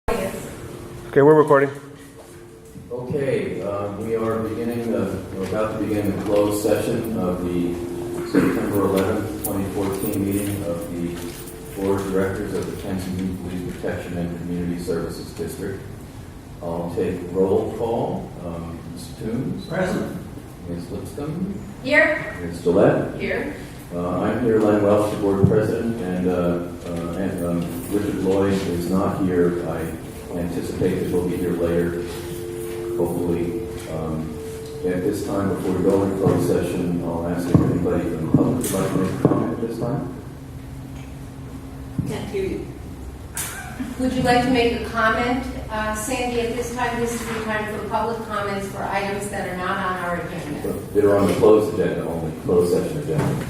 Okay, we're recording. Okay, we are we're about to begin the closed session of the September 11th, 2014 meeting of the Board of Directors of the Kensington Police Protection and Community Services District. I'll take roll call. Ms. Toombs? Present. Ms. Lipscomb? Here. Ms. Gillette? Here. I'm here, Len Welsh, the Board President, and Richard Lloyd is not here. I anticipate that he'll be here later, hopefully. At this time, before we go into closed session, I'll ask if anybody from the public would like to make a comment at this time. Can't hear you. Would you like to make a comment, Sandy, at this time? This is the time for public comments for items that are not on our agenda. They're on the closed agenda only, closed session agenda.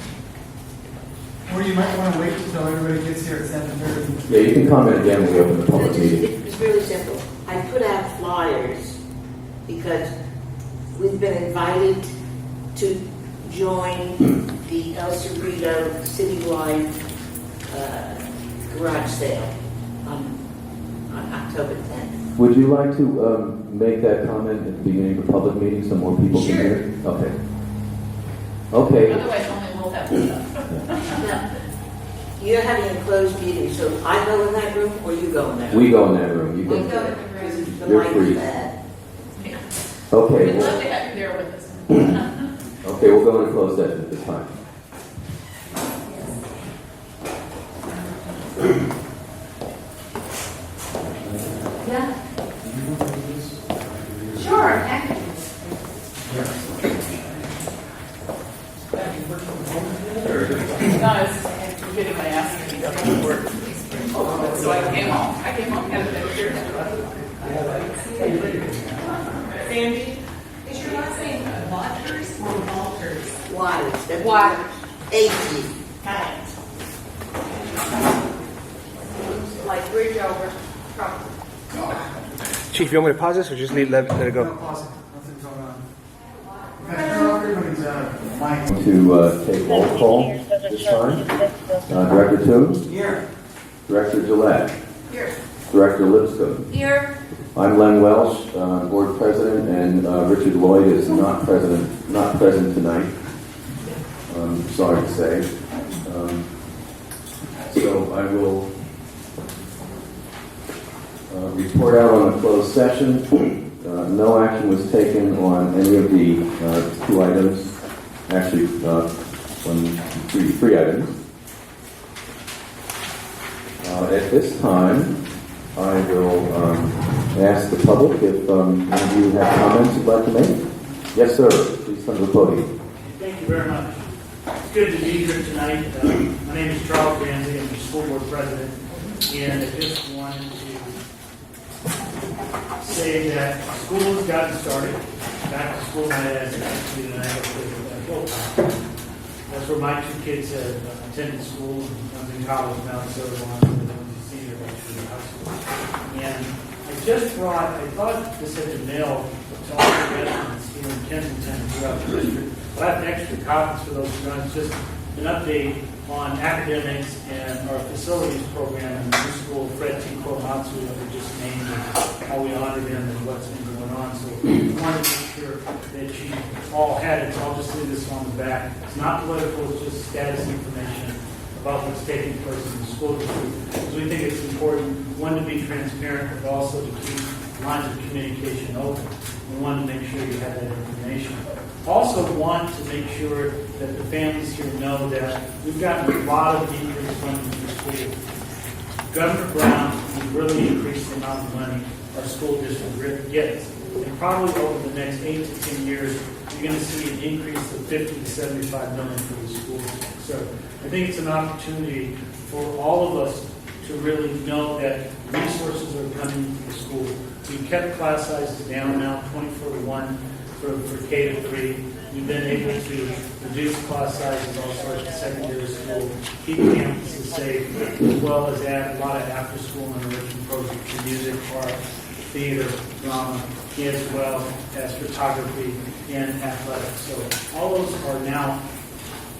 Or you might want to wait until everybody gets here at 7:30. Yeah, you can comment again when we open the public meeting. It's really simple. I put out flyers because we've been invited to join the El Cerrito citywide garage sale on October 10th. Would you like to make that comment at the beginning of the public meeting so more people can hear? Okay. Okay. Otherwise, only we'll have stuff. Now, you're having a closed meeting, so I go in that room or you go in that room? We go in that room. You We go. go to the room. The You're light free. is bad. Okay. We'd Well, love to have you there with us. okay, we'll go into closed session at this time. Yeah. Sure. Actually. I'm getting my ass beat up at work. So I came home, had a picture. Sandy, is your last name Waters or Walters? Waters. Waters. 80. Like bridge over. Probably. Chief, you want me to pause this or just let it No, go? pause it. Nothing's going on. Everybody's fine. To take roll call this time. Director Toombs, Here. Director Gillette, Here. Director Lipscomb. Here. I'm Len Welsh, Board President, and Richard Lloyd is not present tonight. Sorry to say. So I will report out on the closed session. No action was taken on any of the two items. Actually, three items. At this time, I will ask the public if any of you have comments you'd like to make. Yes, sir. Please come to the podium. Thank you very much. It's good to be here tonight. My name is Charles Ramsey. I'm the school board president, and I just wanted to say that school has gotten started. Back to school night as actually tonight. That's where my two kids have attended school. One's in college now, so one's a senior actually in high school. And I thought this had been mailed to all the residents here in Kensington and throughout the district. But I have extra copies for those guys. Just an update on academics and our facilities program in the new school, Fred T. Komatsu, that we just named, and how we honored him and what's been going on. So we wanted to make sure that you all had it. So I'll just leave this on the back. It's not political, it's just status information about what's taking place in the school district. Because we think it's important, one, to be transparent, but also to keep lines of communication open. We want to make sure you have that information. Also want to make sure that the families here know that we've gotten a lot of increased funding for school. Governor Brown has really increased the amount of money our school district gets. And probably over the next 8 to 10 years, you're going to see an increase of 50 to 75 million for the school district. So I think it's an opportunity for all of us to really know that resources are coming to the school. We've kept class sizes down now, 24 to 1 for K to 3. We've been able to reduce class sizes also at the secondary school, keep campuses safe, as well as add a lot of after-school and enrichment programs for music, art, theater, drama, as well as photography and athletics. So all those are now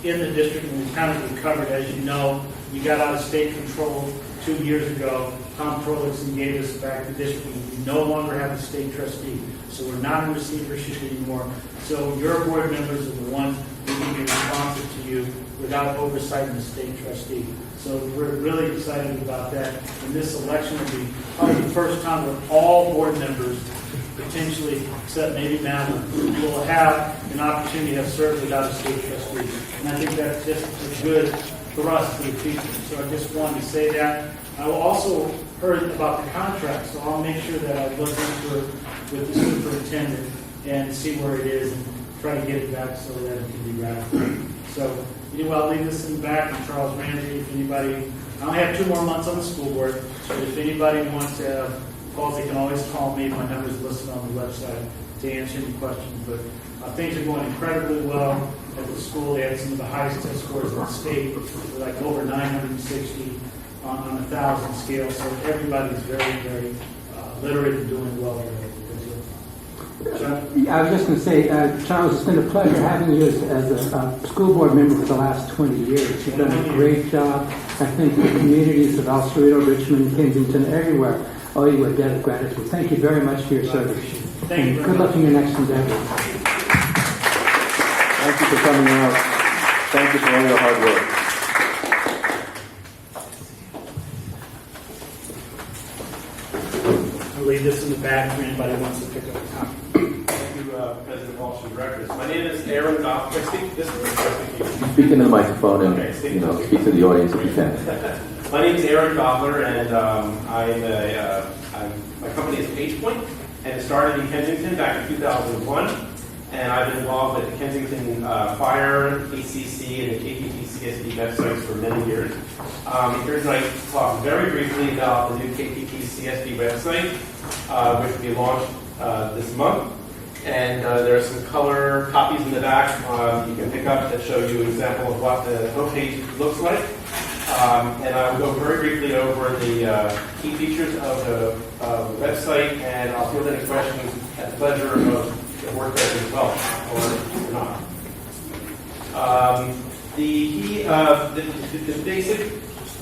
in the district, and we've kind of recovered. As you know, we got out of state control 2 years ago, Tom Prolixon gave us back the district. We no longer have a state trustee, so we're not in receivership anymore. So your board members are the ones who can be responsive to you without oversight of the state trustee. So we're really excited about that. And this election will be probably the first time where all board members, potentially, except maybe Madeline, will have an opportunity to have served without a state trustee. And I think that's just good for us, for the future. So I just wanted to say that. I also heard about the contract, so I'll make sure that I look into it with the superintendent and see where it is and try to get it back so that it can be ratified. So anyway, I'll leave this in the back, and Charles Ramsey, if anybody, I only have 2 more months on the school board, but if anybody wants to have calls, they can always call me. My number is listed on the website to answer any questions. But things are going incredibly well at the school. They had some of the highest test scores in the state, like over 960 on a 1,000 scale. So everybody's very, very literate and doing well there. I was just going to say, Charles, it's been a pleasure having you as a school board member for the last 20 years. You've done a great job. I think the communities of El Cerrito, Richmond, Kensington, everywhere owe you a debt of gratitude. Thank you very much for your service. Thank you. Good luck in your next endeavor. Thank you for coming out. Thank you for all your hard work. I'll leave this in the back for anybody who wants to pick up a copy. Thank you, President Walsh and Directors. My name is Aaron Goff. Can I speak this way? Speak into the microphone and Okay, speak to the audience if you can. My name is Aaron Goffler, and my company is PagePoint, and it started in Kensington back in 2001. And I've been involved with the Kensington Fire, KCC, and the KPPCSD websites for many years. Here tonight to talk very briefly about the new KPPCSD website, which will be launched this month. And there are some color copies in the back you can pick up that show you an example of what the homepage looks like. And I will go very briefly over the key features of the website, and I'll field any questions at the pleasure of the board president as well, or not. The basic,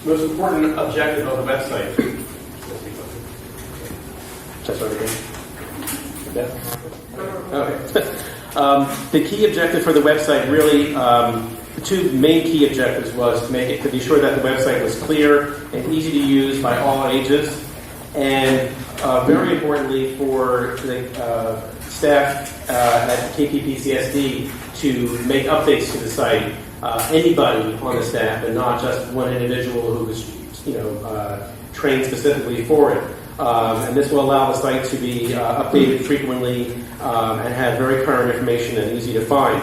most important objective of the website. Should I start again? Yeah. Okay. The key objective for the website, really, the 2 main key objectives was to be sure that the website was clear and easy to use by all ages, and very importantly for the staff at KPPCSD to make updates to the site. Anybody on the staff, and not just one individual who was, trained specifically for it. And this will allow the site to be updated frequently and have very current information and easy to find.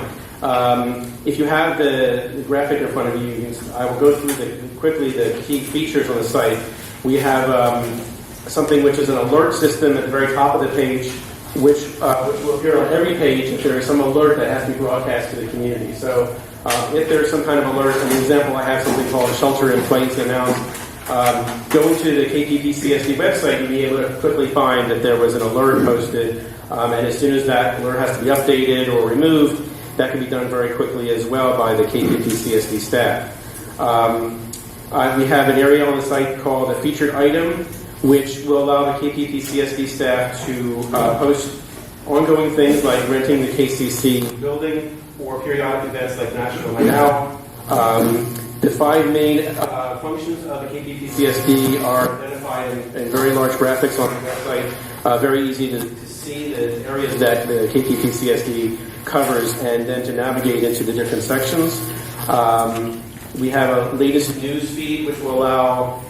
If you have the graphic in front of you, I will go through quickly the key features on the site. We have something which is an alert system at the very top of the page, which will appear on every page if there is some alert that has to be broadcast to the community. So if there's some kind of alert, an example, I have something called shelter in place announced. Going to the KPPCSD website, you'll be able to quickly find that there was an alert posted, and as soon as that alert has to be updated or removed, that can be done very quickly as well by the KPPCSD staff. We have an area on the site called a featured item, which will allow the KPPCSD staff to post ongoing things like renting the KCC building or periodic events like National Night Out. The 5 main functions of the KPPCSD are identified in very large graphics on the website. Very easy to see the areas that the KPPCSD covers and then to navigate into the different sections. We have a latest news feed which will allow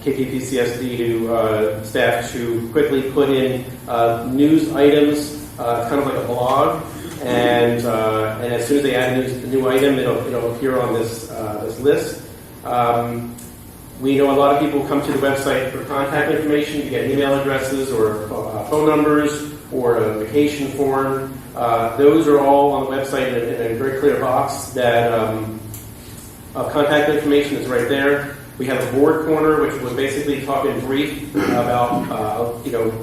KPPCSD staff to quickly put in news items, kind of like a blog. And as soon as they add a new item, it'll appear on this list. We know a lot of people come to the website for contact information. You get email addresses or phone numbers or a vacation form. Those are all on the website in a very clear box that contact information is right there. We have a board corner, which will basically talk in brief about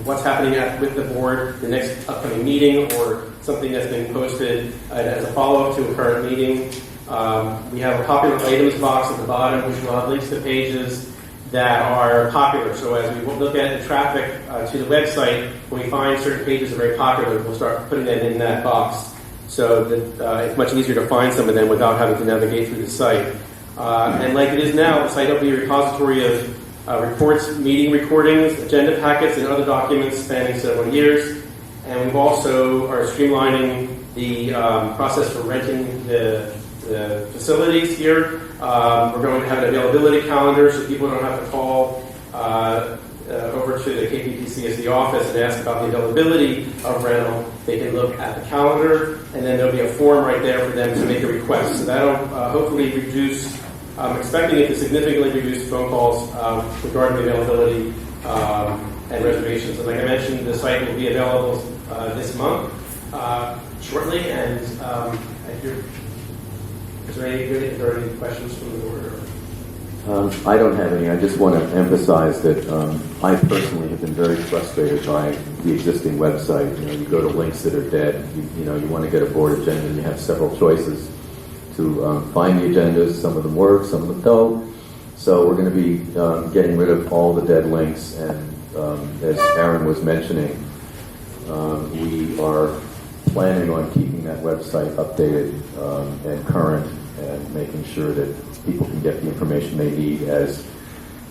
what's happening with the board, the next upcoming meeting, or something that's been posted as a follow-up to a current meeting. We have a popular items box at the bottom, which will have links to pages that are popular. So as we look at the traffic to the website, when we find certain pages that are very popular, we'll start putting them in that box so that it's much easier to find some of them without having to navigate through the site. And like it is now, the site will be a repository of reports, meeting recordings, agenda packets, and other documents spanning several years. And we've also are streamlining the process for renting the facilities here. We're going to have an availability calendar so people don't have to call over to the KPPCSD office and ask about the availability of rental. They can look at the calendar, and then there'll be a form right there for them to make a request. So that'll hopefully reduce, I'm expecting it to significantly reduce phone calls regarding the availability and reservations. And like I mentioned, the site will be available this month shortly, and is there any questions from the board? I don't have any. I just want to emphasize that I personally have been very frustrated by the existing website. You go to links that are dead. You want to get a board agenda, and you have several choices to find the agendas. Some of them work, some of them don't. So we're going to be getting rid of all the dead links. And as Aaron was mentioning, we are planning on keeping that website updated and current, and making sure that people can get the information they need as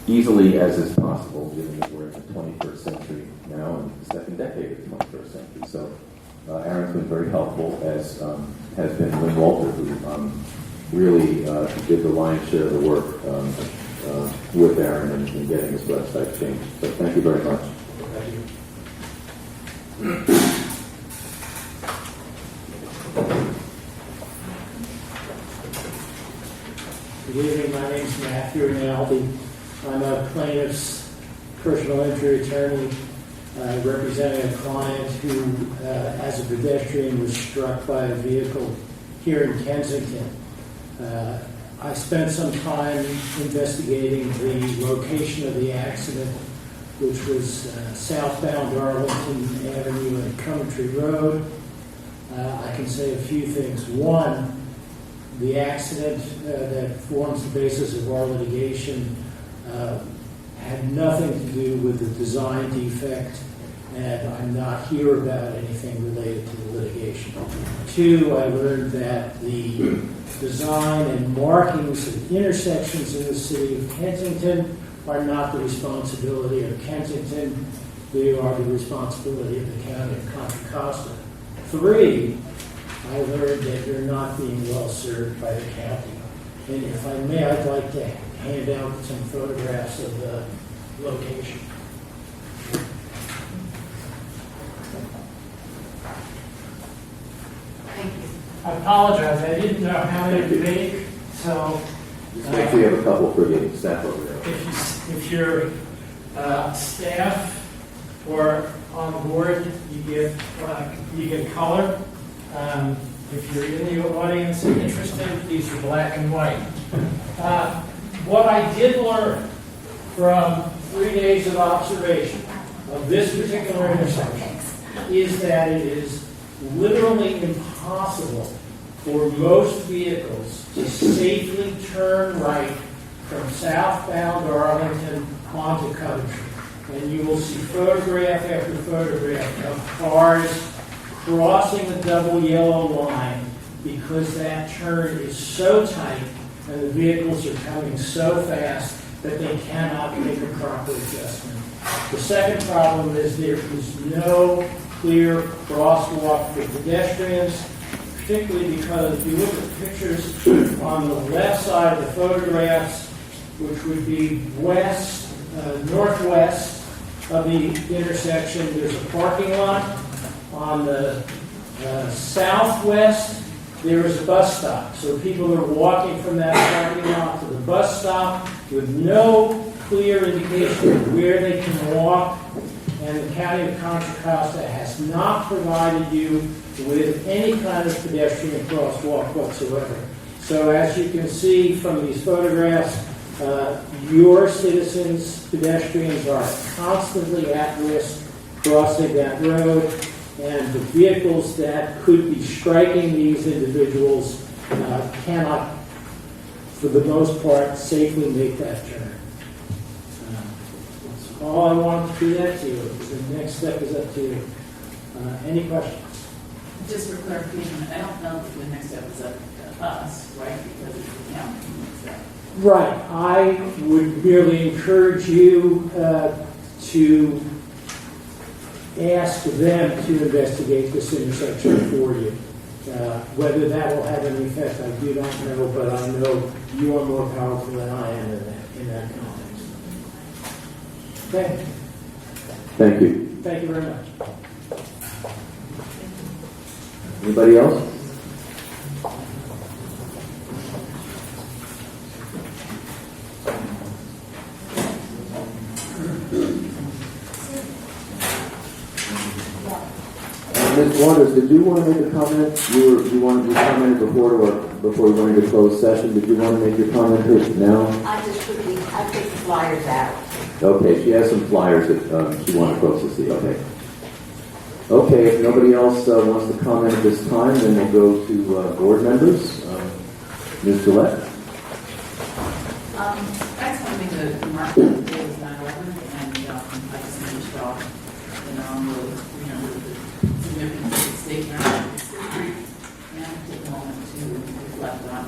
easily as is possible, given that we're in the 21st century now and the second decade of the 21st century. So Aaron's been very helpful, as has been Lynn Walter, who really did the lion's share of the work with Aaron in getting this website changed. So thank you very much. Thank you. Good evening, my name is Matthew Rinaldi. I'm a plaintiff's personal injury attorney representing a client who, as a pedestrian, was struck by a vehicle here in Kensington. I spent some time investigating the location of the accident, which was southbound Arlington Avenue and Coventry Road. I can say a few things. One, the accident that forms the basis of our litigation had nothing to do with the design defect, and I'm not here about anything related to the litigation. Two, I learned that the design and markings of intersections in the city of Kensington are not the responsibility of Kensington. They are the responsibility of the county of Contra Costa. Three, I learned that you're not being well served by the county. And if I may, I'd like to hand out some photographs of the location. Thank you. I apologize, I didn't know how many to make, so Make sure you have a couple for the staff over there. if you're staff or on board, you get color. If you're in the audience and interested, these are black and white. What I did learn from 3 days of observation of this particular intersection is that it is literally impossible for most vehicles to safely turn right from southbound Arlington onto Coventry. And you will see photograph after photograph of cars crossing the double yellow line because that turn is so tight and the vehicles are coming so fast that they cannot make a proper adjustment. The second problem is there is no clear crosswalk for pedestrians, particularly because if you look at pictures on the left side of the photographs, which would be northwest of the intersection, there's a parking lot. On the southwest, there is a bus stop. So people are walking from that parking lot to the bus stop with no clear indication of where they can walk. And the County of Contra Costa has not provided you with any kind of pedestrian crosswalk whatsoever. So as you can see from these photographs, your citizens, pedestrians, are constantly at risk crossing that road, and the vehicles that could be striking these individuals cannot, for the most part, safely make that turn. all I wanted to do that to you. The next step is up to you. Any questions? Just for clarification, I don't know if the next step is up to us, right? Because it's the county next step. Right. I would merely encourage you to ask them to investigate this intersection for you. Whether that will have any effect, I do not know, but I know you are more powerful than I am in that context. Okay. Thank you. Thank you very much. Anybody else? Ms. Waters, did you want to make a comment? You commented before we went into closed session. Did you want to make your comment now? I just quickly, I took the flyers out. Okay, she has some flyers that she wanted folks to see. Okay. Okay, if nobody else wants to comment at this time, then we'll go to board members. Ms. Gillette? I just want to make a remark that today was 9/11, and I just want to show, the significance of the state in our history, and take a moment to reflect on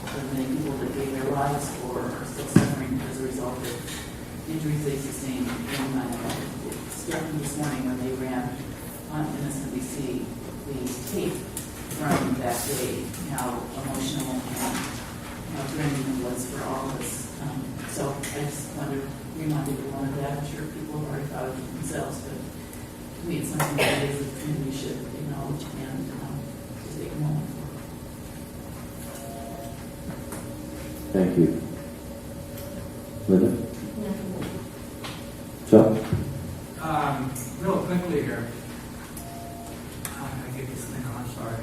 the many people that gave their lives or are still suffering as a result of injuries they sustained in 9/11. It struck me this morning when they ran on MSNBC the tape from that day, how emotional and how draining it was for all of us. So I just want to remind everyone of that. I'm sure people have already thought of it themselves, but to me it's something that is a community should acknowledge and just take a moment for. Thank you. Linda? Chuck? Real quickly here. I get this thing on, sorry.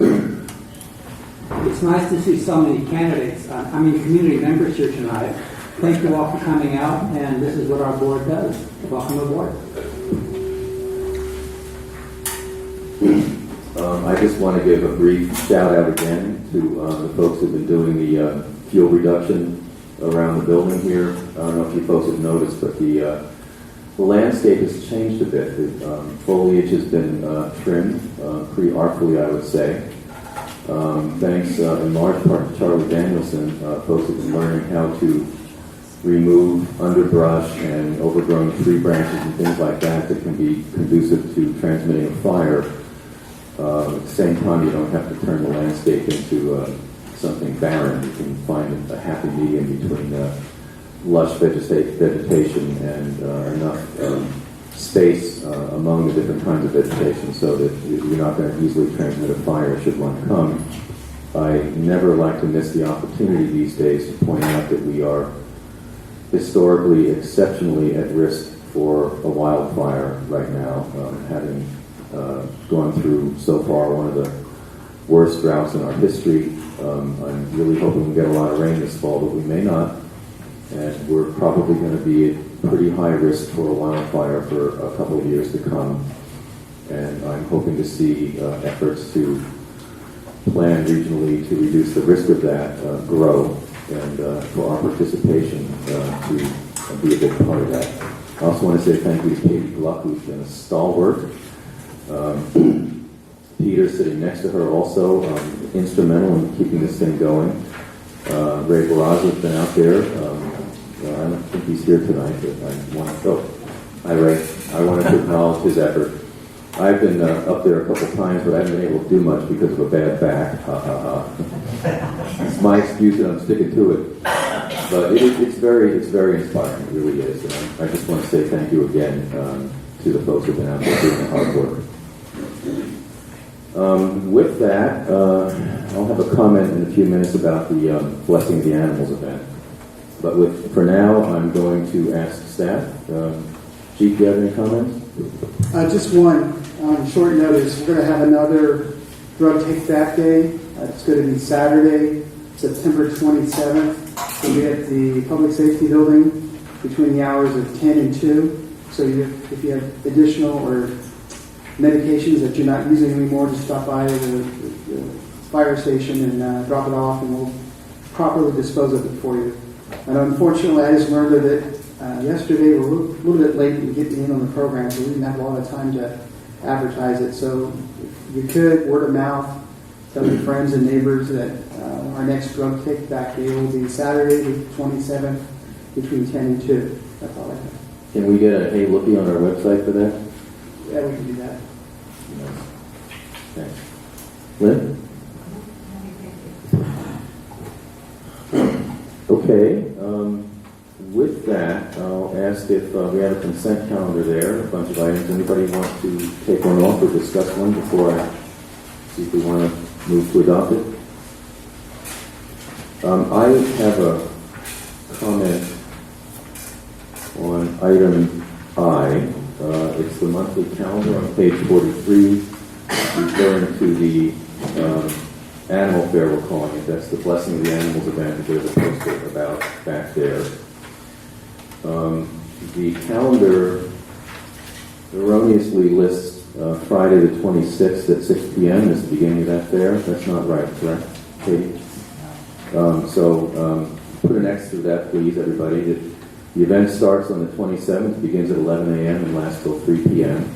It's nice to see so many candidates, community members here tonight. Thank you all for coming out, and this is what our board does. Welcome aboard. I just want to give a brief shout out again to the folks who've been doing the fuel reduction around the building here. I don't know if you folks have noticed, but the landscape has changed a bit. The foliage has been trimmed pretty artfully, I would say. Thanks in large part to Charlie Danielson, folks have been learning how to remove underbrush and overgrown tree branches and things like that that can be conducive to transmitting a fire. At the same time, you don't have to turn the landscape into something barren. You can find a happy medium between lush vegetation and enough space among the different kinds of vegetation so that you're not going to easily transmit a fire should one come. I never like to miss the opportunity these days to point out that we are historically exceptionally at risk for a wildfire right now, having gone through so far one of the worst droughts in our history. I'm really hoping we get a lot of rain this fall, but we may not. And we're probably going to be at pretty high risk for a wildfire for a couple of years to come. And I'm hoping to see efforts to plan regionally to reduce the risk of that grow, and for our participation to be a big part of that. I also want to say thank you to Katie Gluck, who's been a stalwart. Peter, sitting next to her, also instrumental in keeping this thing going. Ray Barraza has been out there. I don't think he's here tonight, but I want to hi Ray. I wanted to acknowledge his effort. I've been up there a couple times, but I haven't been able to do much because of a bad back. It's my excuse, and I'm sticking to it. But it's very inspiring. It really is. And I just want to say thank you again to the folks who've been out there doing the hard work. With that, I'll have a comment in a few minutes about the Blessing of the Animals event. But for now, I'm going to ask staff. Chief, do you have any comments? Just one, on short notice, we're going to have another Drug Take Back Day. It's going to be Saturday, September 27th. It'll be at the Public Safety Building between the hours of 10 and 2. So if you have additional or medications that you're not using anymore, just stop by the fire station and drop it off, and we'll properly dispose of it for you. And unfortunately, I just learned of it Yesterday, we were a little bit late in getting in on the program, so we didn't have a lot of time to advertise it. So if you could, word of mouth, tell your friends and neighbors that our next drug take-back day will be Saturday, the 27th, between 10 and 2. That's all I have. Can we get a hey looky on our website for that? Yeah, we can do that. Thanks. Lynn? Okay. With that, I'll ask if we have a consent calendar there, a bunch of items. Anybody want to take one off or discuss one before I see if we want to move to adopt it? I have a comment on item I. It's the monthly calendar on page 43, referring to the animal fair, we're calling it. That's the Blessing of the Animals event. There's a poster about back there. The calendar erroneously lists Friday the 26th at 6 p.m. as the beginning of that fair. That's not right, correct, Katie? So put an X through that, please, everybody. The event starts on the 27th, begins at 11 a.m. and lasts till 3 p.m.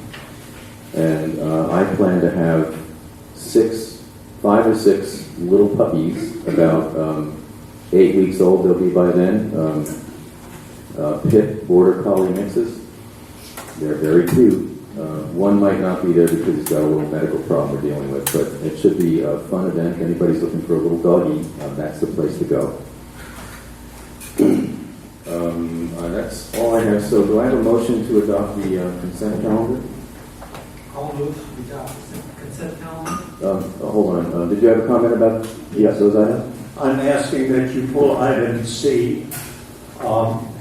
And I plan to have 5 or 6 little puppies, about 8 weeks old they'll be by then, pit border collie mixes. They're very cute. One might not be there because he's got a little medical problem we're dealing with, but it should be a fun event. If anybody's looking for a little doggy, that's the place to go. That's all I have. So do I have a motion to adopt the consent calendar? I'll move to adopt the consent calendar. Hold on. Did you have a comment about those items? I'm asking that you pull item C.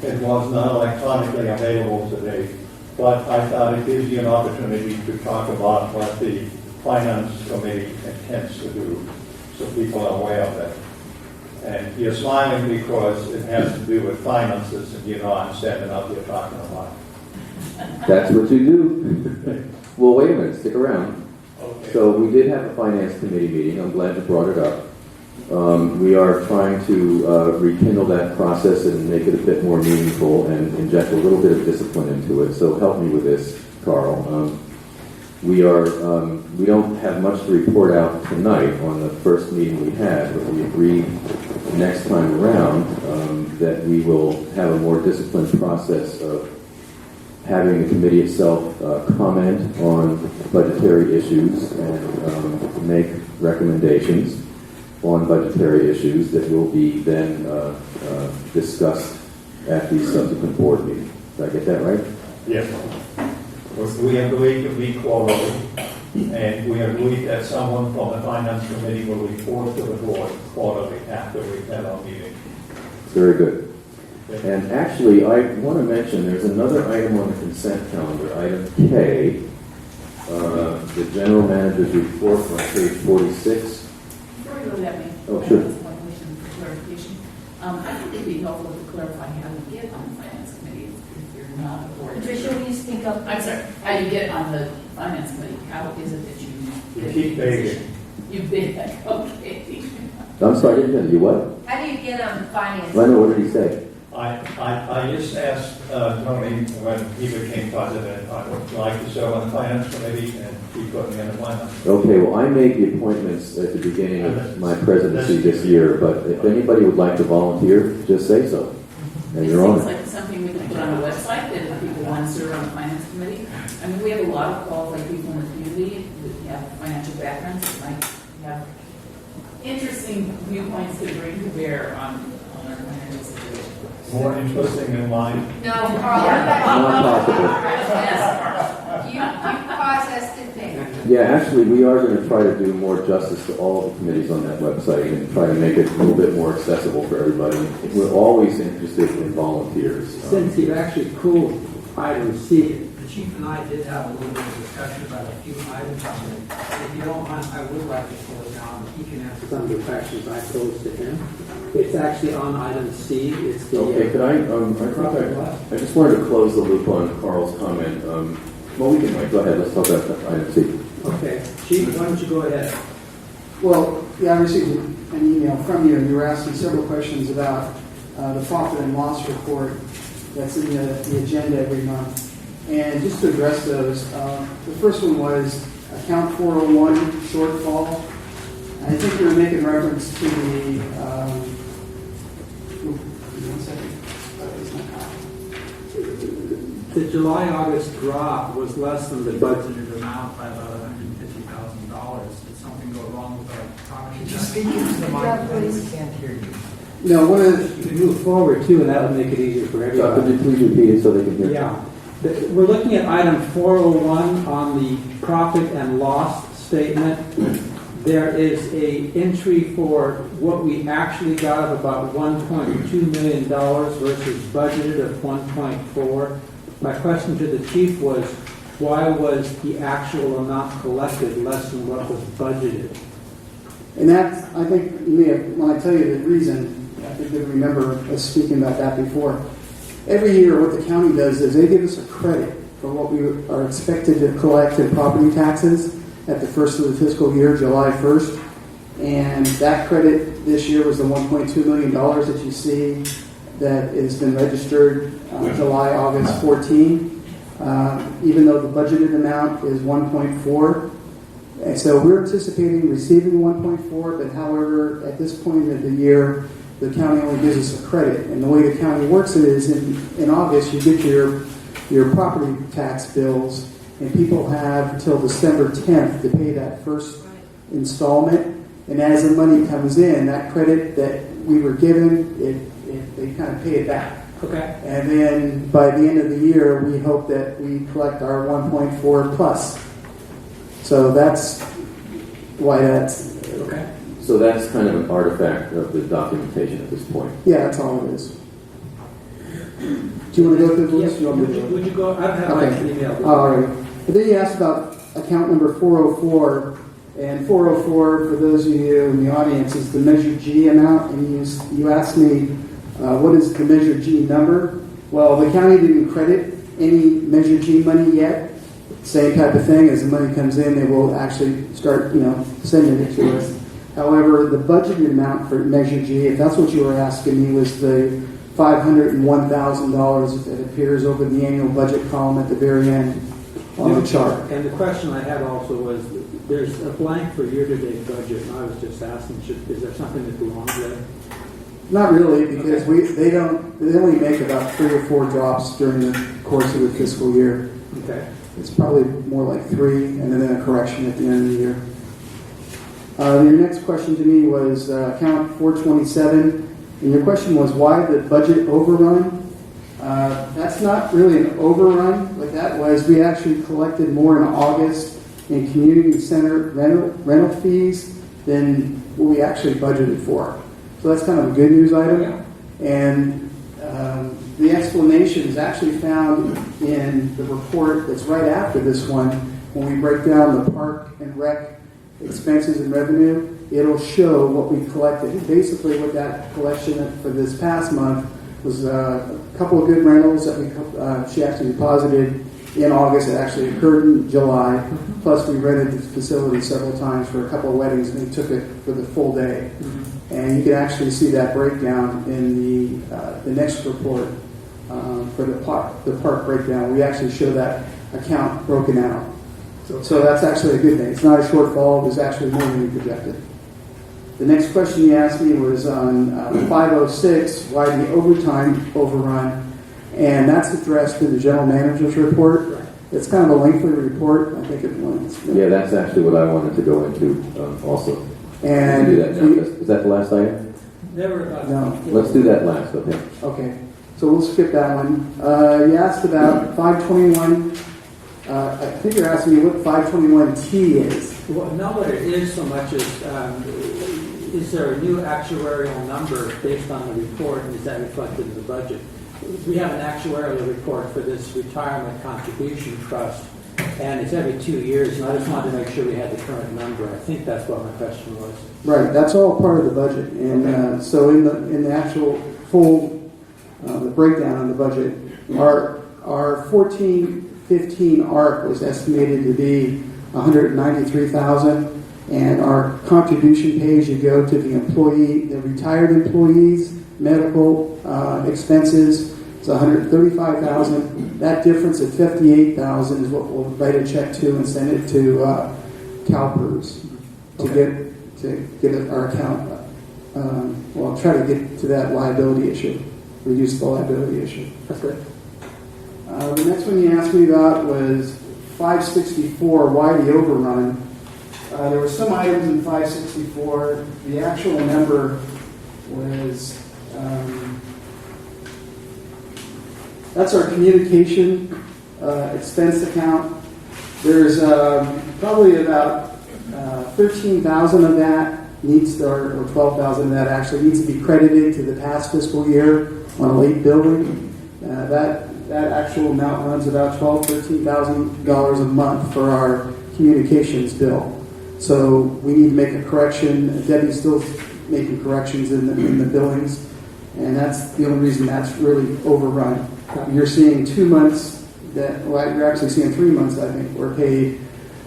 It was not electronically available today, but I thought it gives you an opportunity to talk about what the Finance Committee intends to do, so people are aware of it. And you're smiling because it has to do with finances, and you know I'm standing up here talking about it. That's what you do. Well, wait a minute. Stick around. Okay. So we did have a Finance Committee meeting. I'm glad you brought it up. We are trying to rekindle that process and make it a bit more meaningful and inject a little bit of discipline into it. So help me with this, Carl. We don't have much to report out tonight on the first meeting we had, but we agreed next time around that we will have a more disciplined process of having the committee itself comment on budgetary issues and make recommendations on budgetary issues that will be then discussed at the subsequent board meeting. Did I get that right? Yes. We agreed to meet quarterly, and we agreed that someone from the Finance Committee will report to the board quarterly after we have our meeting. Very good. And actually, I want to mention there's another item on the consent calendar, item K, the general manager's report on page 46. Before we go to that, Oh, sure. one question for clarification. I think it'd be helpful to clarify how you get on the finance committee if you're not a board. Patricia, will you speak up? I'm sorry, how you get on the finance committee? How is it that you You keep begging. You beg, okay. I'm sorry, I didn't hear you. What? How do you get on finance? I know, what did he say? I just asked Tony when he became president, I would like to serve on the Finance Committee, and he put me in the finance. Okay, well, I made the appointments at the beginning of my presidency this year, but if anybody would like to volunteer, just say so. And It you're on seems it. like something we can put on the website that if people want to serve on the finance committee. I mean, we have a lot of qualified people in the community that have financial backgrounds that might have interesting viewpoints to bring to bear on our financial situation. More interesting than mine. No, Carl, Not possible. you cause us to think. Yeah, actually, we are going to try to do more justice to all of the committees on that website and try to make it a little bit more accessible for everybody. We're always interested in volunteers. Since you actually pulled item C, The chief and I did have a little bit of discussion about a few items on it. If you don't mind, I would like to pull it down. He can answer some of the questions I posed to him. It's actually on item C. It's the Okay, could I just wanted to close the loop on Carl's comment. Well, we can wait. Go ahead. Let's talk about item C. Okay, Chief, why don't you go ahead? Well, yeah, I received an email from you, and you were asking several questions about the profit and loss report. that's in the agenda every month. And just to address those, the first one was account 401 shortfall. I think you're making reference to the, one second. The July-August drop was less than the budgeted amount by about $150,000. Did something go wrong with our property Could you tax? speak into the microphone? We can't hear you. No, one of the, You can move forward too, and that would make it easier for So could everybody. you please repeat it so they can hear? Yeah. We're looking at item 401 on the profit and loss statement. There is a entry for what we actually got of about $1.2 million versus budgeted of 1.4. My question to the chief was, why was the actual amount collected less than what was budgeted? and that's, I think, you may have, when I tell you the reason, I think you'll remember us speaking about that before. Every year, what the county does is they give us a credit for what we are expected to collect in property taxes at the first of the fiscal year, July 1st. And that credit this year was the $1.2 million that you see that has been registered July, August 14, even though the budgeted amount is 1.4. And so we're anticipating receiving 1.4, but however, at this point of the year, the county only gives us a credit. And the way the county works it is in August, you get your property tax bills, and people have until December 10th to pay that first installment. And as the money comes in, that credit that we were given, they kind of pay it back. Okay. And then by the end of the year, we hope that we collect our 1.4 plus. So that's why that's, Okay. So that's kind of an artifact of the documentation at this point. yeah, that's all it is. Do you want to go through the list? You want me to do it? Would you go? I've had my Okay. email. All right. But then you asked about account number 404, and 404, for those of you in the audience, is the Measure G amount, and you asked me, what is the Measure G number? Well, the county didn't credit any Measure G money yet. Same type of thing, as the money comes in, they will actually start, sending it to us. However, the budgeted amount for Measure G, if that's what you were asking me, was the $501,000 that appears over the annual budget column at the very end on the chart. And the question I had also was, there's a blank for year-to-date budget, and I was just asking, is there something that belongs there? Not really, because they only make about 3 or 4 drops during the course of the fiscal year. Okay. It's probably more like 3, and then a correction at the end of the year. Your next question to me was account 427, and your question was why the budget overrun? That's not really an overrun. What that was, we actually collected more in August in community center rental fees than what we actually budgeted for. So that's kind of a good news item. Yeah. And the explanation is actually found in the report that's right after this one. When we break down the park and rec expenses and revenue, it'll show what we collected. And basically what that collection for this past month was a couple of good rentals that she actually deposited in August. It actually occurred in July. Plus we rented the facility several times for a couple of weddings, and we took it for the full day. And you can actually see that breakdown in the next report for the park breakdown. We actually show that account broken out. So that's actually a good thing. It's not a shortfall. It was actually more than we projected. The next question you asked me was on 506, why the overtime overrun, and that's addressed in the general manager's report. It's kind of a lengthy report. I think Yeah, that's actually what I wanted to go into also. And Do that now. Is that the last item? Never. No. Let's do that last, okay? Okay, so we'll skip that one. You asked about 521. I think you're asking me what 521T is. Well, not what it is so much as, is there a new actuarial number based on the report, and is that reflected in the budget? We have an actuarial report for this retirement contribution trust, and it's every 2 years, and I just wanted to make sure we had the current number. I think that's what my question was. Right, that's all part of the budget. And so in the actual full the breakdown of the budget, our 14-15 ARC was estimated to be $193,000, and our contribution page, you go to the retired employees, medical expenses, It's $135,000. That difference of $58,000 is what we'll write a check to and send it to CalPERS to get our account. Well, try to get to that liability issue, reduce the liability issue. That's good. The next one you asked me about was 564. Why the overrun? There were some items in 564. The actual number was. That's our communication expense account. There's probably about 13,000 of that needs to, or 12,000 of that actually needs to be credited to the past fiscal year on a late billing. That actual amount runs about $13,000 a month for our communications bill. So we need to make a correction. Debbie's still making corrections in the billings, and that's the only reason that's really overrun. You're seeing 2 months you're actually seeing 3 months, I think, we're paid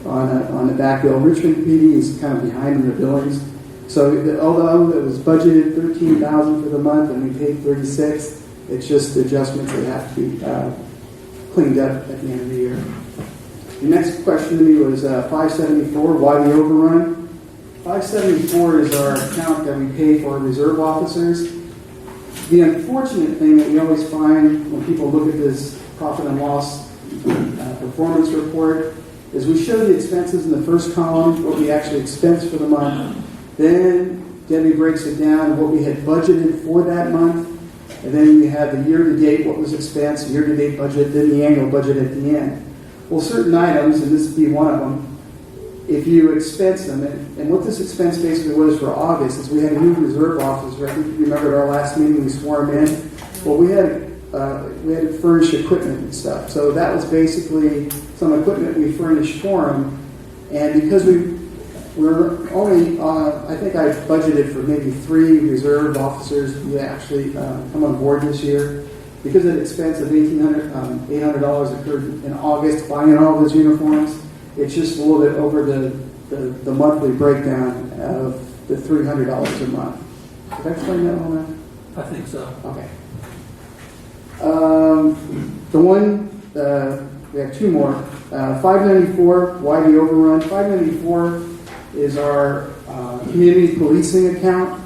on the back bill. Richmond PD is kind of behind in the billings. So although it was budgeted $13,000 for the month and we paid $36,000, it's just adjustments that have to be cleaned up at the end of the year. The next question to me was 574, why the overrun? 574 is our account that we pay for reserve officers. The unfortunate thing that we always find when people look at this profit and loss performance report is we show the expenses in the first column, what we actually expense for the month. Then Debbie breaks it down, what we had budgeted for that month. And then we have the year-to-date, what was expense, year-to-date budget, then the annual budget at the end. Well, certain items, and this would be one of them, if you expense them, and what this expense basically was for August is we had a new reserve officer. I think you remember at our last meeting we swore him in. Well, we had to furnish equipment and stuff. So that was basically some equipment we furnished for him. And because we're only, I think I budgeted for maybe 3 reserve officers who actually come on board this year. Because of the expense of $800 occurred in August buying all those uniforms, it's just a little bit over the monthly breakdown of the $300 a month. Did I explain that one? I think so. Okay. The one, we have 2 more. 594, why the overrun? 594 is our community policing account.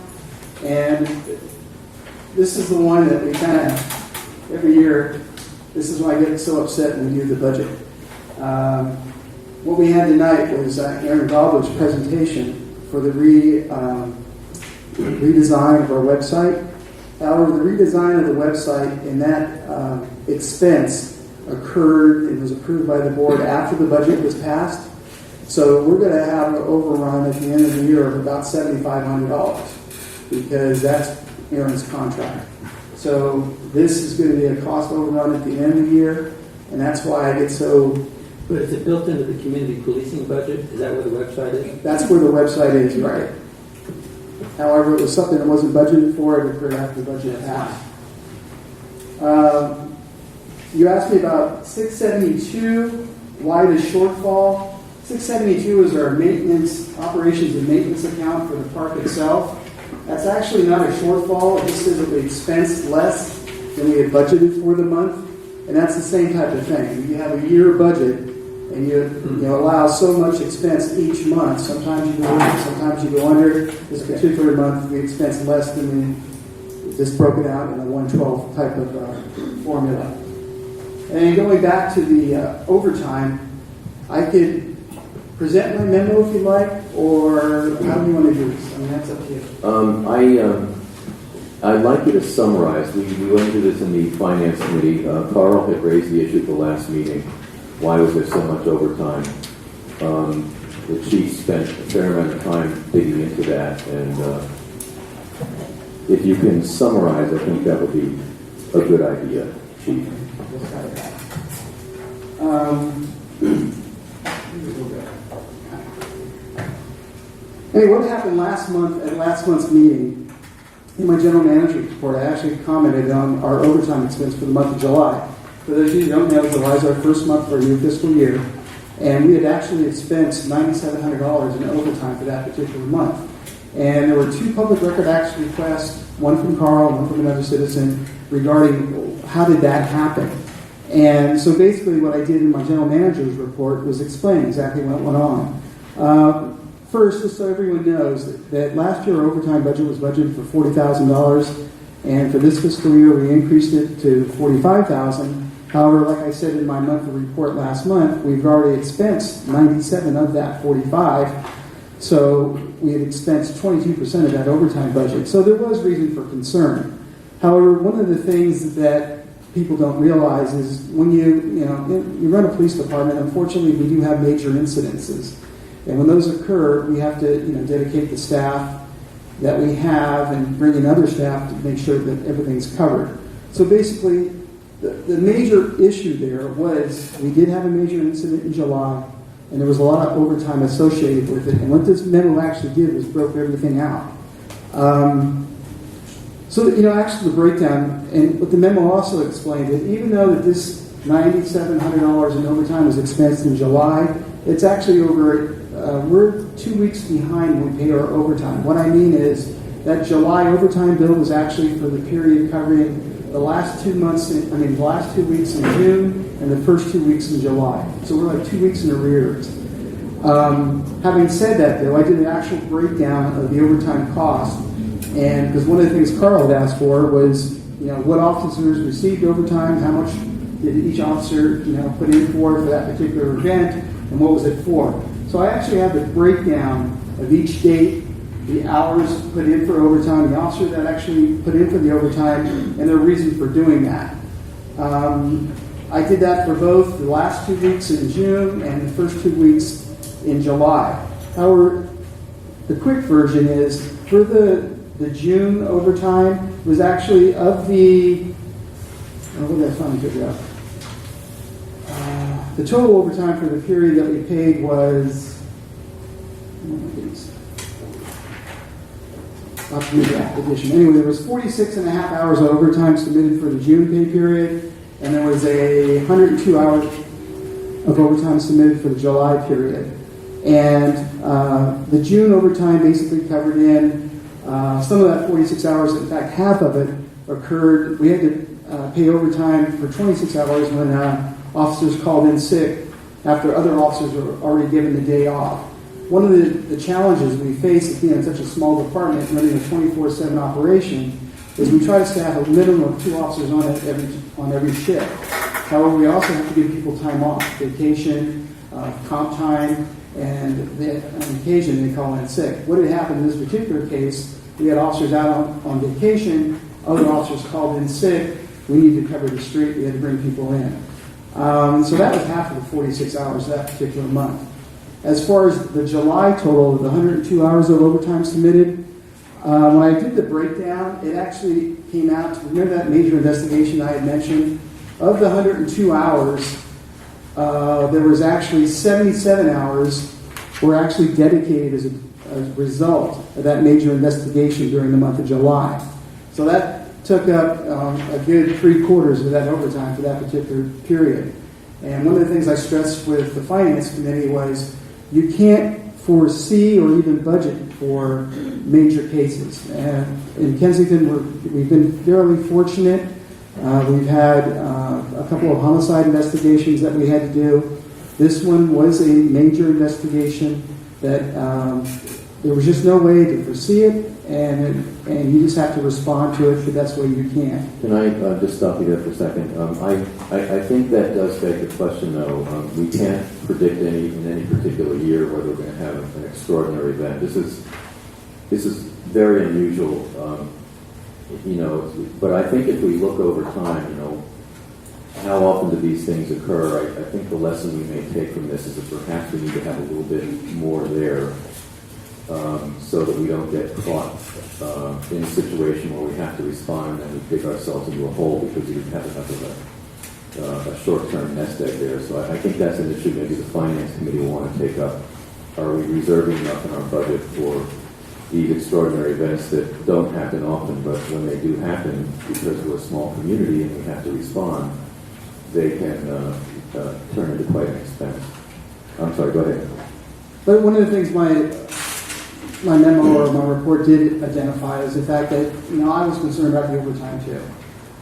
And this is the one that we kind of, every year, this is why I get so upset when we do the budget. What we had tonight was Aaron Gobler's presentation for the redesign of our website. However, the redesign of the website and that expense occurred and was approved by the board after the budget was passed. So we're going to have an overrun at the end of the year of about $7,500 because that's Aaron's contract. So this is going to be a cost overrun at the end of the year, and that's why I get so... But is it built into the community policing budget? Is that where the website is? That's where the website is, right. However, it was something that wasn't budgeted for. It occurred after the budget passed. You asked me about 672, why the shortfall. 672 is our maintenance, operations and maintenance account for the park itself. That's actually not a shortfall. It just says that we expense less than we had budgeted for the month. And that's the same type of thing. You have a year budget, and you allow so much expense each month. Sometimes you go over, sometimes you go under. This particular month, we expense less than we just broke it out in a 1/12 type of formula. And going back to the overtime, I could present my memo if you like, or how do you want to do this? I mean, that's up to you. I'd like you to summarize. We went through this in the Finance Committee. Carl had raised the issue at the last meeting. Why was there so much overtime? The chief spent a fair amount of time digging into that, and if you can summarize, I think that would be a good idea, Chief. Anyway, what happened last month at last month's meeting? In my general manager's report, I actually commented on our overtime expense for the month of July. For those of you who don't know, July is our first month for a new fiscal year, and we had actually expensed $9,700 in overtime for that particular month. And there were 2 public record action requests, one from Carl, one from another citizen, regarding how did that happen? And so basically what I did in my general manager's report was explain exactly what went on. First, just so everyone knows, that last year our overtime budget was budgeted for $40,000, and for this fiscal year we increased it to $45,000. However, like I said in my monthly report last month, we've already expensed 97 of that 45, so we had expensed 22% of that overtime budget. So there was reason for concern. However, one of the things that people don't realize is when you run a police department, unfortunately we do have major incidences. And when those occur, we have to dedicate the staff that we have and bring in other staff to make sure that everything's covered. So basically, the major issue there was we did have a major incident in July, and there was a lot of overtime associated with it. And what this memo actually did was broke everything out. Actually the breakdown, and what the memo also explained, that even though that this $9,700 in overtime was expensed in July, it's actually we're 2 weeks behind when we pay our overtime. What I mean is that July overtime bill was actually for the period covering the last 2 weeks in June and the first 2 weeks in July. So we're like 2 weeks in arrears. Having said that, though, I did an actual breakdown of the overtime cost, and because one of the things Carl had asked for was, what officers received overtime, how much did each officer, put in for that particular event, and what was it for. So I actually have the breakdown of each date, the hours put in for overtime, the officer that actually put in for the overtime, and their reason for doing that. I did that for both the last 2 weeks in June and the first 2 weeks in July. However, the quick version is for the June overtime was actually of the, what did I finally figure out? The total overtime for the period that we paid was, I'll have to read that addition. Anyway, there was 46 and a half hours of overtime submitted for the June pay period, and there was 102 hours of overtime submitted for the July period. And the June overtime basically covered in some of that 46 hours. In fact, half of it occurred. We had to pay overtime for 26 hours when officers called in sick after other officers were already given the day off. One of the challenges we face as being such a small department running a 24/7 operation is we try to staff a minimum of 2 officers on every shift. However, we also have to give people time off, vacation, comp time, and on occasion they call in sick. What had happened in this particular case, we had officers out on vacation, other officers called in sick, we needed to cover the street, we had to bring people in. So that was half of the 46 hours that particular month. As far as the July total of the 102 hours of overtime submitted, when I did the breakdown, it actually came out to, remember that major investigation I had mentioned? Of the 102 hours, there was actually 77 hours were actually dedicated as a result of that major investigation during the month of July. So that took up a good 3/4 of that overtime for that particular period. And one of the things I stressed with the Finance Committee was you can't foresee or even budget for major cases. And in Kensington, we've been fairly fortunate. We've had a couple of homicide investigations that we had to do. This one was a major investigation that there was just no way to foresee it, and you just have to respond to it the best way you can. Can I just stop you there for a second? I think that does beg the question, though. We can't predict in any particular year whether we're going to have an extraordinary event. This is very unusual, But I think if we look over time, how often do these things occur? I think the lesson we may take from this is that perhaps we need to have a little bit more there. So that we don't get caught in a situation where we have to respond and we dig ourselves into a hole because we have enough of a short-term nest egg there. So I think that's an issue maybe the Finance Committee will want to take up. Are we reserving enough in our budget for these extraordinary events that don't happen often, but when they do happen, because we're a small community and we have to respond, they can turn into quite an expense. I'm sorry, go ahead. But one of the things my memo or my report did identify is the fact that, I was concerned about the overtime too.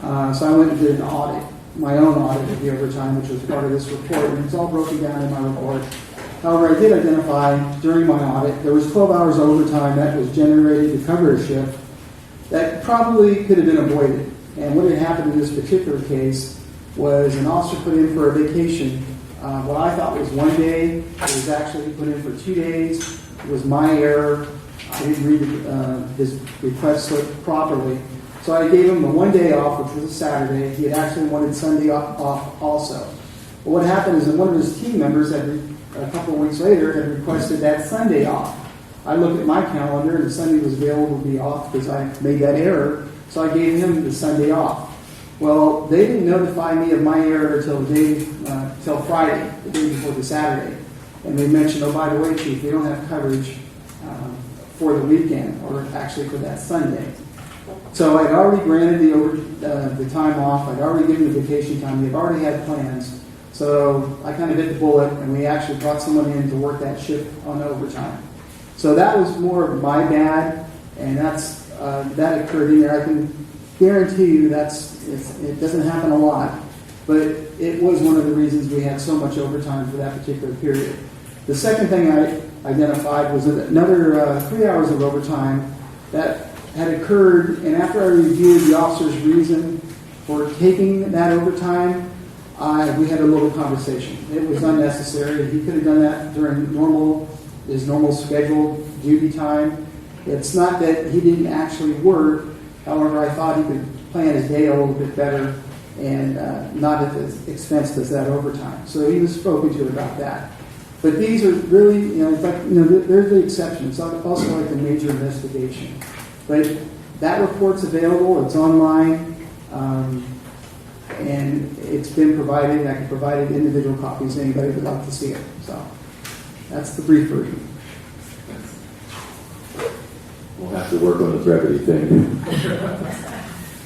So I went and did an audit, my own audit of the overtime, which was part of this report, and it's all broken down in my report. However, I did identify during my audit, there was 12 hours of overtime that was generated to cover a shift that probably could have been avoided. And what had happened in this particular case was an officer put in for a vacation. What I thought was 1 day, it was actually put in for 2 days. It was my error. I didn't read his request slip properly. So I gave him the 1 day off, which was a Saturday. He had actually wanted Sunday off also. But what happened is that one of his team members, a couple of weeks later, had requested that Sunday off. I looked at my calendar, and Sunday was available to be off because I made that error. So I gave him the Sunday off. Well, they didn't notify me of my error till Friday, the day before the Saturday. And they mentioned, oh, by the way, Chief, we don't have coverage for the weekend, or actually for that Sunday. So I'd already granted the time off. I'd already given the vacation time. They've already had plans. So I kind of bit the bullet, and we actually brought someone in to work that shift on overtime. So that was more of my bad, and that occurred in there. I can guarantee you it doesn't happen a lot, but it was one of the reasons we had so much overtime for that particular period. The second thing I identified was another 3 hours of overtime that had occurred, and after I reviewed the officer's reason for taking that overtime, we had a little conversation. It was unnecessary. He could have done that during his normal scheduled duty time. It's not that he didn't actually work. However, I thought he could plan his day a little bit better and not at the expense of that overtime. So he was spoken to about that. But these are really, there's the exception. It's also like a major investigation. But that report's available. It's online. And it's been provided, and I can provide individual copies to anybody who would like to see it. So that's the brief version. We'll have to work on the brevity thing.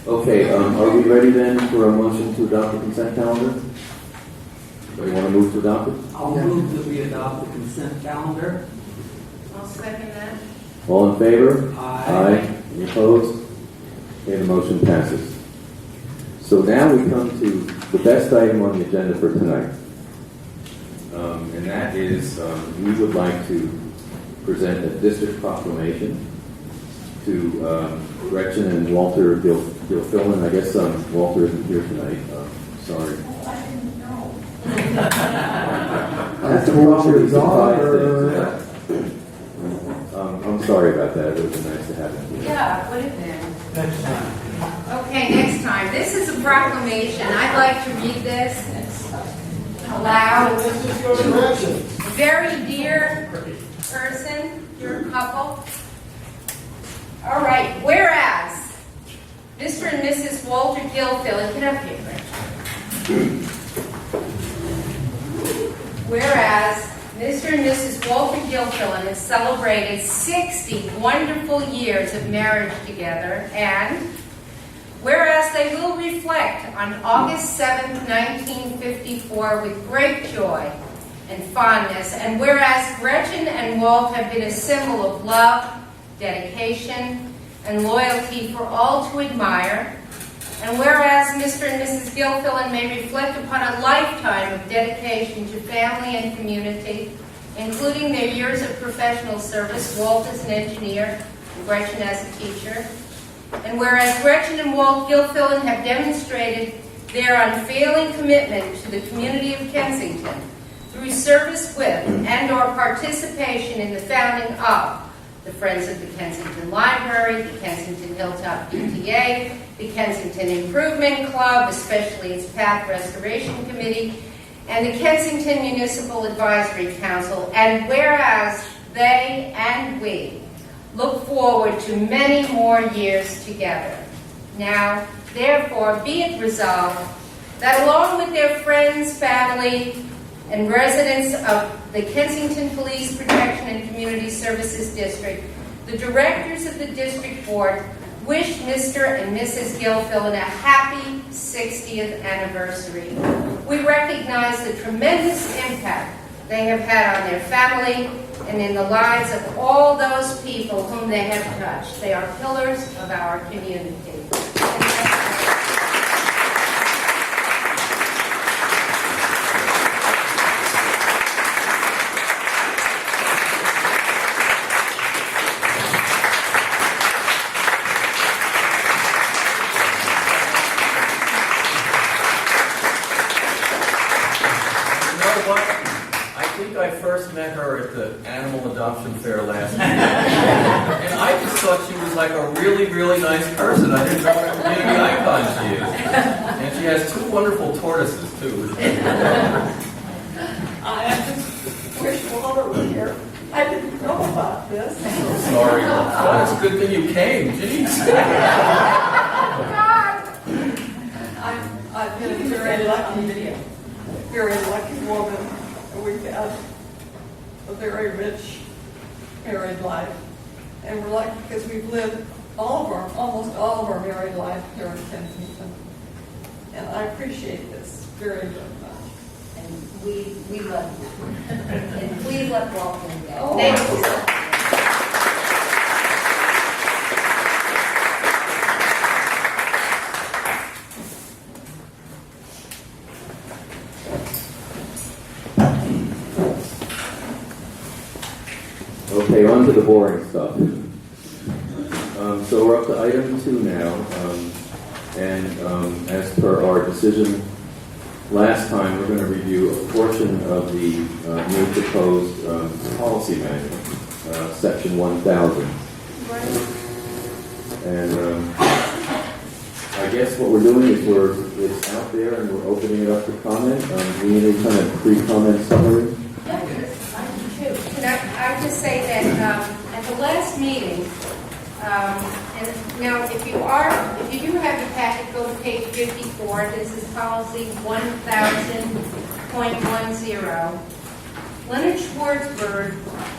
Okay, are we ready then for a motion to adopt the consent calendar? Anybody want to move to adopt it? I'll move that we adopt the consent calendar. I'll second that. All in favor? Aye. Any opposed? Okay, the motion passes. So now we come to the best item on the agenda for tonight. And that is, we would like to present a district proclamation to Gretchen and Walter Gilfillan. I guess Walter isn't here tonight. Sorry. I didn't know. That's the Walter dog, I'm sorry about that. It would be nice to have him here. Yeah, it would have been. Next time. Okay, next time. This is a proclamation. I'd like to read this aloud. Very dear person, dear couple. All right. Whereas Mr. and Mrs. Walter Gilfillan, get up here, Gretchen. Whereas Mr. and Mrs. Walter Gilfillan have celebrated 60 wonderful years of marriage together, and whereas they will reflect on August 7, 1954 with great joy and fondness, and whereas Gretchen and Walt have been a symbol of love, dedication, and loyalty for all to admire, and whereas Mr. and Mrs. Gilfillan may reflect upon a lifetime of dedication to family and community, including their years of professional service, Walt as an engineer, and Gretchen as a teacher, and whereas Gretchen and Walt Gilfillan have demonstrated their unfailing commitment to the community of Kensington through service with and/or participation in the founding of the Friends of the Kensington Library, the Kensington Hilltop PTA, the Kensington Improvement Club, especially its Path Restoration Committee, and the Kensington Municipal Advisory Council, and whereas they and we look forward to many more years together. Now, therefore, be it resolved that along with their friends, family, and residents of the Kensington Police Protection and Community Services District, the directors of the District Board wish Mr. and Mrs. Gilfillan a happy 60th anniversary. We recognize the tremendous impact they have had on their family and in the lives of all those people whom they have touched. They are pillars of our community. met her at the animal adoption fair last year. And I just thought she was like a really, really nice person. I didn't know what a community icon she is. And she has 2 wonderful tortoises, too. I just wish Walter were here. I didn't know about this. Sorry. Well, it's a good thing you came. Jeez. I've been a very lucky woman. We've had a very rich married life. And we're lucky because we've lived almost all of our married life here in Kensington. And I appreciate this very, very much. And we love you. And please let Walter go. Oh. Thank you. Okay, on to the boring stuff. So we're up to item 2 now. As per our decision last time, we're going to review a portion of the new proposed policy manual, section 1000. And I guess what we're doing is it's out there and we're opening it up to comment. Do we need any kind of pre-comment summary? Can I just say that at the last meeting, and now if you do have your packet, go to page 54. This is policy 1000.10. Leonard Schwartzberg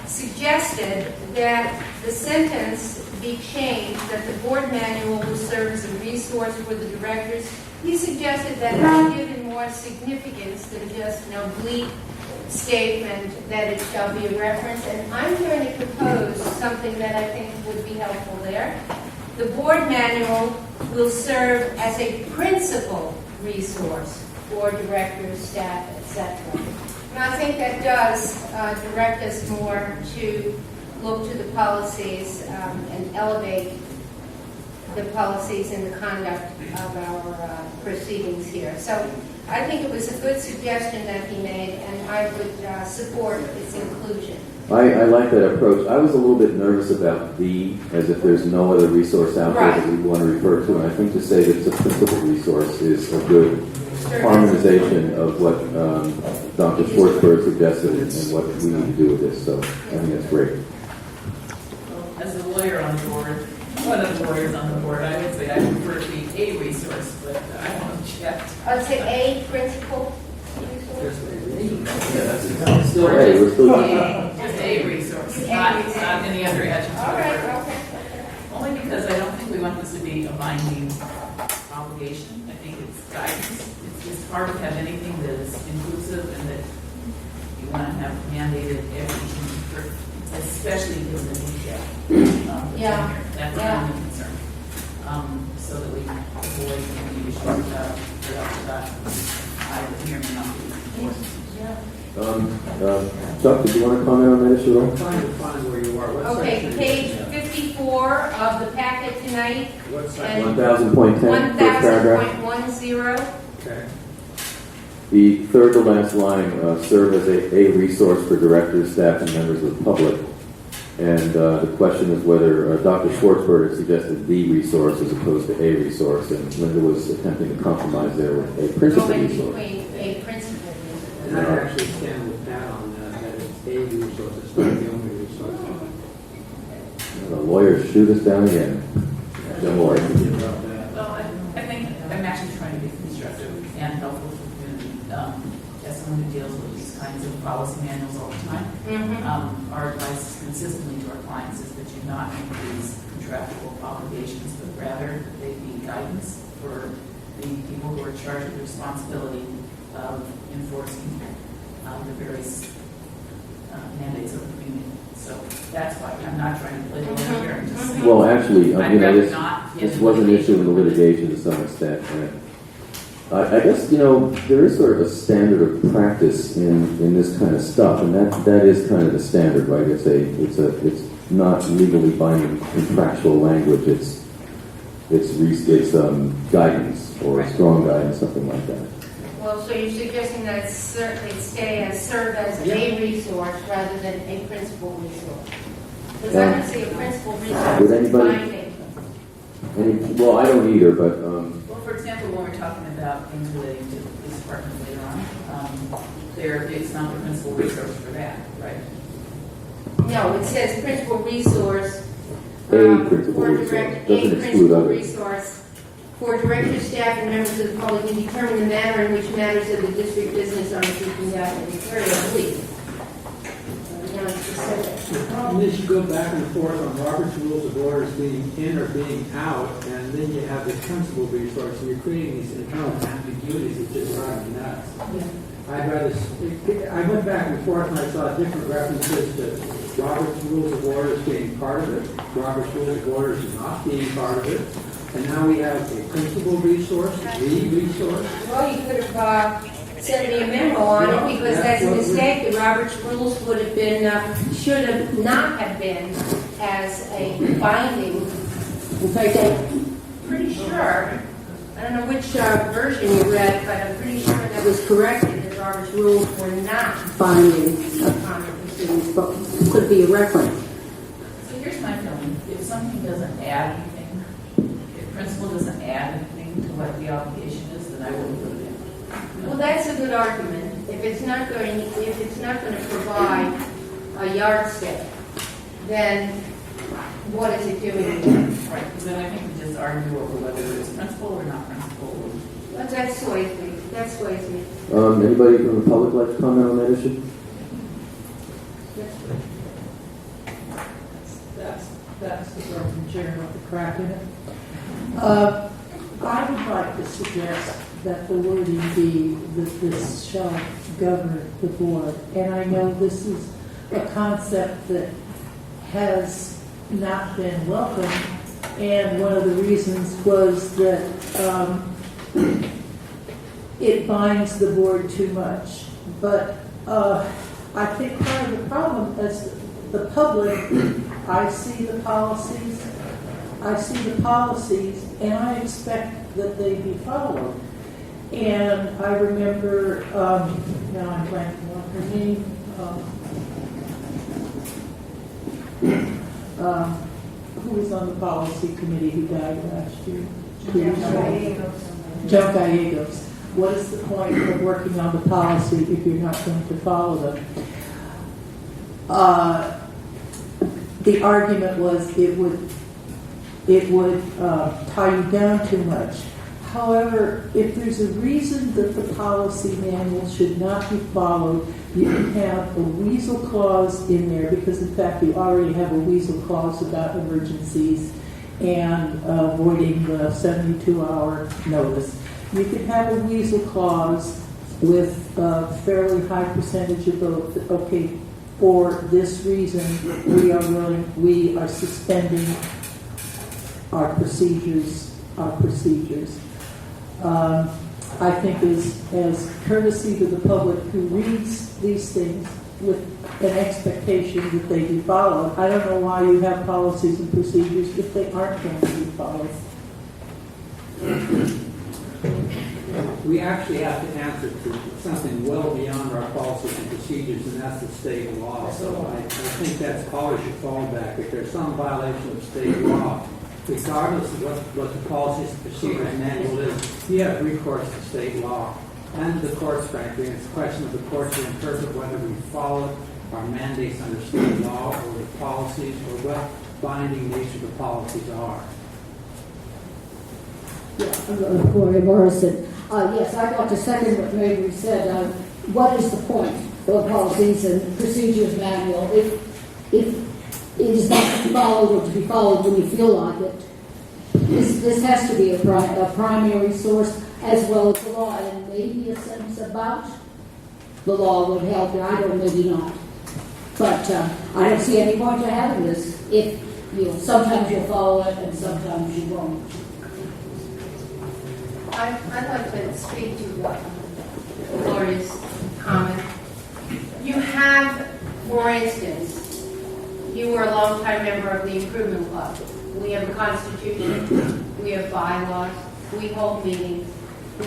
suggested that the sentence be changed, that the board manual will serve as a resource for the directors. He suggested that it be given more significance than just an oblique statement that it shall be a reference, and I'm going to propose something that I think would be helpful there. The board manual will serve as a principal resource for directors, staff, etc. And I think that does direct us more to look to the policies and elevate the policies and the conduct of our proceedings here. So I think it was a good suggestion that he made, and I would support its inclusion. I like that approach. I was a little bit nervous about the, as if there's no other resource out there that we want to refer to, and I think to say that it's a principal resource is a good harmonization of what Dr. Schwartzberg suggested and what we need to do with this. So I think that's great. As a lawyer on the board, one of the lawyers on the board, I would say I prefer to be a resource, but I don't object. I'd say a principal resource. Still, hey, we're still Just a resource, not any other adjective. All right, okay. Only because I don't think we want this to be a binding obligation. I think it's guidance. It's hard to have anything that is inclusive and that you want to have mandated everything, especially given the detail. Yeah. That's my only concern. So that we avoid any issues right off the bat. I would hear me not be enforced. Chuck, did you want to comment on that issue at all? I'm trying to find where you are. What Okay, section? page 54 of the packet tonight. What section? 1000.10, first paragraph. 1000.10. Okay. The third to last line, serve as a resource for directors, staff, and members of the public. And the question is whether Dr. Schwartzberg suggested the resource as opposed to a resource, and Linda was attempting to compromise there with a principal Going resource. between a principal And I actually stand with Pat on that it's a resource, it's not the only resource. The lawyers shoot us down again. Don't worry. Well, I think I'm actually trying to be constructive and helpful to the community. As someone who deals with these kinds of policy manuals all the time, our advice consistently to our clients is that you not make these contractual obligations, but rather they be guidance for the people who are charged with the responsibility of enforcing the various mandates of the community. So that's why I'm not trying to play the lawyer. I'm just saying. Well, actually, I'd you know, rather this not get was into an issue in the litigation to some extent. I guess, you know, there is sort of a standard of practice in this kind of stuff, and that is kind of the standard, right? It's not legally binding contractual language. It's guidance or strong guidance, something like that. Well, Well, so you're suggesting that it serve as a resource rather than a principal resource? Because I don't see a principal resource Would as anybody- binding. Well, I don't either, but Well, for example, when we're talking about things relating to the police department later on, it's not the principal resource for that, right? No, it says principal resource. A principal for resource, direct- doesn't a exclude principal others. resource for directors, staff, and members of the public to determine the manner in which matters of the district business are to be conducted. It's very oblique. Non-specific. The problem is you go back and forth on Robert's Rules of Orders being in or being out, and then you have this principal resource, and you're creating these internal ambiguities that just drive me nuts. I went back and forth and I saw different references to Robert's Rules of Orders being part of it, Robert's Rules of Orders not being part of it, and now we have a principal resource, the resource. Well, you could have sent me a memo on it because that's a mistake. The Robert's Rules would have been, should have not have been as a binding. In fact, I'm pretty sure, I don't know which version you read, but I'm pretty sure that was corrected. The Robert's Rules were not binding upon the proceedings, but could be a reference. So here's my feeling. If something doesn't add anything, if principal doesn't add anything to what the obligation is, then I wouldn't put it in. Well, that's a good argument. If it's not going to provide a yardstick, then what is it doing? Right, because then I think we just argue over whether it's principal or not principal. Well, that sways me. That sways me. anybody from the public like to comment on that issue? That's the broken chair with the crack in it. I would like to suggest that the wording be that this shall govern the board. And I know this is a concept that has not been welcomed, and one of the reasons was that it binds the board too much. But I think part of the problem is the public, I see the policies, and I expect that they be followed. And I remember, now I'm blanking on her name, who was on the policy committee who died last year? Joe Gallegos. What is the point of working on the policy if you're not going to follow them? The argument was it would tie you down too much. However, if there's a reason that the policy manual should not be followed, you can have a weasel clause in there, because in fact you already have a weasel clause about emergencies and avoiding the 72-hour notice. You can have a weasel clause with a fairly high percentage of vote that, okay, for this reason we are suspending our procedures. I think as courtesy to the public who reads these things with an expectation that they be followed. I don't know why you have policies and procedures if they aren't going to be followed. We actually have to answer to something well beyond our policies and procedures, and that's the state law. So I think that's always your fallback. If there's some violation of state law, regardless of what the policies and procedures manual is, you have recourse to state law and the courts, frankly. And it's a question of the courts to interpret whether we follow our mandates under state law or the policies, or what binding nature the policies are. Gloria Morrison. Yes, I'd like to second what Mary said. What is the point of policies and procedures manual if it is not to be followed or to be followed when you feel like it? This has to be a primary source as well as the law, and maybe a sentence about the law would help. I don't, maybe not. But I don't see any point to having this if sometimes you'll follow it and sometimes you won't. I'd like to speak to Gloria's comment. You have, for instance, you were a longtime member of the Improvement Club. We have a constitution, we have bylaws, we hold meetings.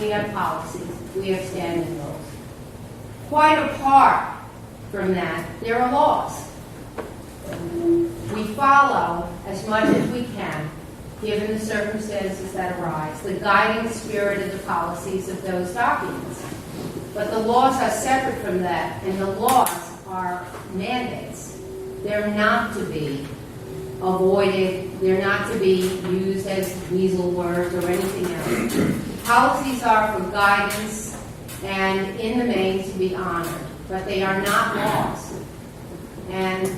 we have policies, we have standing rules. Quite apart from that, there are laws. We follow as much as we can, given the circumstances that arise, the guiding spirit of the policies of those documents. But the laws are separate from that, and the laws are mandates. They're not to be avoided. They're not to be used as weasel words or anything else. Policies are for guidance and, in the main, to be honored. But they are not laws. And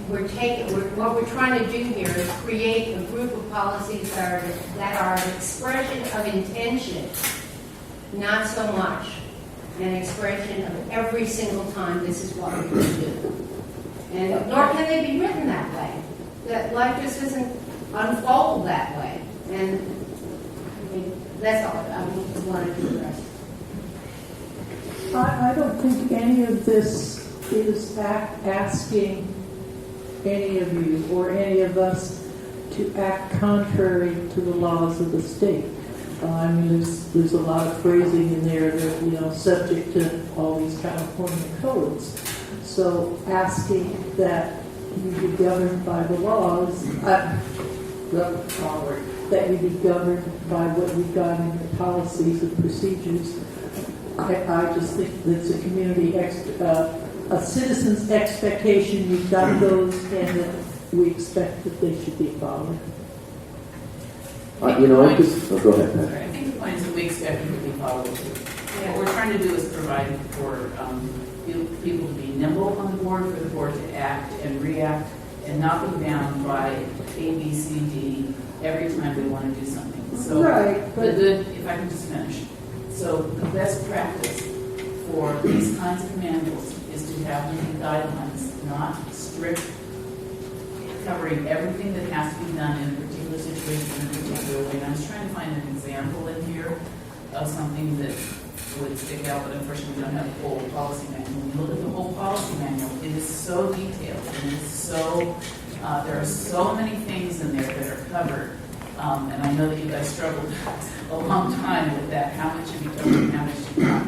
what we're trying to do here is create a group of policies that are an expression of intention, not so much an expression of every single time this is what we're going to do. And nor can they be written that way. That life just doesn't unfold that way. And I mean, that's all I wanted to address. I don't think any of this is asking any of you or any of us to act contrary to the laws of the state. I mean, there's a lot of phrasing in there that, subject to all these California codes. So asking that you be governed by the laws, that you be governed by what we've got in the policies and procedures, I just think that's a community, a citizen's expectation. We've got those, and that we expect that they should be followed. Go ahead. I think the points that we expect them to be followed. What we're trying to do is provide for people to be nimble on the board, for the board to act and react, and not be bound by A, B, C, D every time they want to do something. So right, if I can just finish. So the best practice for these kinds of manuals is to have them be guidelines, not strict, covering everything that has to be done in a particular situation in a particular way. And I was trying to find an example in here of something that would stick out, but unfortunately we don't have the whole policy manual. When you look at the whole policy manual, it is so detailed, and it's so, there are so many things in there that are covered. And I know that you guys struggled a long time with that, how much should be covered and how much should not.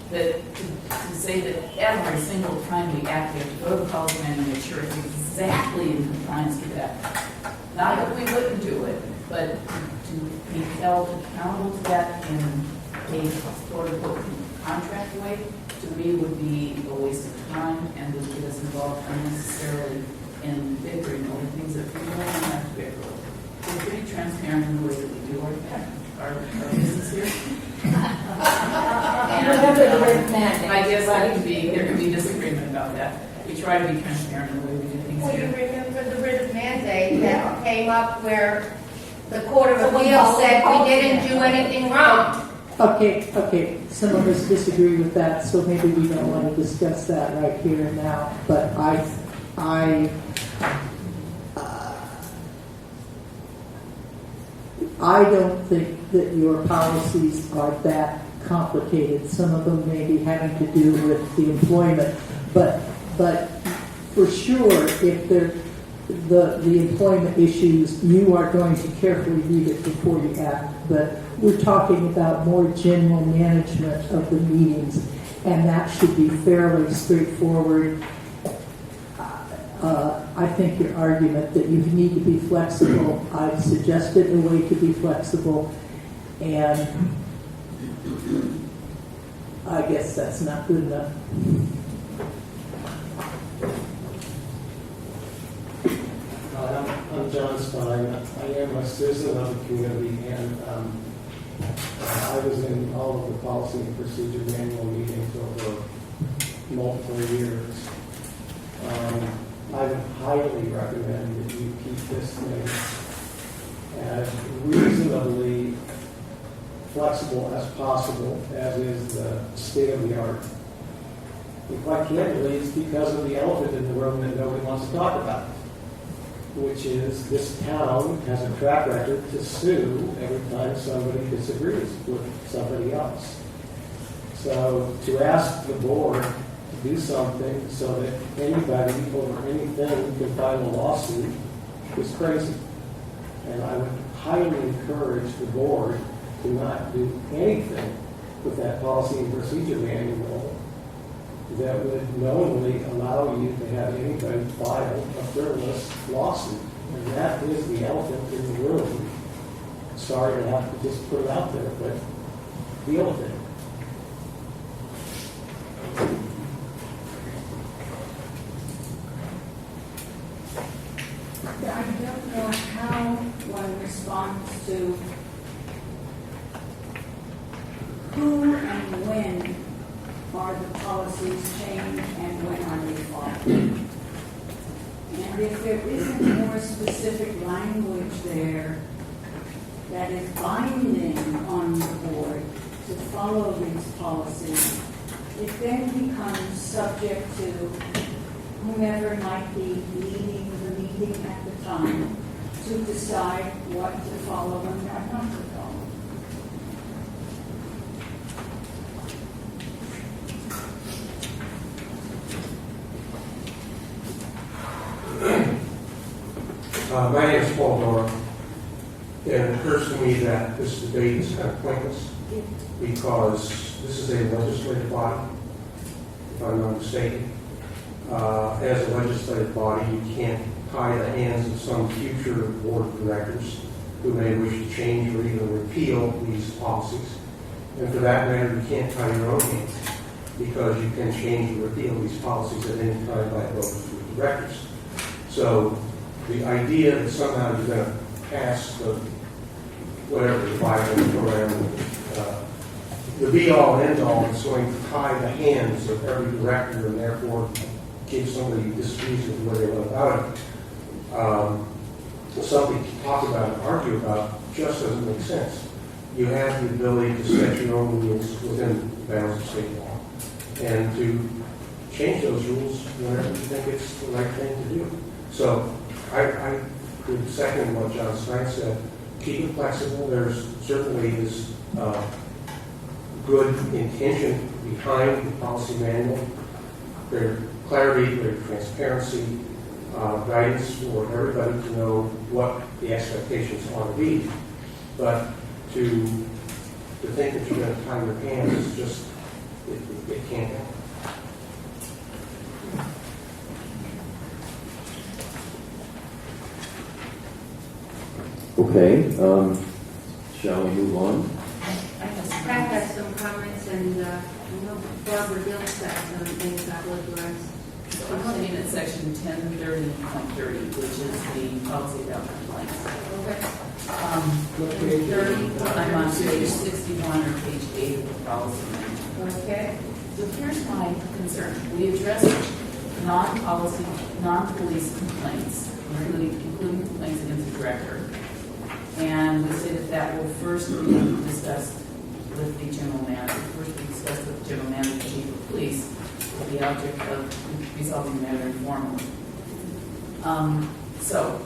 That to say that every single time we act, we have to go to the policy manual and make sure it's exactly in compliance with that. Not that we wouldn't do it, but to be held accountable to that in a sort of contract way, to me would be a waste of time and would get us involved unnecessarily in bickering over things that we don't have to bicker over. We're pretty transparent in the way that we do our business here. I guess there can be disagreement about that. We try to be transparent in the way we do things Well, you here. remember the writ of mandate that came up where the Court of Appeals said we didn't do anything wrong. Okay. Some of us disagree with that, so maybe we don't want to discuss that right here and now. But I don't think that your policies are that complicated. Some of them may be having to do with the employment, but for sure, if they're the employment issues, you are going to carefully read it before you act. But we're talking about more general management of the meetings, and that should be fairly straightforward. I think your argument that you need to be flexible, I've suggested a way to be flexible, and I guess that's not good enough. I'm John Stein. I am a citizen of the community, and I was in all of the policy and procedure manual meetings over multiple years. I would highly recommend that you keep this thing as reasonably flexible as possible, as is the state of the art. And quite candidly, it's because of the elephant in the room that nobody wants to talk about, which is this town has a track record to sue every time somebody disagrees with somebody else. So to ask the board to do something so that anybody over anything can file a lawsuit is crazy. And I would highly encourage the board to not do anything with that policy and procedure manual that would knowingly allow you to have anybody file a frivolous lawsuit. And that is the elephant in the room. Sorry to have to just put it out there, but deal with it. I don't know how one responds to who and when are the policies changed and when are they followed. And if there isn't more specific language there that is binding on the board to follow these policies, it then becomes subject to whomever might be leading the meeting at the time to decide what to follow and what not to follow. My name is Paul Dora, and it occurs to me that this debate is kind of pointless because this is a legislative body, if I'm not mistaken. As a legislative body, you can't tie the hands of some future board of directors who may wish to change or even repeal these policies. And for that matter, you can't tie your own hands because you can change or repeal these policies at any time by a vote of the directors. So the idea that somehow you're going to pass the whatever the Bible program, the be-all and end-all is going to tie the hands of every director and therefore give somebody disagrees with the way they went about it. Something to talk about and argue about just doesn't make sense. You have the ability to set your own rules within the bounds of state law and to change those rules whenever you think it's the right thing to do. So I would second what John Stein said. Keep it flexible. There's certainly this good intention behind the policy manual. There's clarity, there's transparency, guidance for everybody to know what the expectations ought to be. But to think that you're going to tie your hands is just, it can't happen. Okay, shall we move on? Pat has some comments, and I know Barbara Gill said some things that would address. I'm looking at section 1030.30, which is the policy about complaints. Okay. 30, I'm on page 61 or page 8 of the policy manual. Okay. So here's my concern. We address non-policy, non-police complaints, including complaints against the director. And we say that will first be discussed with the general manager, first be discussed with the general manager and chief of police, with the object of resolving the matter informally. So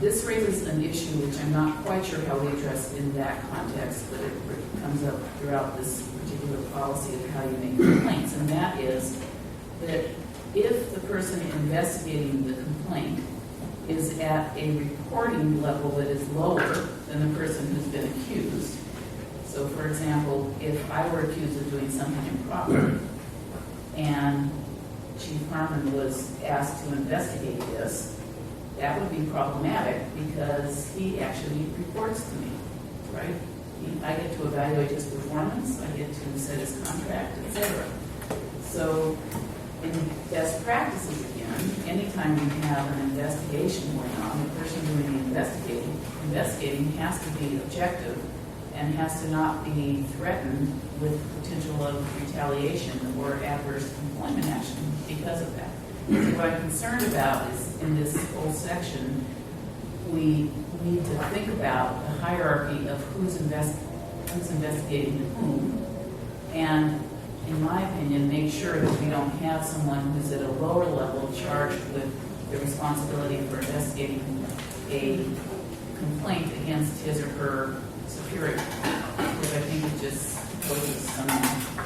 this raises an issue which I'm not quite sure how we address in that context, but it comes up throughout this particular policy of how you make complaints, and that is that if the person investigating the complaint is at a reporting level that is lower than the person who's been accused. So, for example, if I were accused of doing something improper and Chief Harmon was asked to investigate this, that would be problematic because he actually reports to me, right? I get to evaluate his performance, I get to set his contract, etc. So, in best practices again, anytime you have an investigation going on, the person doing the investigating has to be objective and has to not be threatened with potential of retaliation or adverse employment action because of that. So what I'm concerned about is in this whole section, we need to think about the hierarchy of who's investigating whom, and in my opinion, make sure that we don't have someone who's at a lower level charged with the responsibility for investigating a complaint against his or her superior, because I think it just poses some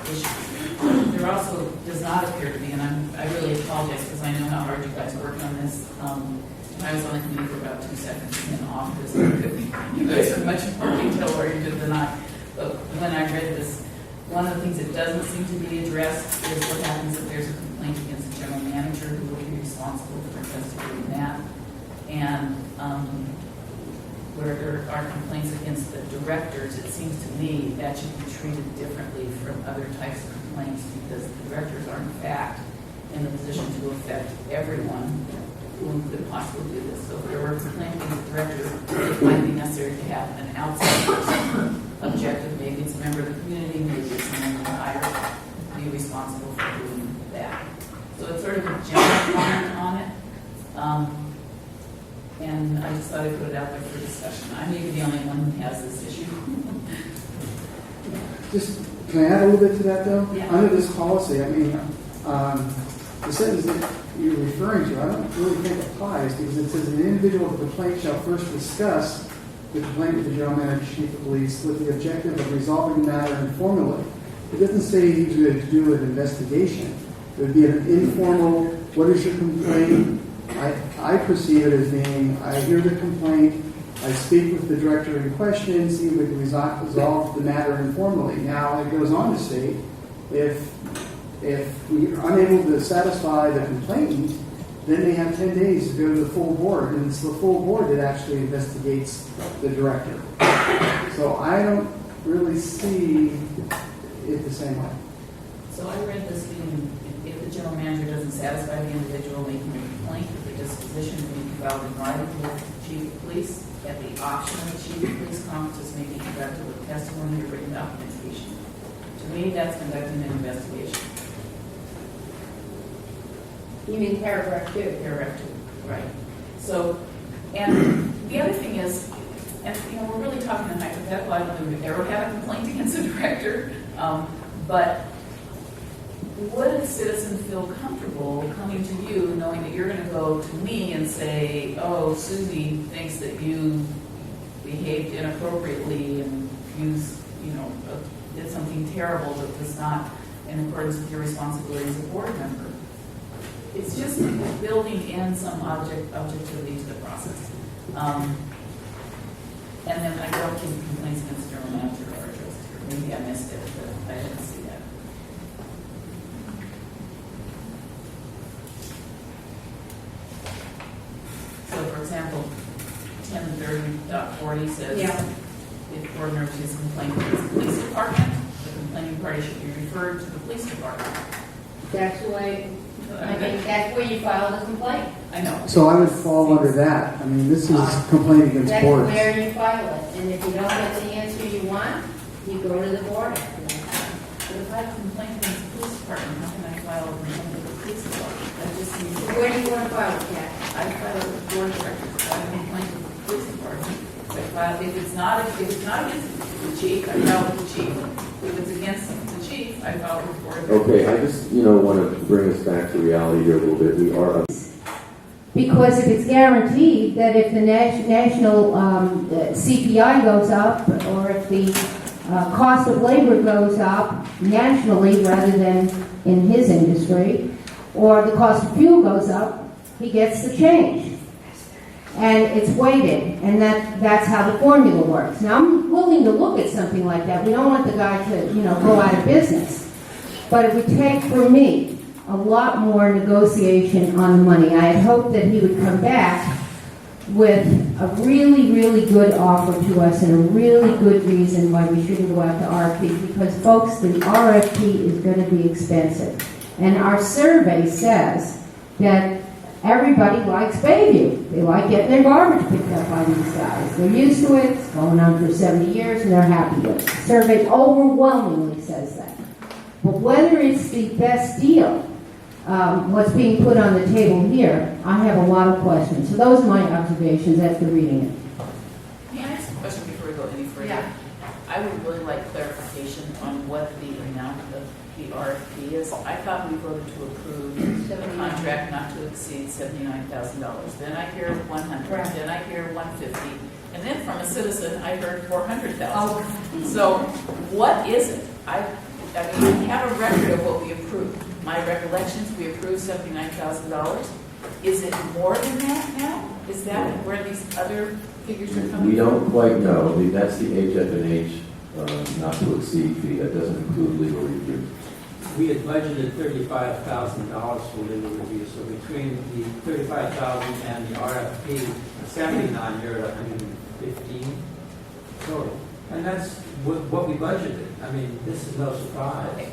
issues. There also does not appear to be, and I really apologize because I know how hard you guys work on this. I was on the committee for about 2 seconds and then off because you guys are much more detail oriented than I. when I read this, one of the things that doesn't seem to be addressed is what happens if there's a complaint against the general manager, who will be responsible for investigating that. And where there are complaints against the directors, it seems to me that should be treated differently from other types of complaints, because the directors are in fact in the position to affect everyone who could possibly do this. So if there were complaints against the director, it might be necessary to have an outside person, objective, maybe it's a member of the community, maybe it's a member of the higher, be responsible for doing that. So it's sort of a general comment on it. And I just thought I'd put it out there for discussion. I may be the only one who has this issue. Just, can I add a little bit to that though? Yeah. Under this policy, I mean, the sentence that you're referring to, I don't really think applies, because it says an individual with a complaint shall first discuss the complaint with the general manager, chief of police, with the objective of resolving the matter informally. It doesn't say he's going to do an investigation. It would be an informal, what is your complaint? I perceive it as being, I hear the complaint, I speak with the director in question, see if we can resolve the matter informally. Now, it goes on to state, if we are unable to satisfy the complainant, then they have 10 days to go to the full board, and it's the full board that actually investigates the director. So I don't really see it the same way. So I read this being, if the general manager doesn't satisfy the individual making the complaint, that the disposition may be filed in writing with the chief of police. At the option of the chief of police, conferences may be conducted with testimony or written documentation. To me, that's conducting an investigation. You mean paragraph 2? Paragraph 2, right. So, and the other thing is, and we're really talking in hypothetical. I don't think we've ever had a complaint against a director, but would a citizen feel comfortable coming to you knowing that you're going to go to me and say, oh, Susie thinks that you behaved inappropriately and did something terrible that was not in accordance with your responsibility as a board member? It's just building in some objectivity to the process. And then I don't think complaints against the general manager are addressed here. Maybe I missed it, but I didn't see that. So, for example, 1030.40 says, if board member has a complaint against the police department, the complaining party should be referred to the police department. That's the way, I mean, that's where you file the complaint. I know. So I would fall under that. I mean, this is complaint against That's boards. where you file it. And if you don't get the answer you want, you go to the board after that. But if I have a complaint against the police department, how can I file a complaint with the police department? That just seems. Where do you want to file it, Kat? I file it with the board director. I have a complaint with the police department. If it's not against the chief, I file with the chief. If it's against the chief, I file with the board director. Okay, I just, want to bring us back to reality here a little bit. We are. Because if it's guaranteed that if the national CPI goes up, or if the cost of labor goes up nationally rather than in his industry, or the cost of fuel goes up, he gets the change. And it's weighted, and that's how the formula works. Now, I'm willing to look at something like that. We don't want the guy to, go out of business. But it would take, for me, a lot more negotiation on the money. I had hoped that he would come back with a really, really good offer to us and a really good reason why we shouldn't go out to RFP. Because, folks, the RFP is going to be expensive. And our survey says that everybody likes Bayview. They like getting their garbage picked up by these guys. They're used to it. It's going on for 70 years, and they're happy with it. The survey overwhelmingly says that. But whether it's the best deal, what's being put on the table here, I have a lot of questions. So those are my observations after reading it. May I ask a question before we go any further? Yeah. I would really like clarification on what the amount of the RFP is. I thought we voted to approve the contract not to exceed $79,000. Then I hear 100. Right. Then I hear 150. And then from a citizen, I heard 400,000. So what is it? I mean, we have a record of what we approved. My recollections, we approved $79,000. Is it more than that now? Is that where these other figures are coming from? We don't quite know. That's the HF&H not to exceed fee. That doesn't include legal review. We had budgeted $35,000 for legal review, so between the $35,000 and the RFP, 79, you're at 115 total. And that's what we budgeted. I mean, this is no surprise. Okay,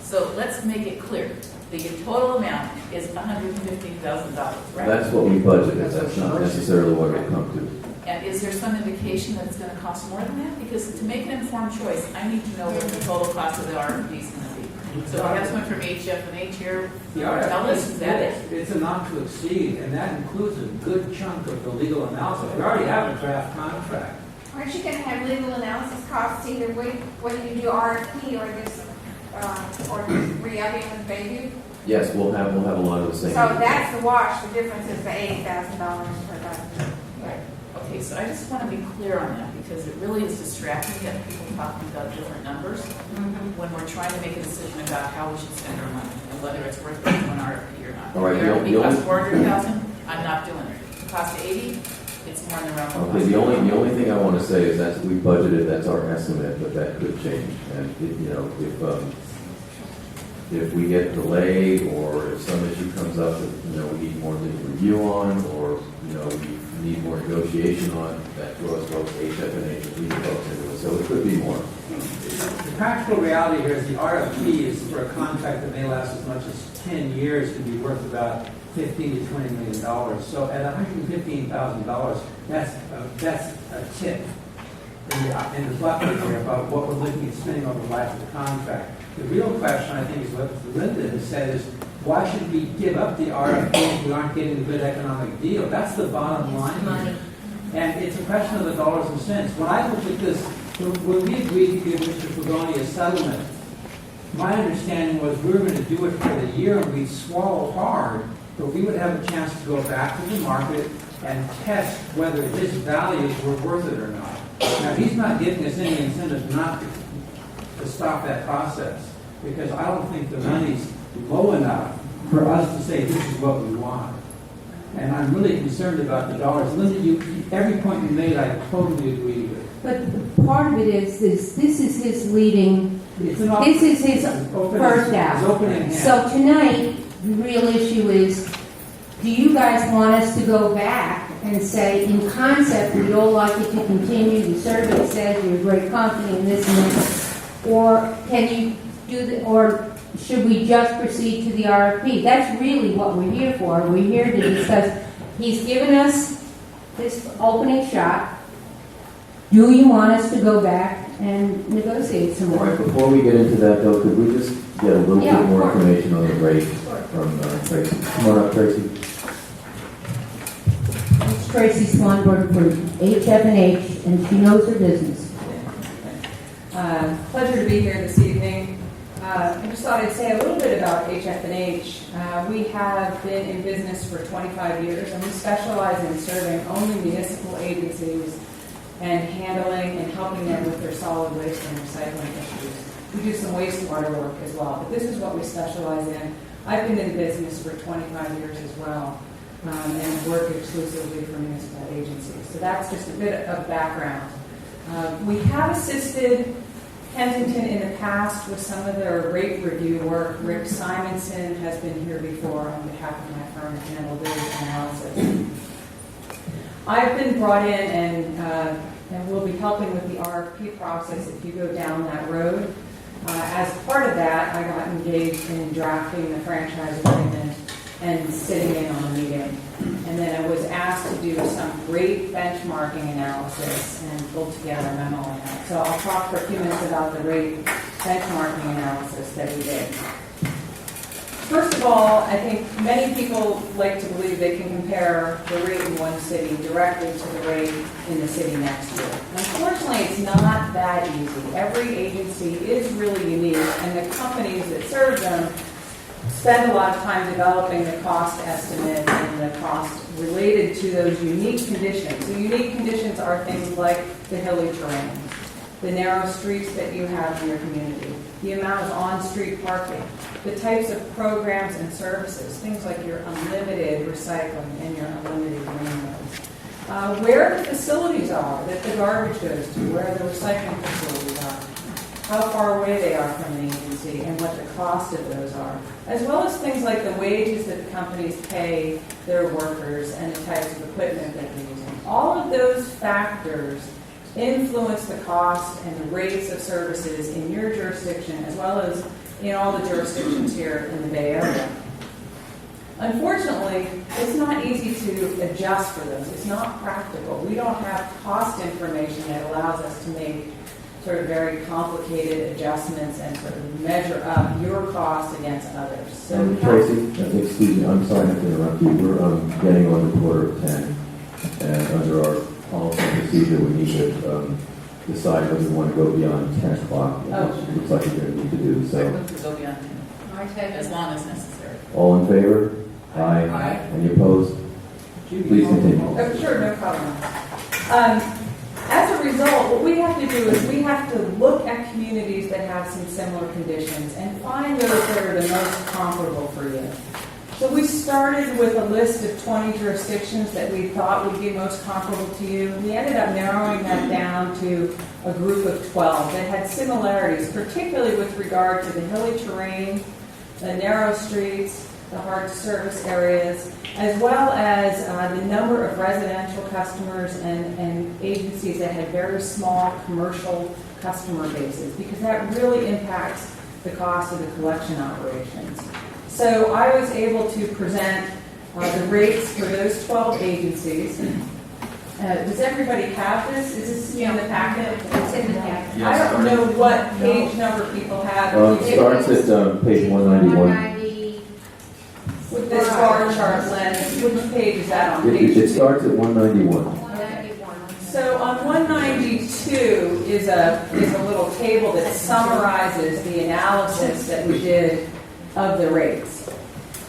so let's make it clear. The total amount is $115,000, right? That's what we budgeted. That's not necessarily what it'll come to. And is there some indication that it's going to cost more than that? Because to make an informed choice, I need to know what the total cost of the RFP is going to be. So we have someone from HF&H here. The Tell us, is that it? It's a not to exceed, and that includes a good chunk of the legal analysis. We already have a draft contract. Aren't you going to have legal analysis costs either way, whether you do RFP or this, or re-upping with Bayview? Yes, we'll have a lot of the same. So that's the wash, the difference is the $80,000 per dozen. Right. Okay, so I just want to be clear on that because it really is distracting that people talking about different numbers when we're trying to make a decision about how we should spend our money and whether it's worth paying one RFP or not. All right, If the it only- costs $400,000, I'm not doing it. If it costs 80, it's more in the realm of Okay, the only thing I want to say is that we budgeted, that's our estimate, but that could change. And if we get delayed or if some issue comes up that, we need more legal review on or, we need more negotiation on, that throws both HF&H and legal folks into it. So it could be more. The practical reality here is the RFP is for a contract that may last as much as 10 years, can be worth about $15 to $20 million. So at $115,000, that's a tip in the bucket here about what we're looking at spending over the life of the contract. The real question, I think, is what Linda has said is, why should we give up the RFP if we aren't getting a good economic deal? That's the bottom line. Money. And it's a question of the dollars and cents. When I look at this, when we agreed to give Mr. Fugoni a settlement, my understanding was we were going to do it for the year and we'd swallow hard, but we would have a chance to go back to the market and test whether his values were worth it or not. Now, he's not giving us any incentive not to stop that process, because I don't think the money's low enough for us to say this is what we want. And I'm really concerned about the dollars. Linda, every point you made, I totally agree with. But part of it is this is his leading, this is his first out. So tonight, the real issue is, do you guys want us to go back and say, in concept, we'd all like it to continue, the survey says you're a great company in this and that, or can you do the, or should we just proceed to the RFP? That's really what we're here for. We're here to discuss. He's given us this opening shot. Do you want us to go back and negotiate some All more? right, before we get into that, though, could we just get a little bit more information on the rate from Tracy? Come on up, Tracy. It's Tracy Swanberg for HF&H, and she knows her business. Pleasure to be here this evening. I just thought I'd say a little bit about HF&H. We have been in business for 25 years, and we specialize in serving only municipal agencies and handling and helping them with their solid waste and recycling issues. We do some wastewater work as well, but this is what we specialize in. I've been in business for 25 years as well, and work exclusively for municipal agencies. So that's just a bit of background. We have assisted Kensington in the past with some of their rate review work. Rick Simonson has been here before on behalf of my firm to handle this analysis. I've been brought in and will be helping with the RFP process if you go down that road. As part of that, I got engaged in drafting the franchise agreement and sitting in on the meeting. And then I was asked to do some rate benchmarking analysis and pull together a memo on that. So I'll talk for a few minutes about the rate benchmarking analysis that we did. First of all, I think many people like to believe they can compare the rate in one city directly to the rate in the city next to it. Unfortunately, it's not that easy. Every agency is really unique, and the companies that serve them spend a lot of time developing the cost estimates and the cost related to those unique conditions. The unique conditions are things like the hilly terrain, the narrow streets that you have in your community, the amount of on-street parking, the types of programs and services, things like your unlimited recycling and your unlimited green roads. where the facilities are that the garbage goes to, where the recycling facilities are, how far away they are from the agency, and what the cost of those are, as well as things like the wages that the companies pay their workers and the types of equipment that they're using. All of those factors influence the cost and the rates of services in your jurisdiction, as well as in all the jurisdictions here in the Bay Area. Unfortunately, it's not easy to adjust for those. It's not practical. We don't have cost information that allows us to make sort of very complicated adjustments and sort of measure up your cost against others. So Tracy, excuse me, I'm sorry to interrupt you. We're getting on the 9:45, and under our policy and procedure, we need to decide whether we want to go beyond 10 o'clock, which looks like we're going to need to do. So, Go beyond 10, as long as necessary. all in favor? Aye. Any opposed? Please continue. Oh, sure, no problem. As a result, what we have to do is we have to look at communities that have some similar conditions and find those that are the most comparable for you. So we started with a list of 20 jurisdictions that we thought would be most comparable to you. We ended up narrowing that down to a group of 12 that had similarities, particularly with regard to the hilly terrain, the narrow streets, the hard-to-service areas, as well as the number of residential customers and agencies that had very small commercial customer bases, because that really impacts the cost of the collection operations. So I was able to present the rates for those 12 agencies. Does everybody have this? Is this in the packet? It's in the packet. I don't know what page number people have. It starts at page 191. With this bar chart, Len, which page is that on? It starts at 191. 191. So on 192 is a little table that summarizes the analysis that we did of the rates.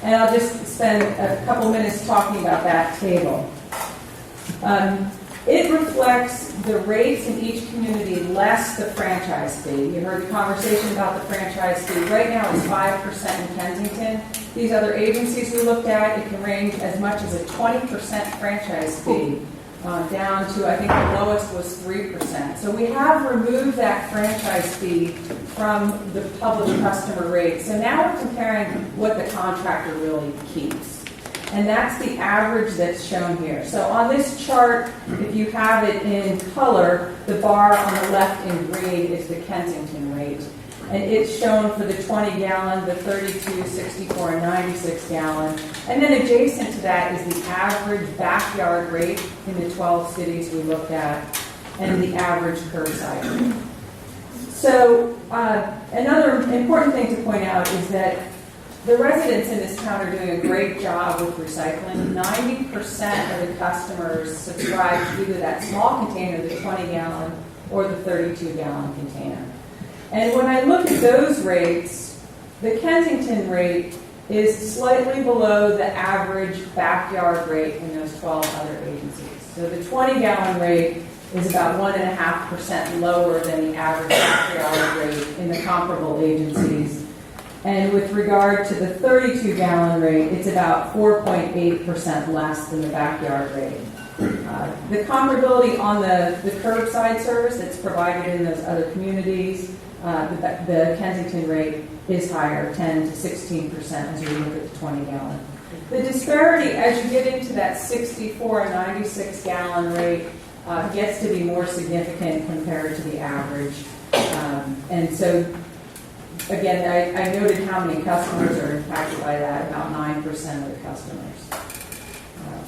And I'll just spend a couple minutes talking about that table. It reflects the rates in each community less the franchise fee. You heard the conversation about the franchise fee. Right now it's 5% in Kensington. These other agencies we looked at, it can range as much as a 20% franchise fee, down to, I think the lowest was 3%. So we have removed that franchise fee from the public customer rate. So now we're comparing what the contractor really keeps. And that's the average that's shown here. So on this chart, if you have it in color, the bar on the left in green is the Kensington rate. And it's shown for the 20-gallon, the 32, 64, and 96-gallon. And then adjacent to that is the average backyard rate in the 12 cities we looked at, and the average curbside rate. So another important thing to point out is that the residents in this town are doing a great job with recycling. 90% of the customers subscribe to either that small container, the 20-gallon, or the 32-gallon container. And when I look at those rates, the Kensington rate is slightly below the average backyard rate in those 12 other agencies. So the 20-gallon rate is about 1.5% lower than the average backyard rate in the comparable agencies. And with regard to the 32-gallon rate, it's about 4.8% less than the backyard rate. The comparability on the curbside service that's provided in those other communities, the Kensington rate is higher, 10 to 16% as we look at the 20-gallon. The disparity as you get into that 64 and 96-gallon rate gets to be more significant compared to the average. And so, again, I noted how many customers are impacted by that, about 9% of the customers.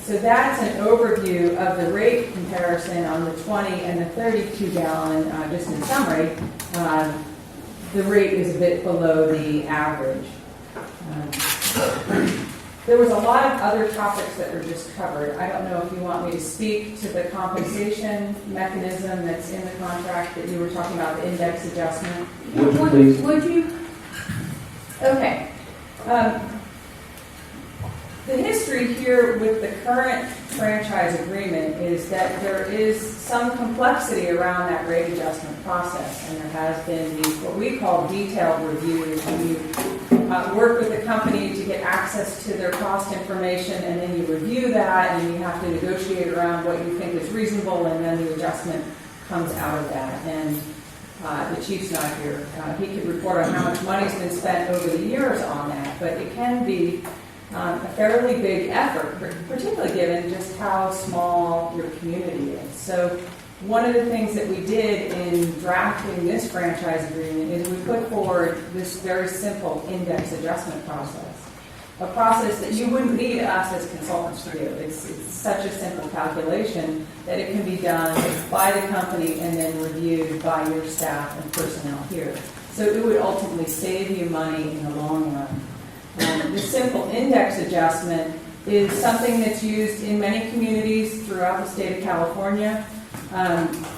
So that's an overview of the rate comparison on the 20 and the 32-gallon. Just in summary, the rate is a bit below the average. There was a lot of other topics that were just covered. I don't know if you want me to speak to the compensation mechanism that's in the contract that you were talking about, the index adjustment. Would you? Okay. The history here with the current franchise agreement is that there is some complexity around that rate adjustment process, and there has been these what we call detailed reviews when you work with the company to get access access to their cost information, and then you review that, and you have to negotiate around what you think is reasonable, and then the adjustment comes out of that. And the chief's not here. He could report on how much money's been spent over the years on that, but it can be a fairly big effort, particularly given just how small your community is. So one of the things that we did in drafting this franchise agreement is we put forward this very simple index adjustment process, a process that you wouldn't need us as consultants to do. It's such a simple calculation that it can be done by the company and then reviewed by your staff and personnel here. So it would ultimately save you money in the long run. The simple index adjustment is something that's used in many communities throughout the state of California.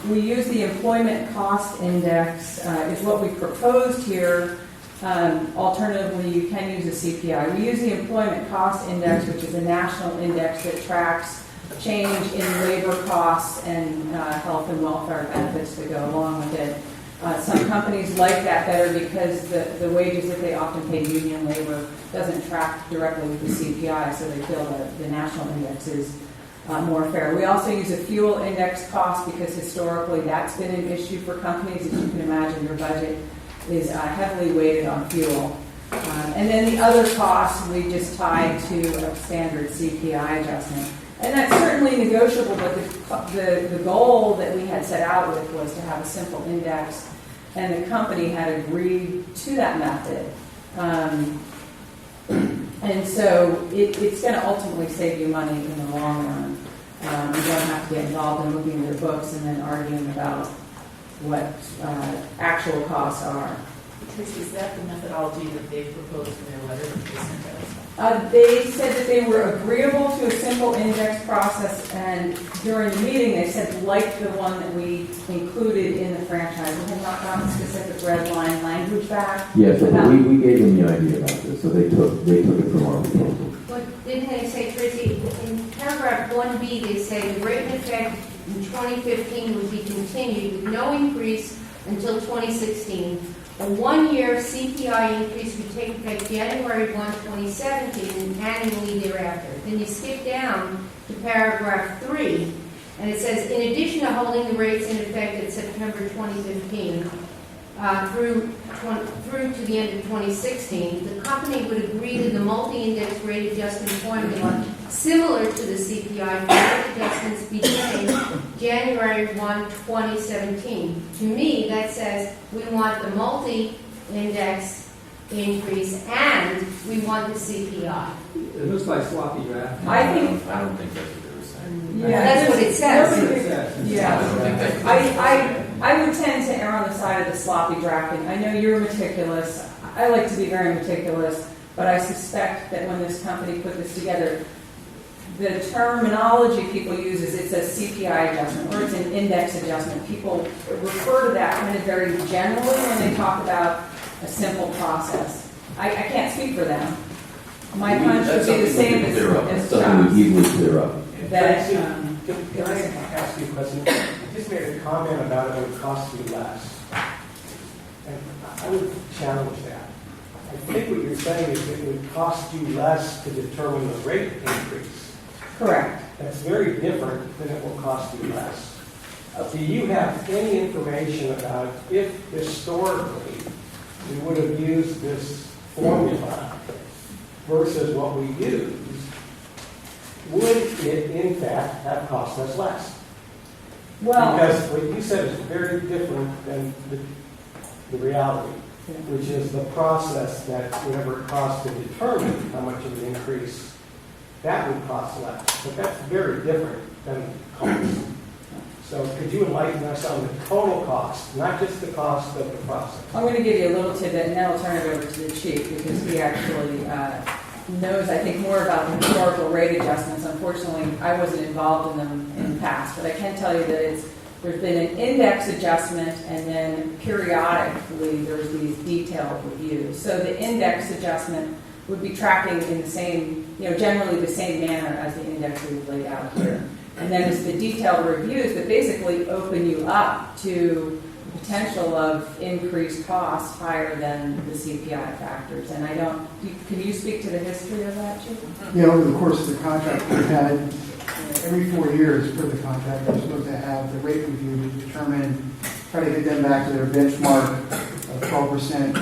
We use the employment cost index, is what we proposed here. Alternatively, you can use a CPI. We use the employment cost index, which is a national index that tracks change in labor costs and health and welfare benefits that go along with it. Some companies like that better because the wages that they often pay union labor doesn't track directly with the CPI, so they feel that the national index is more fair. We also use a fuel index cost because historically that's been an issue for companies. As you can imagine, your budget is heavily weighted on fuel. And then the other costs we just tied to a standard CPI adjustment. And that's certainly negotiable, but the goal that we had set out with was to have a simple index, and the company had agreed to that method. And so it's going to ultimately save you money in the long run. You don't have to get involved in looking at their books and then arguing about what actual costs are. Tracy, is that the methodology that they proposed in their letter that they sent us? They said that they were agreeable to a simple index process, and during the meeting they said like the one that we included in the franchise. We had not gotten specific red line language back. Yes, but we gave them the idea about this, so they took it from our proposal. What didn't they say, Tracy, in paragraph 1B, they say the rate in effect in 2015 would be continued with no increase until 2016. A one-year CPI increase would take effect January 1, 2017, and annually thereafter. Then you skip down to paragraph 3, and it says, in addition to holding the rates in effect at September 2015 through to the end of 2016, the company would agree to the multi-index rate adjustment formula similar to the CPI for rate adjustments beginning January 1, 2017. To me, that says we want the multi-index increase and we want the CPI. It looks like sloppy draft. I don't think that's what they were saying. Yeah, that's what it says. Yeah, I would tend to err on the side of the sloppy drafting. I know you're meticulous. I like to be very meticulous, but I suspect that when this company put this together, the terminology people use is it's a CPI adjustment or it's an index adjustment. People refer to that kind of very generally when they talk about a simple process. I can't speak for them. My hunch would be the same as something we easily clear up. that, Can I ask you a question? You just made a comment about it would cost you less. And I would challenge that. I think what you're saying is it would cost you less to determine the rate increase. correct. That's very different than it will cost you less. Do you have any information about if historically we would have used this formula versus what we use, would it in fact have cost us less? Well, Because what you said is very different than the reality, which is the process that whatever it costs to determine how much of an increase, that would cost less. But that's very different than cost. So could you enlighten us on the total cost, not just the cost of the process? I'm going to give you a little tidbit, and then I'll turn it over to the chief because he actually knows, I think, more about the historical rate adjustments. Unfortunately, I wasn't involved in them in the past, but I can tell you that there's been an index adjustment, and then periodically there's these detailed reviews. So the index adjustment would be tracking in the same, generally the same manner as the index we've laid out here. And then it's the detailed reviews that basically open you up to potential of increased costs higher than the CPI factors. And can you speak to the history of that, Chief? Yeah, over the course of the contract, we've had, every 4 years for the contract, we're supposed to have the rate review to determine, try to get them back to their benchmark of 12%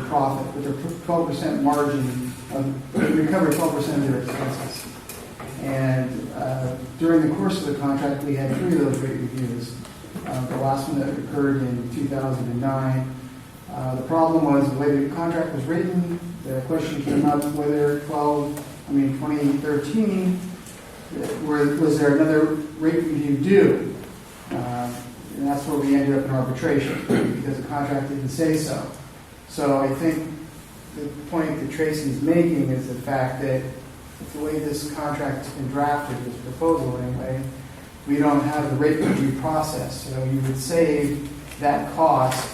profit, with a 12% margin, recover 12% of their expenses. And during the course of the contract, we had 3 of those rate reviews. The last one that occurred in 2009. The problem was the way the contract was written. The question came up whether 2013, was there another rate review due? And that's where we ended up in arbitration because the contract didn't say so. So I think the point that Tracy's making is the fact that the way this contract's been drafted, this proposal anyway, we don't have the rate review process. So you would save that cost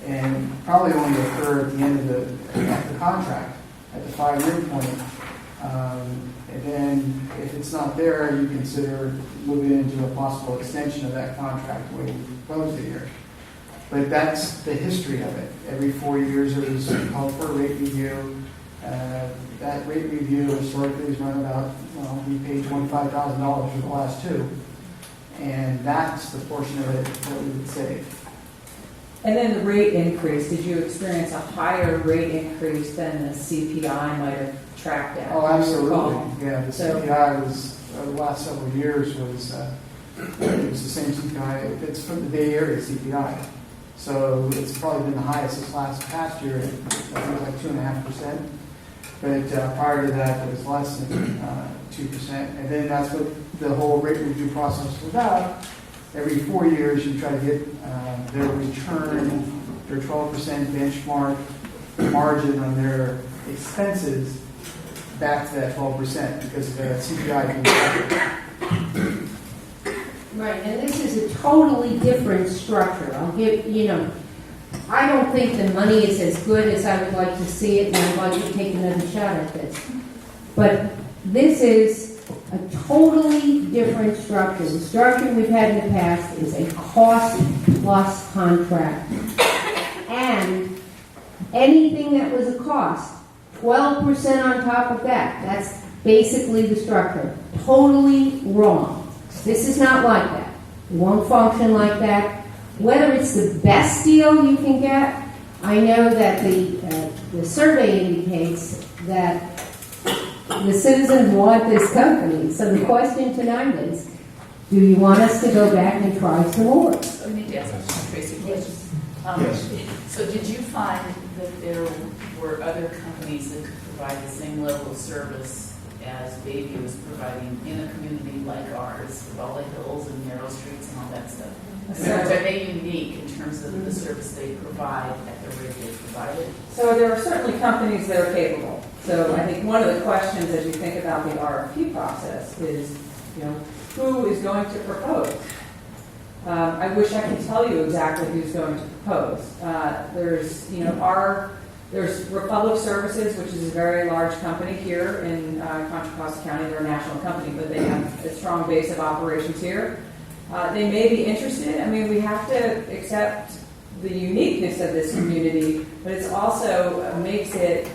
and probably only occur at the end of the contract, at the 5-year point. And then if it's not there, you consider moving into a possible extension of that contract the way we proposed it here. But that's the history of it. Every 4 years there was called for a rate review. That rate review historically has run about, we paid $25,000 for the last 2. And that's the portion of it that we would save. And then the rate increase, did you experience a higher rate increase than the CPI might have tracked at? Oh, absolutely. Yeah, the CPI was, the last several years was the same CPI. It's from the Bay Area CPI. So it's probably been the highest this past year. I think it was like 2.5%. But prior to that, it was less than 2%. And then that's what the whole rate review process was about. Every 4 years, you try to get their return, their 12% benchmark margin on their expenses back to that 12% because the CPI can. Right, and this is a totally different structure. I'll give, I don't think the money is as good as I would like to see it, and I'd like to take another shot at this. But this is a totally different structure. The structure we've had in the past is a cost-plus contract. And anything that was a cost, 12% on top of that, that's basically the structure. Totally wrong. This is not like that. It won't function like that. Whether it's the best deal you can get, I know that the survey indicates that the citizens want this company. So the question tonight is, do you want us to go back and try some more? Let me ask Tracy a question. Yes. So did you find that there were other companies that could provide the same level of service as Bayview is providing in a community like ours, with all the hills and narrow streets and all that stuff? So are they unique in terms of the service they provide at the rate they provide it? So there are certainly companies that are capable. So I think one of the questions as you think about the RFP process is, who is going to propose? I wish I could tell you exactly who's going to propose. There's Republic Services, which is a very large company here in Contra Costa County. They're a national company, but they have a strong base of operations here. They may be interested. I mean, we have to accept the uniqueness of this community, but it's also makes it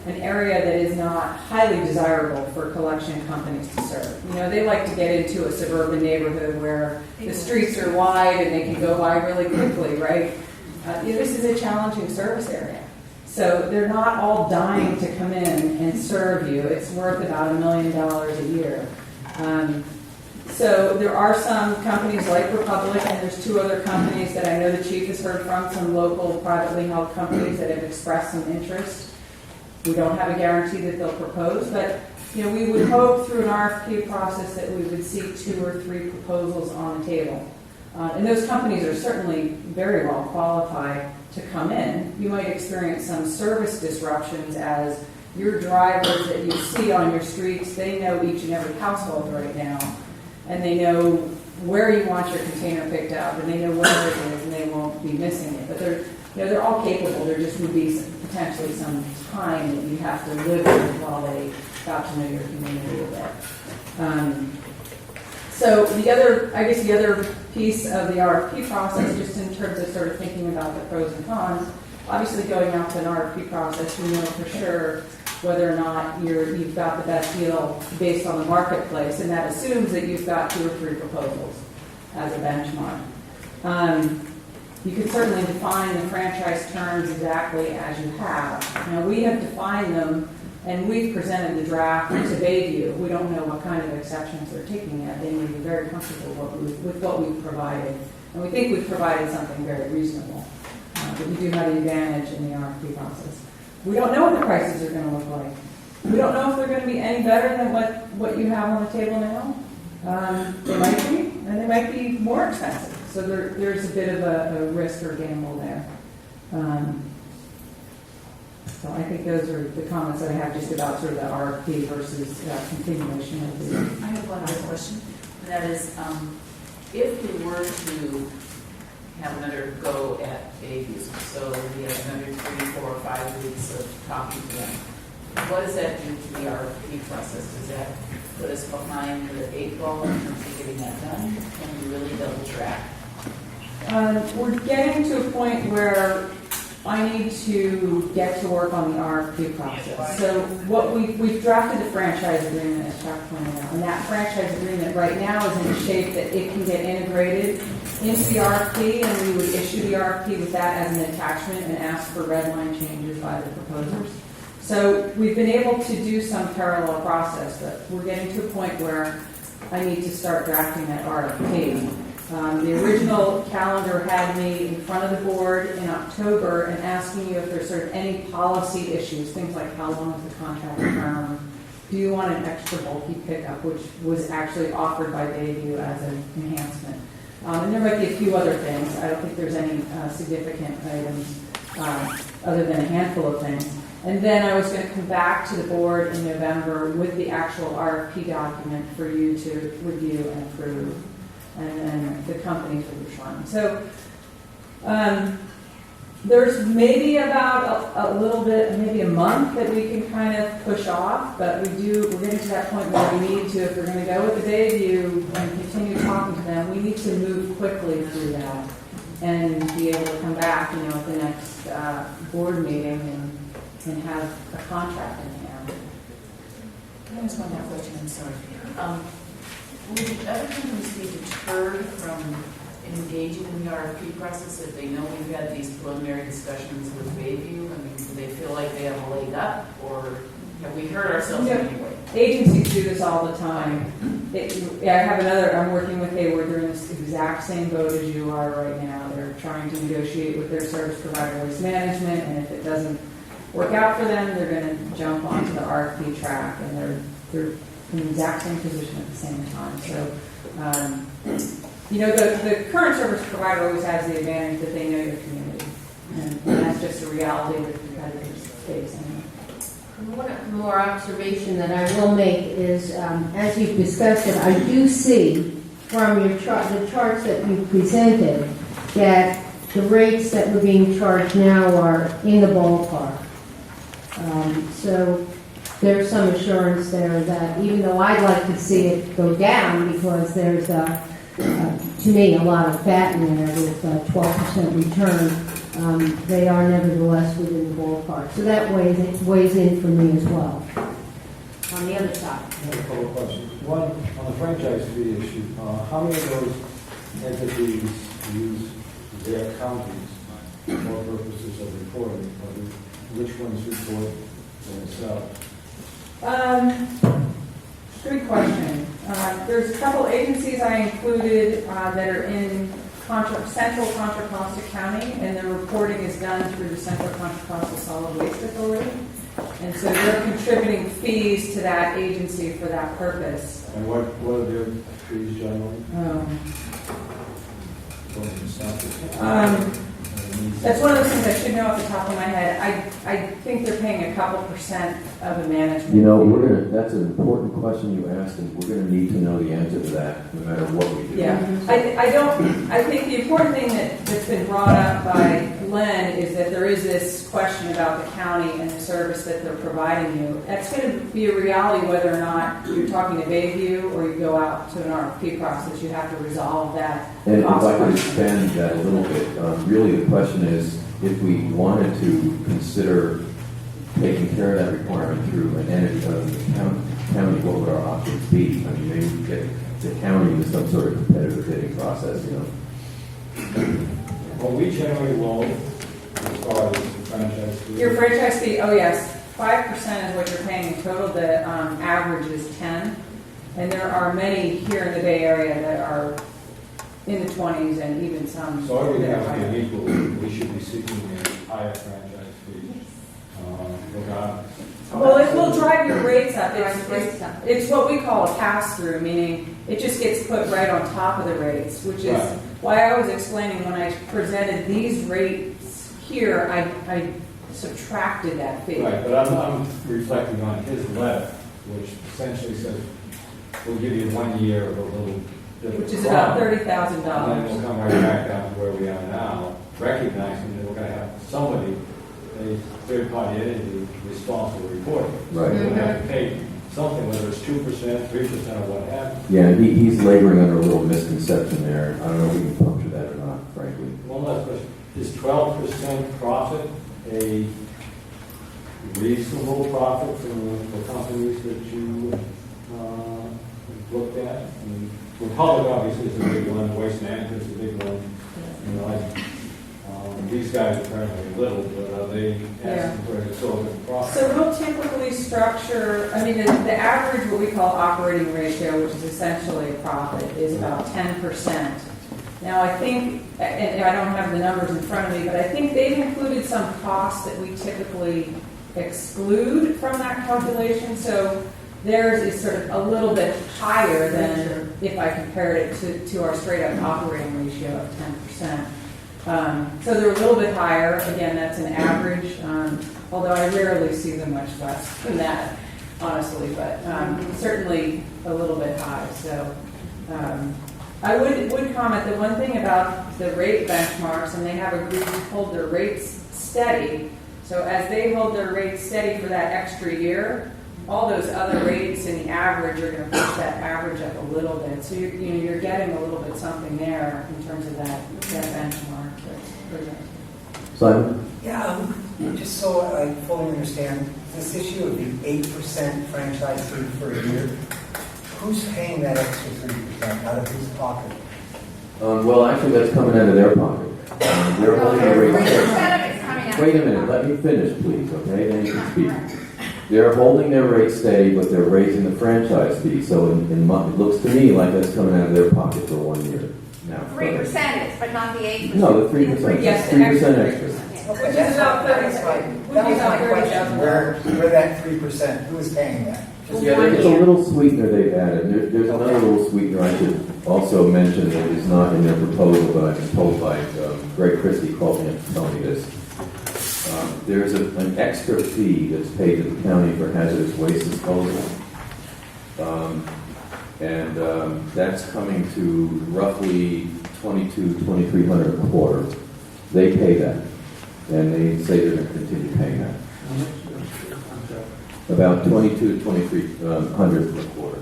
an area that is not highly desirable for collection companies to serve. They like to get into a suburban neighborhood where the streets are wide and they can go by really quickly, right? This is a challenging service area. So they're not all dying to come in and serve you. It's worth about $1 million a year. So there are some companies like Republic, and there's 2 other companies that I know the chief has heard from, some local privately held companies that have expressed some interest. We don't have a guarantee that they'll propose, but we would hope through an RFP process that we would see 2 or 3 proposals on the table. And those companies are certainly very well qualified to come in. You might experience some service disruptions as your drivers that you see on your streets, they know each and every household right now, and they know where you want your container picked up, and they know where it is, and they won't be missing it. But they're all capable. There just would be potentially some time that you have to live with while they got to know your community a bit. So the other piece of the RFP process, just in terms of sort of thinking about the pros and cons, obviously going out to an RFP process, you know for sure whether or not you've got the best deal based on the marketplace, and that assumes that you've got 2 or 3 proposals as a benchmark. You could certainly define the franchise terms exactly as you have. Now, we have defined them, and we've presented the draft to Bayview. We don't know what kind of exceptions they're taking yet. They may be very comfortable with what we've provided, and we think we've provided something very reasonable. But you do have the advantage in the RFP process. We don't know what the prices are going to look like. We don't know if they're going to be any better than what you have on the table now. They might be, and they might be more expensive. So there's a bit of a risk or gamble there. So I think those are the comments that I have just about sort of the RFP versus continuation of the. I have one other question. And that is, if we were to have another go at babies, so we have another 3, 4, or 5 weeks of talking to them, what does that do to the RFP process? Does that put us behind the 8 ball in terms of getting that done? Can we really double track? We're getting to a point where I need to get to work on the RFP process. So what we've drafted the franchise agreement, as Chuck pointed out, and that franchise agreement right now is in a shape that it can get integrated into the RFP, and we would issue the RFP with that as an attachment and ask for red line changes by the proposers. So we've been able to do some parallel process, but we're getting to a point where I need to start drafting that RFP. The original calendar had me in front of the board in October and asking you if there's sort of any policy issues, things like how long is the contract term, do you want an extra bulky pickup, which was actually offered by Bayview as an enhancement. And there might be a few other things. I don't think there's any significant items other than a handful of things. And then I was going to come back to the board in November with the actual RFP document for you to review and approve. And then the companies will respond. So there's maybe about a little bit, maybe a month that we can kind of push off, but we're getting to that point where we need to, if we're going to go with the Bayview and continue talking to them, we need to move quickly through that and be able to come back, at the next board meeting and have a contract in hand. Can I ask one more question? I'm sorry. Would other companies be deterred from engaging in the RFP process if they know we've had these preliminary discussions with Bayview? I mean, do they feel like they have a leg up, or have we hurt ourselves anyway? Agencies do this all the time. I'm working with Hayward. They're in this exact same boat as you are right now. They're trying to negotiate with their service provider waste management, and if it doesn't work out for them, they're going to jump onto the RFP track, and they're in the exact same position at the same time. So, the current service provider always has the advantage that they know your community, and that's just a reality that competitors face. One more observation that I will make is, as you've discussed it, I do see from your the charts that you presented that the rates that we're being charged now are in the ballpark. So there's some assurance there that even though I'd like to see it go down because there's, to me, a lot of fat in there with 12% return, they are nevertheless within the ballpark. So that weighs in for me as well. On the other side. I have a couple of questions. One, on the franchise fee issue, how many of those entities use their counties for purposes of reporting? Which ones report themselves? Good question. There's a couple agencies I included that are in Central Contra Costa County, and their reporting is done through the Central Contra Costa Solid Waste Authority. And so they're contributing fees to that agency for that purpose. And what are their fees generally? That's one of those things I should know off the top of my head. I think they're paying a couple percent of the management. That's an important question you asked, and we're going to need to know the answer to that, no matter what we do. Yeah, I think the important thing that's been brought up by Glenn is that there is this question about the county and the service that they're providing you. That's going to be a reality whether or not you're talking to Bayview or you go out to an RFP process. You have to resolve that And if cost I could question. expand that a little bit, really the question is if we wanted to consider taking care of that requirement through an entity other than the county, what would our options be? I mean, maybe we get the county into some sort of competitive bidding process, you know? Well, we generally will, as far as the franchise fee. Your franchise fee, oh yes, 5% is what you're paying in total. The average is 10, and there are many here in the Bay Area that are in the 20s and even some. So everything that are has to higher. be equal, we should be seeking a higher franchise fee. Regardless. Well, it will drive your rates up. It's what we call a pass-through, meaning it just gets put right on top of the rates, which is Right. why I was explaining when I presented these rates here, I subtracted that fee. Right, but I'm reflecting on his letter, which essentially says, we'll give you 1 year of a little bit of Which is a about bump, $30,000. And then we'll come right back down to where we are now, recognizing that we're going to have somebody, a third-party entity, responsible for reporting. Right. So we're going to have to pay something, whether it's 2%, 3%, or what have you. Yeah, he's laboring under a little misconception there. I don't know if we can puncture that or not, frankly. One last question. Is 12% profit a reasonable profit for the companies that you looked at? I mean, Republic obviously is a big one, Waste Management is a big one. You know, these guys are apparently little, but are they asking for a sort of profit? So we'll typically structure, I mean, the average, what we call operating ratio, which is essentially a profit, is about 10%. Now, I think, and I don't have the numbers in front of me, but I think they've included some costs that we typically exclude from that calculation. So theirs is sort of a little bit higher than if I compared it to our straight-up operating ratio of 10%. So they're a little bit higher. Again, that's an average, although I rarely see them much less than that, honestly, but certainly a little bit high. So I would comment the one thing about the rate benchmarks, and they have agreed to hold their rates steady. So as they hold their rates steady for that extra year, all those other rates in the average are going to push that average up a little bit. So you're getting a little bit something there in terms of that benchmark. Simon? Yeah, just so I fully understand, this issue of the 8% franchise fee for a year, who's paying that extra 3% out of whose pocket? Well, actually, that's coming out of their pocket. They're holding the rate. 3% of it's coming out. Wait a minute, let me finish, please, okay? Then you can speak. They're holding their rate steady, but they're raising the franchise fee. So it looks to me like that's coming out of their pocket for 1 year. Now, 3% is, but not the 8%. no, the 3%. Yes, the 3% extra extra. Okay, Which that's is about that 30, was my- would that be was about my question. $30,000. Where that 3%, who is paying that? Yeah, it's a little sweetener they've added. There's another little sweetener I should also mention that is not in their proposal, but I've been told by Greg Christie called me up to tell me this. There's an extra fee that's paid to the county for hazardous waste disposal. That's coming to roughly $2,200-$2,300 a quarter. They pay that, and they say they're going to continue paying that. About $2,200-$2,300 a quarter.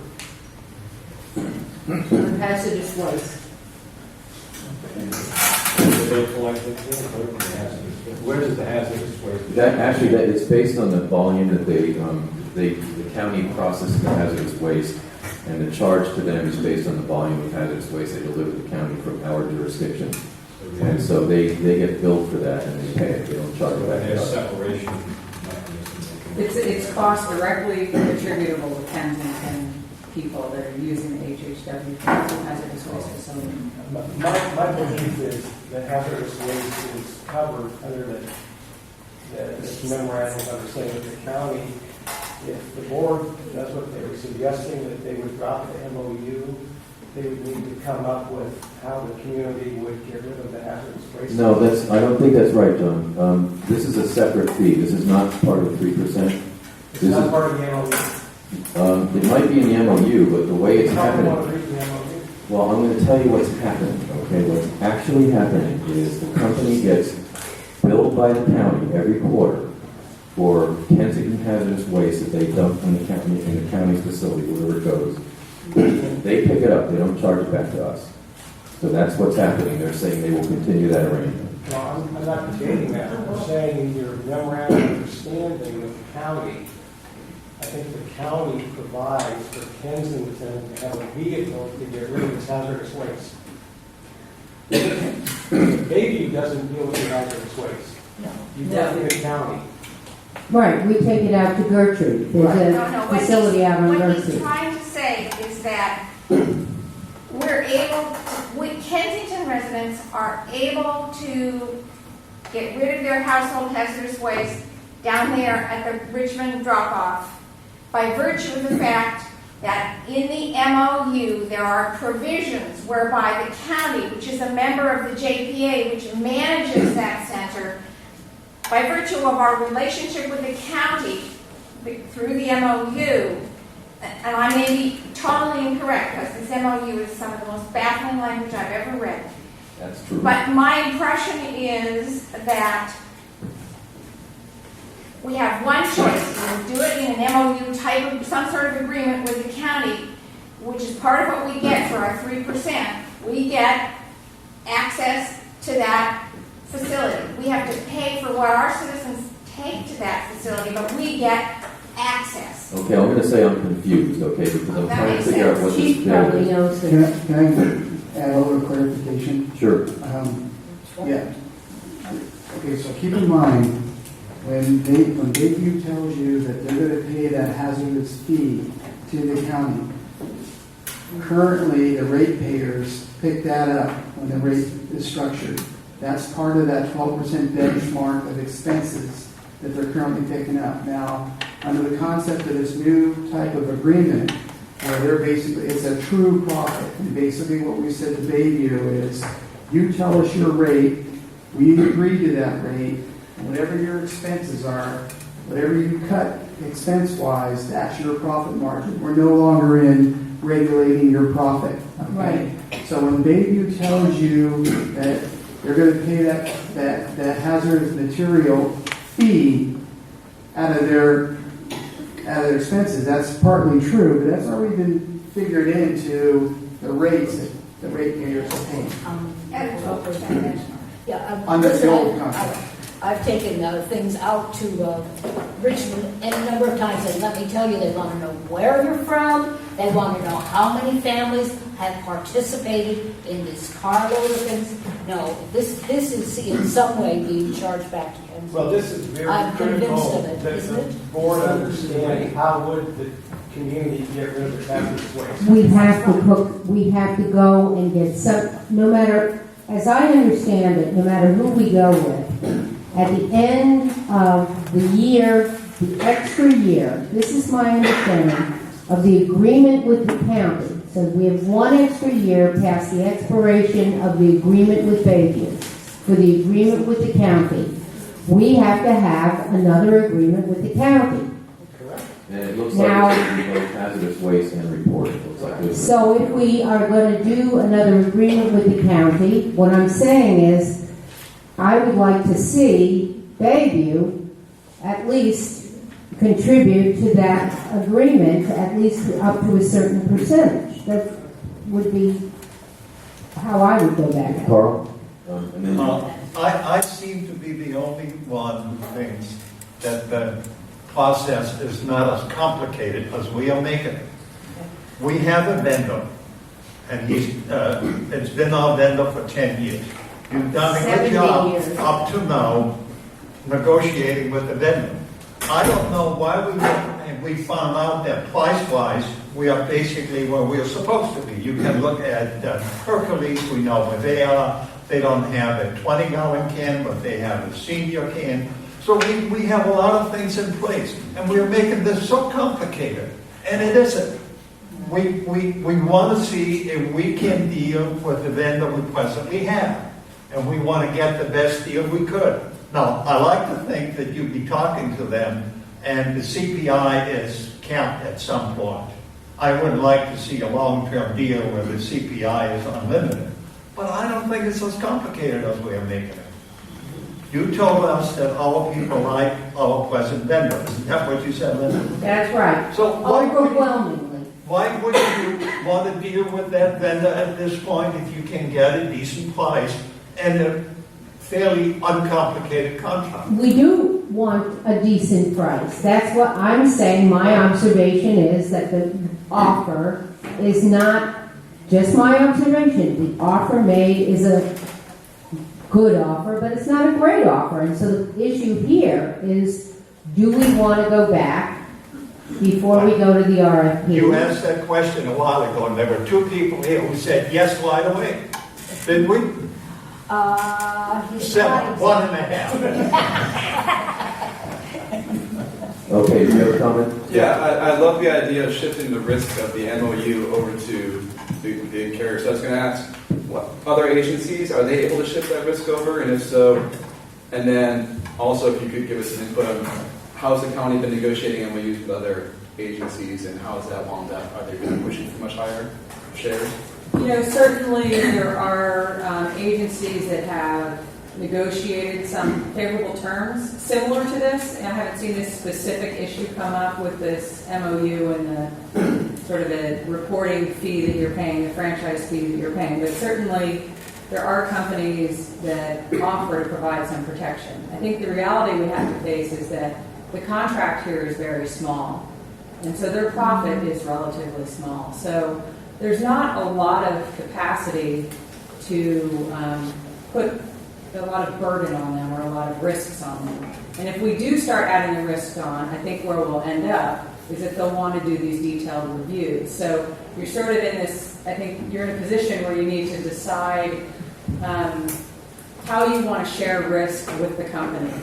Hazardous waste. Where does the hazardous waste? It's based on the volume that the county processes the hazardous waste, and the charge to them is based on the volume of hazardous waste they deliver to the county from our jurisdiction. And so they get billed for that, and they pay it. They don't charge it back to There's us. separation. It's cost directly attributable to Kensington people that are using the HHW hazardous waste facility. My belief is that hazardous waste is covered under the memorandum of understanding with the county. If the board does what they were suggesting, that they would drop the MOU, they would need to come up with how the community would get rid of the hazardous waste. No, I don't think that's right, John. This is a separate fee. This is not part of the 3%. It's not part of the MOU. It might be in the MOU, but the way it's I don't happening. want to read the MOU. Well, I'm going to tell you what's happening. Okay, what's actually happening is the company gets billed by the county every quarter for Kensington hazardous waste that they dump in the county's facility, wherever it goes. They pick it up, they don't charge it back to us. So that's what's happening. They're saying they will continue that arrangement. No, I'm not debating that. I'm saying in your memorandum of understanding with the county, I think the county provides for Kensington to have a vehicle to get rid of its hazardous waste. Bayview doesn't deal with the hazardous waste. No. You work in the county. Right, we take it out to Gertrude. There's a facility out on What he's Gertrude. trying to say is that Kensington residents are able to get rid of their household hazardous waste down there at the Richmond drop-off by virtue of the fact that in the MOU there are provisions whereby the county, which is a member of the JPA, which manages that center, by virtue of our relationship with the county through the MOU, and I may be totally incorrect because this MOU is some of the most baffling language I've ever read. That's true. But my impression is that we have one choice. We do it in an MOU type of some sort of agreement with the county, which is part of what we get for our 3%. We get access to that facility. We have to pay for what our citizens take to that facility, but we get access. Okay, I'm going to say I'm confused, okay, because I'm That trying to makes figure out sense. what this She bill probably is. knows Can this. I add a little clarification? Sure. Yeah. Okay, so keep in mind, when Bayview tells you that they're going to pay that hazardous fee to the county, currently the ratepayers pick that up when the rate is structured. That's part of that 12% benchmark of expenses that they're currently picking up. Now, under the concept of this new type of agreement, where they're basically, it's a true profit. And basically what we said to Bayview is, you tell us your rate, we agree to that rate, and whatever your expenses are, whatever you cut expense-wise, that's your profit margin. We're no longer in regulating your profit. Okay? Right. So when Bayview tells you that they're going to pay that hazardous material fee out of their expenses, that's partly true, but that's already been figured into the rates that the ratepayers are paying. At 12%. Yeah, Under the listen, old contract. I've taken things out to Richmond any number of times, and let me tell you, they want to know where you're from. They want to know how many families have participated in this carload of things. No, this is in some way being charged back to Kensington. Well, this is very I'm critical convinced of it, that isn't the it? board understand how would the community get rid of the hazardous waste. We have to go and get some, no matter, as I understand it, no matter who we go with, at the end of the year, the extra year, this is my understanding, of the agreement with the county. So we have one extra year past the expiration of the agreement with Bayview. For the agreement with the county, we have to have another agreement with the county. And it looks Now- like it's both hazardous waste and reporting. It looks like there's- So if we are going to do another agreement with the county, what I'm saying is, I would like to see Bayview at least contribute to that agreement, at least up to a certain percentage. That would be how I would go back. Carl? And then I seem to be the only one who thinks that the process is not as complicated as we are making it. We have a vendor, and it's been our vendor for 10 years. You've done a good 70 job years. up to now negotiating with the vendor. I don't know why we found out that price-wise, we are basically where we are supposed to be. You can look at Hercules, we know where they are. They don't have a 20-gallon can, but they have a senior can. So we have a lot of things in place, and we're making this so complicated, and it isn't. We want to see if we can deal with the vendor we presently have, and we want to get the best deal we could. Now, I like to think that you'd be talking to them, and the CPI is capped at some point. I would like to see a long-term deal where the CPI is unlimited, but I don't think it's as complicated as we are making it. You told us that all people like all pleasant vendors. Is that what you said, Linda? That's right. So Overwhelmingly. why wouldn't you want to deal with that vendor at this point if you can get a decent price and a fairly uncomplicated contract? We do want a decent price. That's what I'm saying. My observation is that the offer is not just my observation. The offer made is a good offer, but it's not a great offer. And so the issue here is, do we want to go back before we go to the RFP? You asked that question a while ago, and there were two people here who said yes right away. Didn't we? Seven, 1.5. Okay, do you have a comment? Yeah, I love the idea of shifting the risk of the MOU over to the carrier. So I was going to ask, what other agencies, are they able to shift that risk over? And if so, and then also if you could give us an input on how has the county been negotiating MOUs with other agencies and how has that wound up? Are they really pushing for much higher shares? You know, certainly there are agencies that have negotiated some favorable terms similar to this. And I haven't seen this specific issue come up with this MOU and the sort of the reporting fee that you're paying, the franchise fee that you're paying. But certainly there are companies that offer to provide some protection. I think the reality we have to face is that the contract here is very small. And so their profit is relatively small. So there's not a lot of capacity to put a lot of burden on them or a lot of risks on them. And if we do start adding the risks on, I think where we'll end up is that they'll want to do these detailed reviews. So you're sort of in this, I think you're in a position where you need to decide how you want to share risk with the company.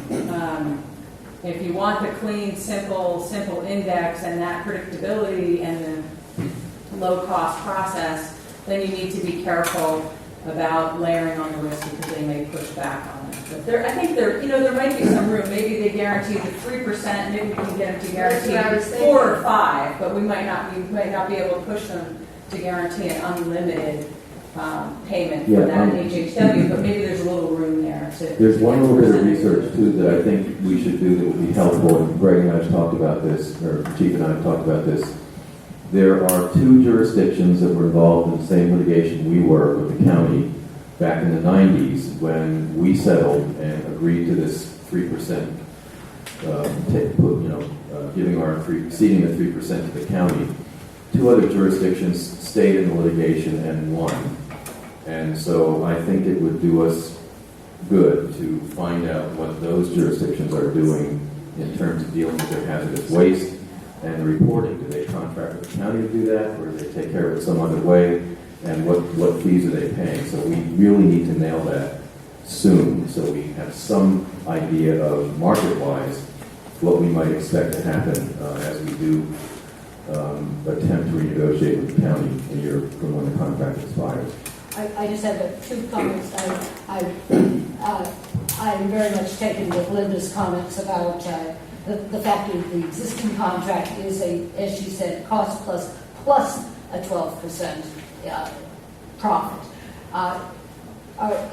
If you want the clean, simple index and that predictability and the low-cost process, then you need to be careful about layering on the risk because they may push back on it. But I think there might be some room. Maybe they guarantee the 3%. Maybe we can get them to guarantee 4 or 5, but we might not be able to push them to guarantee an unlimited payment for that HHW. But maybe there's a little room there. There's one little bit of research too that I think we should do that would be helpful. And Greg and I have talked about this, or Chief and I have talked about this. There are 2 jurisdictions that were involved in the same litigation we were with the county back in the 90s when we settled and agreed to this 3%, giving our ceding the 3% to the county. 2 other jurisdictions stayed in the litigation and won. And so I think it would do us good to find out what those jurisdictions are doing in terms of dealing with their hazardous waste and reporting. Do they contract with the county to do that, or do they take care of it some other way? And what fees are they paying? So we really need to nail that soon, so we have some idea of market-wise what we might expect to happen as we do attempt to renegotiate with the county a year from when the contract expires. I just have 2 comments. I'm very much taken with Linda's comments about the fact that the existing contract is as she said, cost plus a 12% profit.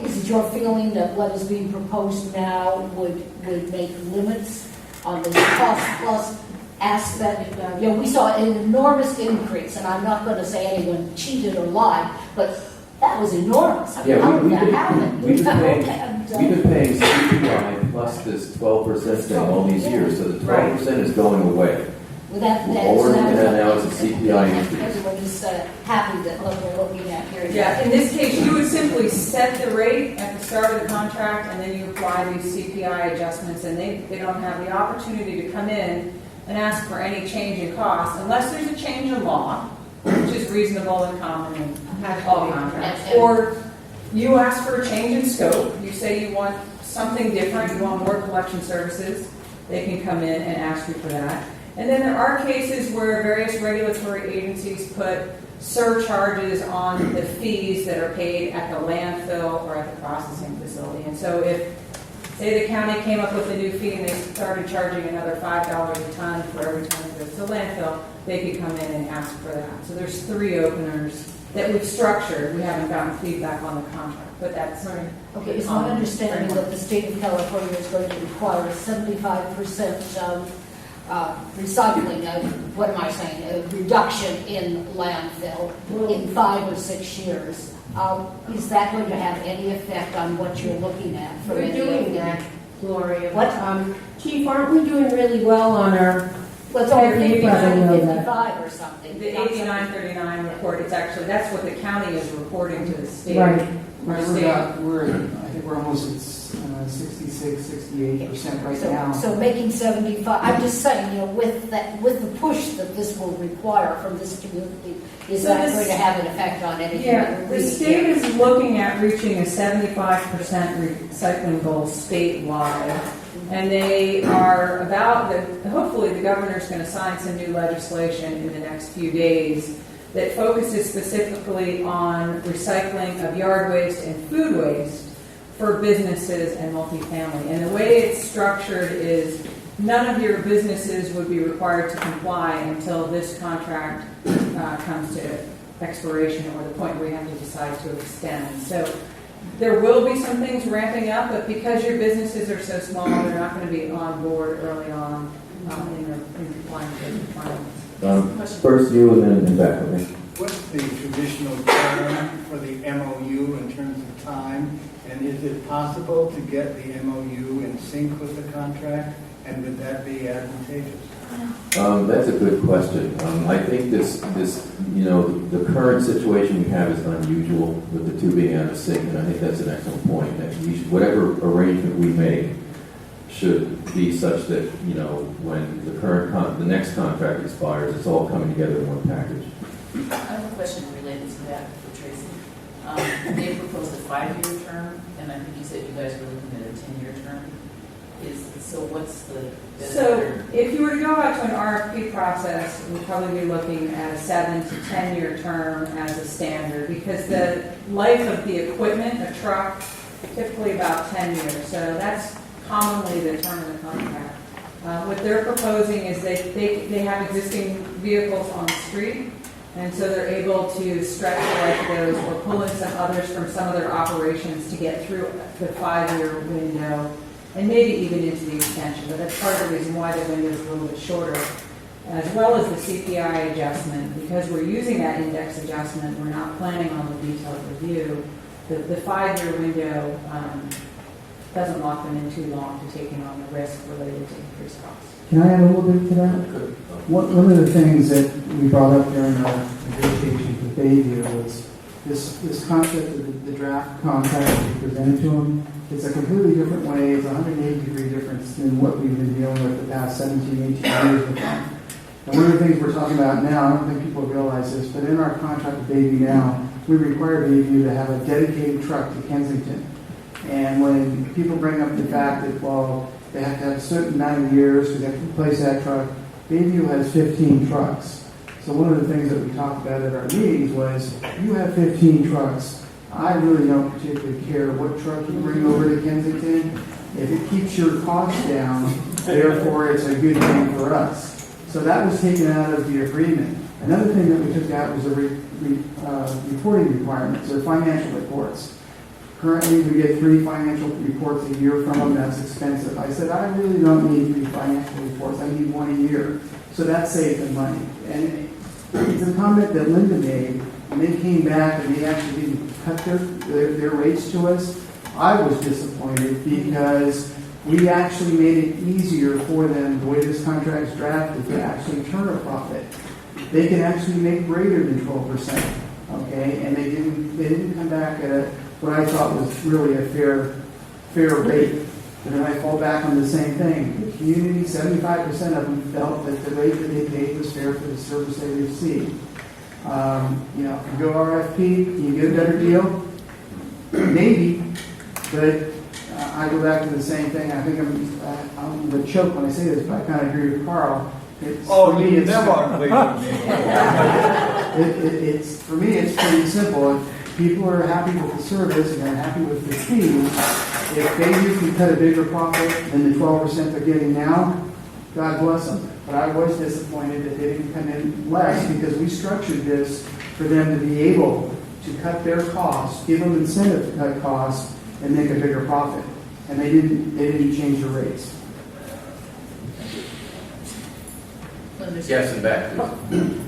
Is it your feeling that what is being proposed now would make limits on the cost plus aspect? We saw an enormous increase, and I'm not going to say anyone cheated or lied, but that was enormous. I mean, how did that happen? We've been paying CPI plus this 12% thing all these years, so the 12% is going away. Well, that now it's a CPI increase. Everyone is happy that what we're looking at here. Yeah, in this case, you would simply set the rate at the start of the contract, and then you apply these CPI adjustments, and they don't have the opportunity to come in and ask for any change in cost unless there's a change in law, which is reasonable and common in all contracts. Or you ask for a change in scope. You say you want something different, you want more collection services. They can come in and ask you for that. And then there are cases where various regulatory agencies put surcharges on the fees that are paid at the landfill or at the processing facility. And so if, say, the county came up with a new fee and they started charging another $5 a ton for every ton that goes to landfill, they could come in and ask for that. So there's 3 openers that we've structured. We haven't gotten feedback on the contract, but that's sort of. Okay, it's my understanding that the state of California is going to require a 75% recycling, what am I saying, a reduction in landfill in 5 or 6 years. Is that going to have any effect on what you're looking at? For We're any doing of that, Gloria. What? Chief, aren't we doing really well on our? Well, it's over You probably know that. 55 or something. The 8939 report, it's actually, that's what the county is reporting to the state. Right. Our I state. think we're almost at 66, 68% right now. So making 75, I'm just saying, with the push that this will require from this community, is So that this- going to have an effect on anything? Yeah, that the we state hear? is looking at reaching a 75% recycling goal statewide. And they are hopefully the governor's going to sign some new legislation in the next few days that focuses specifically on recycling of yard waste and food waste for businesses and multifamily. And the way it's structured is none of your businesses would be required to comply until this contract comes to expiration or the point where you have to decide to extend. So there will be some things ramping up, but because your businesses are so small, they're not going to be on board early on in complying with the requirements. First you and then back, okay? What's the traditional term for the MOU in terms of time? And is it possible to get the MOU in sync with the contract? And would that be advantageous? That's a good question. I think this, the current situation we have is unusual with the two being out of sync, and I think that's an excellent point. That whatever arrangement we make should be such that, when the next contract expires, it's all coming together in one package. I have a question related to that for Tracy. They proposed a 5-year term, and I think you said you guys were looking at a 10-year term. So what's the benefit? So if you were to go out to an RFP process, we'd probably be looking at a 7 to 10-year term as a standard because the life of the equipment, a truck, typically about 10 years. So that's commonly the term of the contract. What they're proposing is they have existing vehicles on the street, and so they're able to stretch the life of those or pull in some others from some of their operations to get through the 5-year window and maybe even into the extension. But that's part of the reason why the window is a little bit shorter, as well as the CPI adjustment. Because we're using that index adjustment, we're not planning on the detailed review. The 5-year window doesn't lock them in too long to taking on the risk related to increased costs. Can I add a little bit to that? One of the things that we brought up during our negotiations with Bayview was this concept of the draft contract that we presented to them. It's a completely different way. It's a 180-degree difference than what we've been dealing with the past 17, 18 years with them. And one of the things we're talking about now, I don't think people realize this, but in our contract with Bayview now, we require Bayview to have a dedicated truck to Kensington. And when people bring up the fact that, they have to have a certain amount of years because they have to replace that truck, Bayview has 15 trucks. So one of the things that we talked about at our meetings was, you have 15 trucks. I really don't particularly care what truck you bring over to Kensington. If it keeps your costs down, therefore it's a good thing for us. So that was taken out of the agreement. Another thing that we took out was the reporting requirements, or financial reports. Currently, we get 3 financial reports a year from them. That's expensive. I said, I really don't need 3 financial reports. I need 1 a year. So that saved them money. And it's a comment that Linda made, and they came back and they actually didn't cut their rates to us. I was disappointed because we actually made it easier for them, the way this contract is drafted, to actually turn a profit. They can actually make greater than 12%. Okay, and they didn't come back at what I thought was really a fair rate. And then I fall back on the same thing. The community, 75% of them felt that the rate that they paid was fair for the service they received. If you go RFP, can you get a better deal? Maybe, but I go back to the same thing. I think I'm going to choke when I say this, but I kind of agree with Carl. For me, it's pretty simple. If people are happy with the service and they're happy with the fee, if Bayview can cut a bigger profit than the 12% they're getting now, God bless them. But I was disappointed that they didn't come in less because we structured this for them to be able to cut their costs, give them incentive to cut costs, and make a bigger profit. And they didn't change the rates. Yes, and back, please.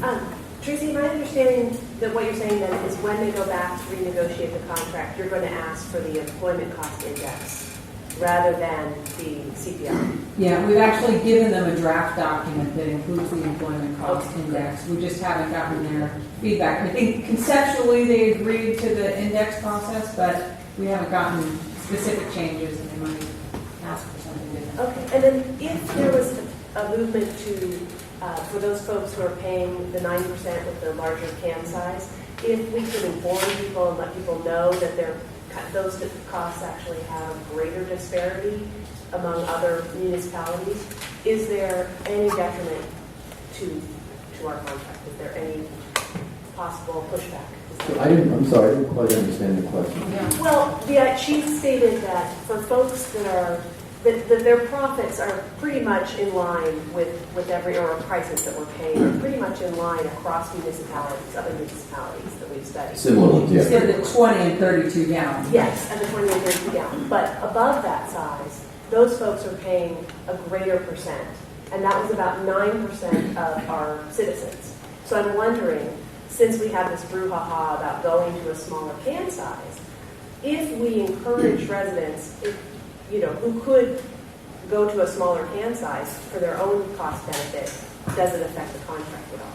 Tracy, my understanding that what you're saying then is when they go back to renegotiate the contract, you're going to ask for the employment cost index rather than the CPI. Yeah, we've actually given them a draft document that includes the employment cost index. We just haven't gotten their feedback. I think conceptually they agreed to the index process, but we haven't gotten specific changes, and they might ask for something different. Okay, and then if there was a movement to, for those folks who are paying the 9% with the larger can size, if we could inform people and let people know that those costs actually have greater disparity among other municipalities, is there any detriment to our contract? Is there any possible pushback? I'm sorry, I didn't quite understand the question. Well, the chief stated that for folks that are that their profits are pretty much in line with or prices that we're paying are pretty much in line across municipalities, other municipalities that we've studied. Similar, yeah. So the 20 and 32 gallon. Yes, and the 20 and 32 gallon. But above that size, those folks are paying a greater percent. And that was about 9% of our citizens. So I'm wondering, since we have this brouhaha about going to a smaller can size, if we encourage residents, who could go to a smaller can size for their own cost benefit, does it affect the contract at all?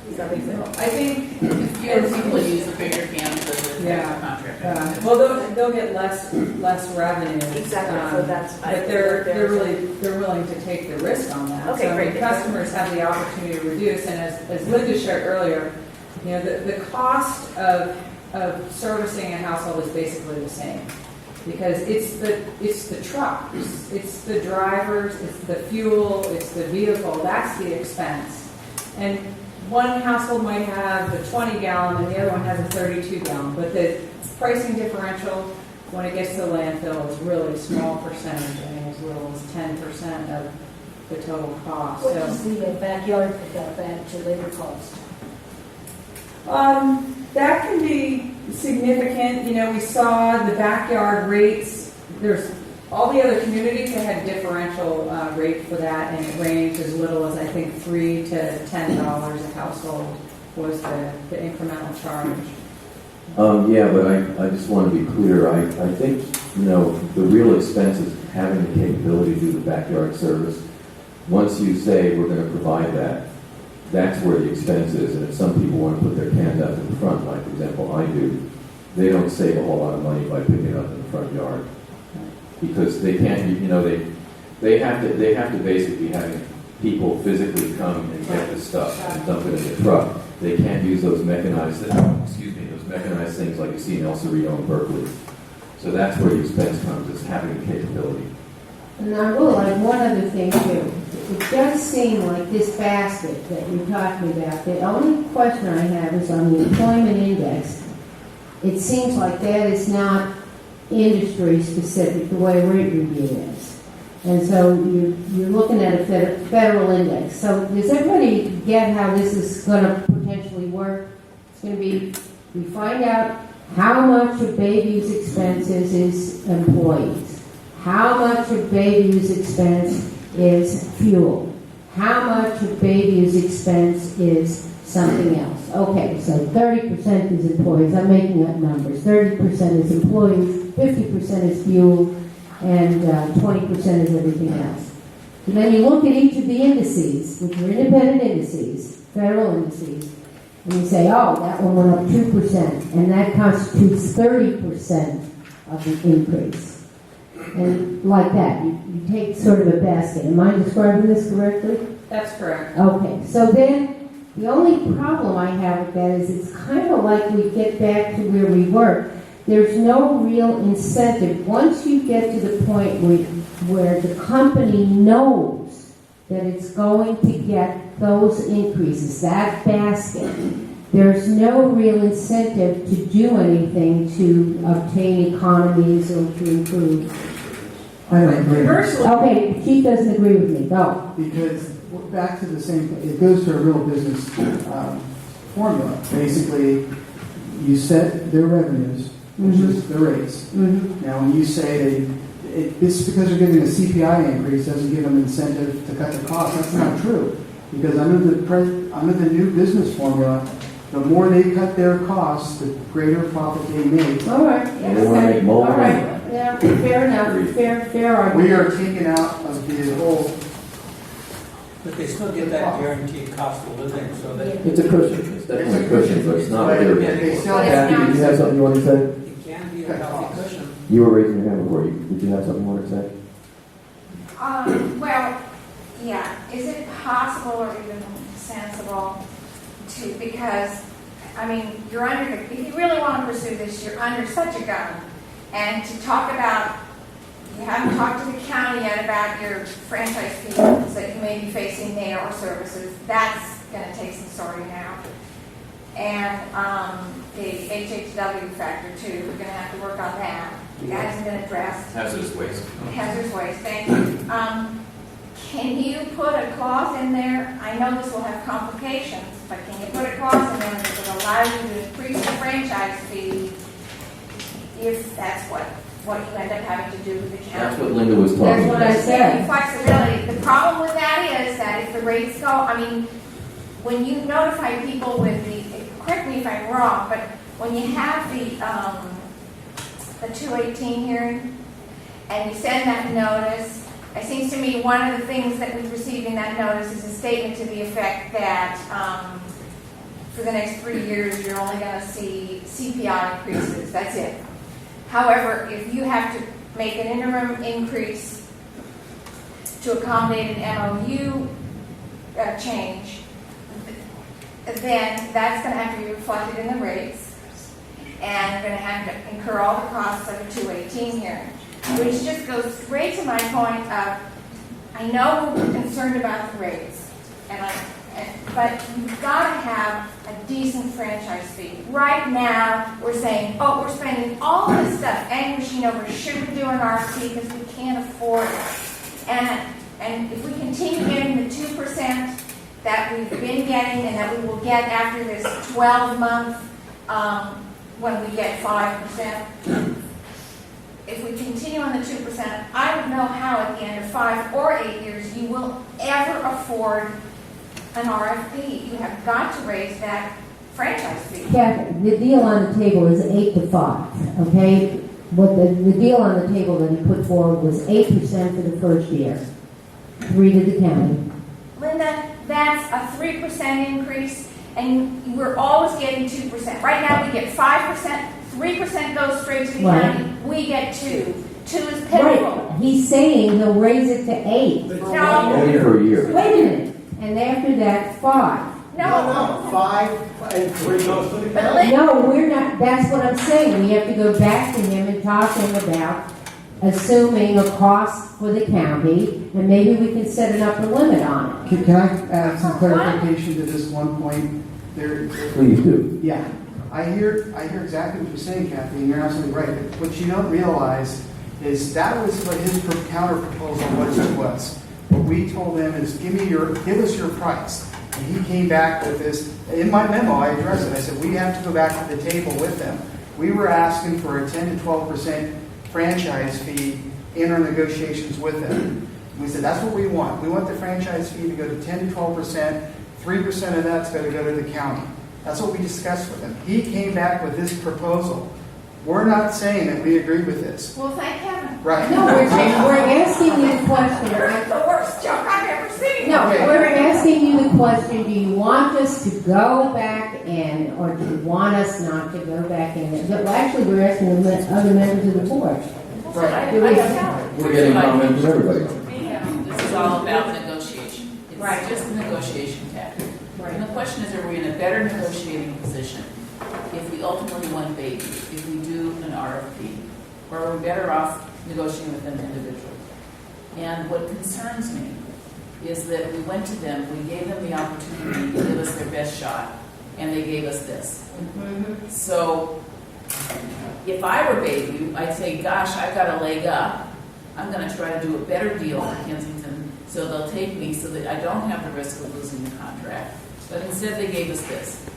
Does that make sense? I think Fewer people use the bigger cans than the contract. Well, they'll get less revenue. Exactly. So that's. But they're willing to take the risk on that. Okay, so great. The customers have the opportunity to reduce, and as Linda shared earlier, the cost of servicing a household is basically the same. Because it's the trucks, it's the drivers, it's the fuel, it's the vehicle, that's the expense. And one household might have the 20 gallon and the other one has a 32 gallon, but the pricing differential when it gets to the landfill is really a small percentage, I mean as little as 10% of the total cost. What does the backyard pickup add to labor cost? That can be significant. We saw the backyard rates. There's all the other communities that had differential rate for that, and it ranged as little as I think $3 to $10 a household was the incremental charge. Yeah, but I just want to be clear. I think the real expense is having the capability to do the backyard service. Once you say we're going to provide that, that's where the expense is. And if some people want to put their cans out to the front, like for example I do, they don't save a whole lot of money by picking it up in the front yard because they can't. They have to basically having people physically come and get the stuff and dump it in the truck. They can't use those mechanized things like you see in El Cerrito and Berkeley. So that's where the expense comes, is having the capability. And I will like one other thing too. It does seem like this basket that you're talking about, the only question I have is on the employment index. It seems like that is not industry specific the way rate review is. And so you're looking at a federal index. So does everybody get how this is going to potentially work? It's going to be, we find out how much of Bayview's expenses is employees. How much of Bayview's expense is fuel? How much of Bayview's expense is something else? Okay, so 30% is employees. I'm making up numbers. 30% is employees, 50% is fuel, and 20% is everything else. And then you look at each of the indices, which are independent indices, federal indices, and you say, oh, that one went up 2%, and that constitutes 30% of the increase. And like that, you take sort of a basket. Am I describing this correctly? That's correct. Okay, so then the only problem I have with that is it's kind of like we get back to where we were. There's no real incentive. Once you get to the point where the company knows that it's going to get those increases, that basket, there's no real incentive to do anything to obtain economies or to improve. I don't agree. Okay, the chief doesn't agree with me. Go. Because back to the same thing, it goes to a real business formula. Basically, you set their revenues, which is the rates. Now, when you say this because they're getting a CPI increase doesn't give them incentive to cut their costs, that's not true. Because under the new business formula, the more they cut their costs, the greater profit they make. All right. And they want to make more All money. right. Yeah, fair enough. Fair argument. We are taking out of the whole. But they still get that guaranteed cost of living, so that. It's a cushion. It's definitely a cushion, but it's not But very. they still But it's have not- Did you have something you want to say? It can be a healthy cushion. You were raising your hand before. Did you have something you wanted to say? Well, yeah, is it possible or even sensible to, because, I mean, you're under, if you really want to pursue this, you're under such a gun. And to talk about, you haven't talked to the county yet about your franchise fees that you may be facing there or services. That's going to take some sorting out. And the HHW factor too, we're going to have to work on that. That hasn't been addressed. Hazardous waste. Hazardous waste, thank you. Can you put a clause in there? I know this will have complications, but can you put a clause in there that would allow you to increase the franchise fee if that's what you end up having to do with the county? That's what Linda was talking That's what about. I said. Flexibility. The problem with that is that if the rates go, I mean, when you notify people with the, correct me if I'm wrong, but when you have the 218 hearing and you send that notice, it seems to me one of the things that we receive in that notice is a statement to the effect that for the next 3 years you're only going to see CPI increases. That's it. However, if you have to make an interim increase to accommodate an MOU change, then that's going to have to be reflected in the rates, and you're going to have to incur all the costs of a 218 hearing, which just goes straight to my point of, I know we're concerned about the rates, but you've got to have a decent franchise fee. Right now, we're saying, oh, we're spending all this stuff, anguishing over should we do an RFP because we can't afford it. And if we continue getting the 2% that we've been getting and that we will get after this 12-month when we get 5%, if we continue on the 2%, I don't know how at the end of 5 or 8 years you will ever afford an RFP. You have got to raise that franchise fee. Kathy, the deal on the table is 8 to 5, okay? What the deal on the table that he put forward was 8% for the first year, 3 to the county. Linda, that's a 3% increase, and we're always getting 2%. Right now, we get 5%, 3% goes straight to the Right. county, we get 2. 2 is pitiful. Right, he's saying he'll raise it to 8. No. Only for a year. Wait a minute, and after that, 5. No. 5 and 3 goes to the But county. No, we're not, that's what I'm saying, we have to go back to him and talk to him about assuming a cost for the county, and maybe we can set an upper limit on it. Can I add some clarification to this one point? Please do. Yeah, I hear exactly what you're saying, Kathy, and you're absolutely right. But what you don't realize is that was what his counter proposal was. What we told him is, give us your price. And he came back with this. In my memo, I addressed it. I said, we have to go back to the table with them. We were asking for a 10 to 12% franchise fee in our negotiations with them. We said, that's what we want. We want the franchise fee to go to 10 to 12%. 3% of that's going to go to the county. That's what we discussed with him. He came back with this proposal. We're not saying that we agree with this. Well, thank heaven. Right. No, we're asking you the question. That's the worst joke I've ever seen. No, we're asking you the question, do you want us to go back in, or do you want us not to go back in? Well, actually, we're asking the other members of the board. Right. We're getting comments from everybody. This is all about negotiation. It's Right. just a negotiation tactic. And the question is, are we in a better negotiating position if we ultimately want baby, if we do an RFP, or are we better off negotiating with them individually? And what concerns me is that we went to them, we gave them the opportunity to give us their best shot, and they gave us this. So if I were Bayview, I'd say, gosh, I've got a leg up. I'm going to try to do a better deal for Kensington, so they'll take me so that I don't have the risk of losing the contract. But instead they gave us this.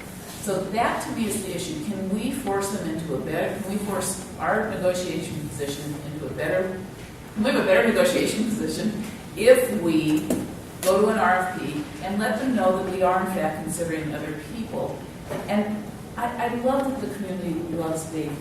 So that to me is the issue. Can we force them into a better, can we force our negotiation position into a better, can we have a better negotiation position if we go to an RFP and let them know that we are in fact considering other people? And I love that the community loves Bayview.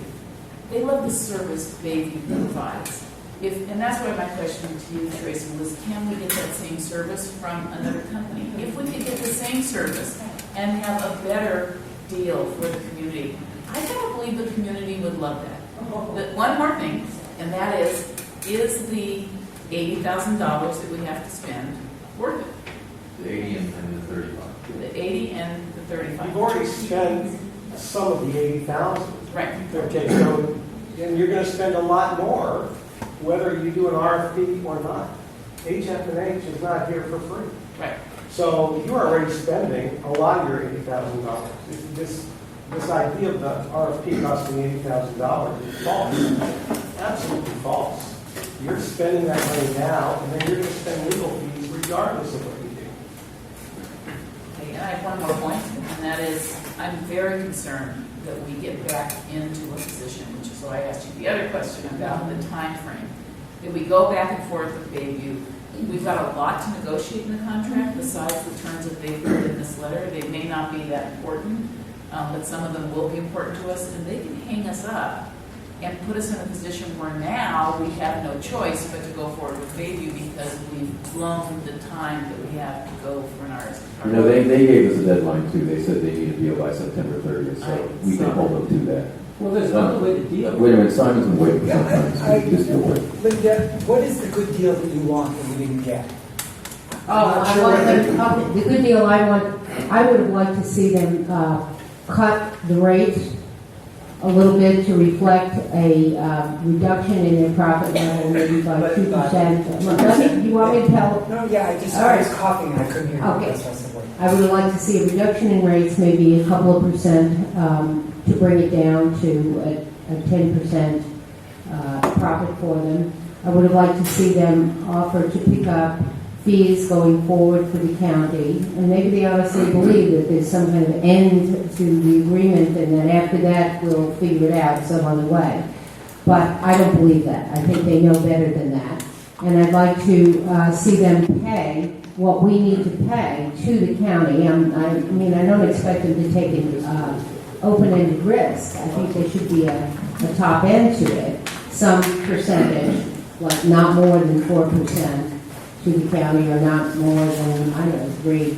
They love the service Bayview provides. And that's why my question to you, Tracy, was can we get that same service from another company? If we could get the same service and have a better deal for the community, I gotta believe the community would love that. But one more thing, and that is the $80,000 that we have to spend worth it? The 80 and the 35. The 80 and the 35. You've already spent some of the 80,000. Right. Okay, so, and you're gonna spend a lot more whether you do an RFP or not. HF&H is not here for free. Right. So you're already spending a lot of your $80,000. This idea of the RFP costing $80,000 is false. Absolutely false. You're spending that money now, and then you're going to spend legal fees regardless of what you do. Okay, and I have one more point, and that is I'm very concerned that we get back into a position, which is why I asked you the other question about the time frame. That we go back and forth with Bayview. We've got a lot to negotiate in the contract besides the terms that they've put in this letter. They may not be that important, but some of them will be important to us, and they can hang us up and put us in a position where now we have no choice but to go forward with Bayview because we've blown the time that we have to go for an RFP. You know, they gave us a deadline too. They said they need a deal by September 30th, so we can hold them to that. Well, there's another way to deal. Wait a minute, Simon's been waiting for some time. Just do it. Linda, what is the good deal that you want that we didn't get? Oh, I want them, the good deal I want, I would have liked to see them cut the rate a little bit to reflect a reduction in their profit level, maybe by 2%. You want me to tell? No, yeah, I was coughing and I couldn't hear you. Okay. That's why I said, wait. I would like to see a reduction in rates, maybe a couple of percent, to bring it down to a 10% profit for them. I would have liked to see them offer to pick up fees going forward for the county, and maybe they honestly believe that there's some kind of end to the agreement, and then after that we'll figure it out some other way. But I don't believe that. I think they know better than that, and I'd like to see them pay what we need to pay to the county. I mean, I don't expect them to take an open-ended risk. I think there should be a top end to it, some percentage, like not more than 4%. To the county, or not more than, I don't know, 3.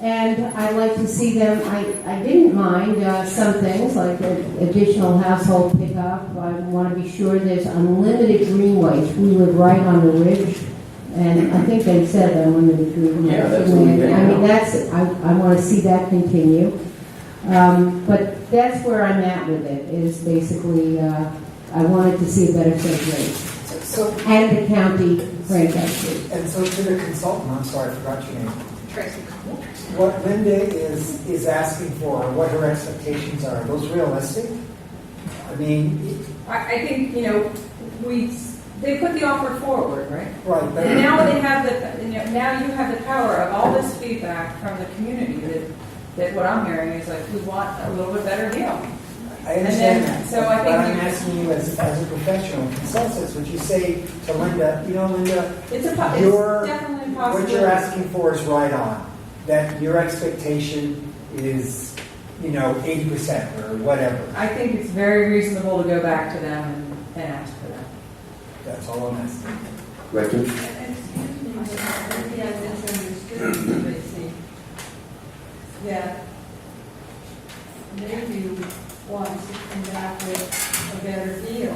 And I'd like to see them, I didn't mind some things like additional household pickup. I want to be sure there's unlimited greenways. We live right on the ridge, and I think they said unlimited greenways. Yeah, that's what we I mean, I want to see that continue. But that's where I'm at with it, is basically, I wanted to see a better set of rates. And the county franchise. And so to the consultant, I'm sorry, I forgot your name. Tracy. What Linda is asking for, what her expectations are those realistic? I mean, I think, they put the offer forward, right? Right. And now they have now you have the power of all this feedback from the community that what I'm hearing is like, we want a little bit better deal. I understand that. So I think but I'm asking you as a professional consultant, would you say to Linda, Linda, it's definitely possible. What you're asking for is right on. That your expectation is, 80% or whatever. I think it's very reasonable to go back to them and ask for that. That's all I'm asking. Gretchen? Excuse me, maybe I misunderstood you, Tracy. That maybe you want to come back with a better deal.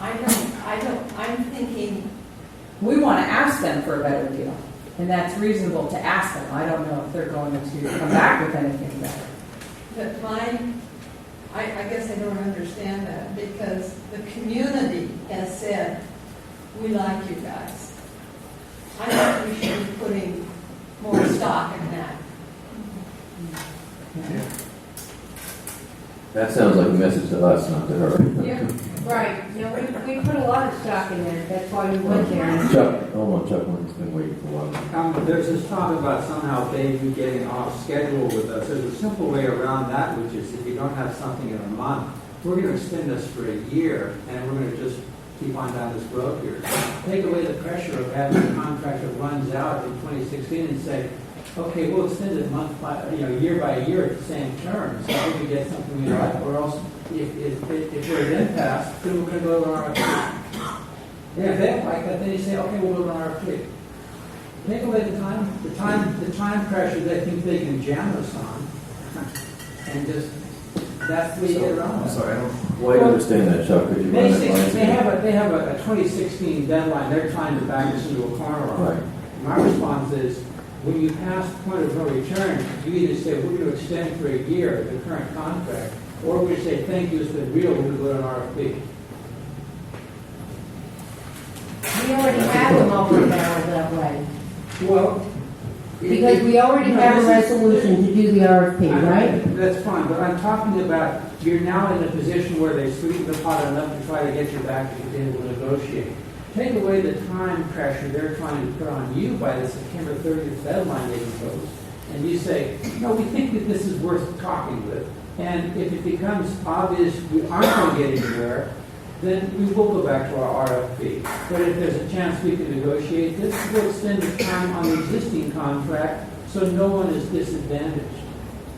I'm thinking. We want to ask them for a better deal, and that's reasonable to ask them. I don't know if they're going to come back with anything better. But I guess I don't understand that, because the community has said, we like you guys. I think we should be putting more stock in that. That sounds like a message to us, not to her. Yeah, right. You know, we put a lot of stock in that. That's why we went there. Chuck, hold on, Chuck, one's been waiting for a while. There's this talk about somehow Bayview getting off schedule with us. There's a simple way around that, which is if you don't have something in a month, we're going to extend this for a year, and we're going to just keep on down this road here. Take away the pressure of having a contract that runs out in 2016 and say, okay, we'll extend it month by, year by year at the same term. So if we get something we like, or else if we're at impasse, then we're going to go to an RFP. And if they don't like that, then you say, okay, we'll go to an RFP. Take away the time pressure they think they can jam us on, and just that's the way you get around it. I'm sorry, I don't. Well, I understand that, Chuck. Could you run that by us again? They have a 2016 deadline. They're trying to back us into a corner on. Right. My response is, when you pass point of no return, you either say we're going to extend for a year the current contract, or we say thank you, it's been real, we're going to go to an RFP. We already have them over the barrel that way. Well, Because we already have a resolution to do the RFP, right? That's fine, but I'm talking about you're now in a position where they sweeten the pot enough to try to get you back to be able to negotiate. Take away the time pressure they're trying to put on you by the September 30th deadline they imposed, and you say, no, we think that this is worth talking with, and if it becomes obvious we aren't going to get anywhere, then we will go back to our RFP. But if there's a chance we can negotiate this, we'll extend the time on the existing contract so no one is disadvantaged.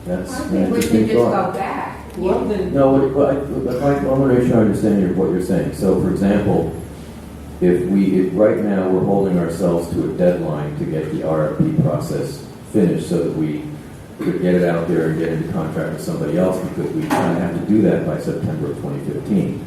That's I an think we interesting should just go thought. back. Well, then, No, but I want to make sure I understand what you're saying. So, for example, if right now we're holding ourselves to a deadline to get the RFP process finished so that we could get it out there and get into contract with somebody else, because we kind of have to do that by September of 2015.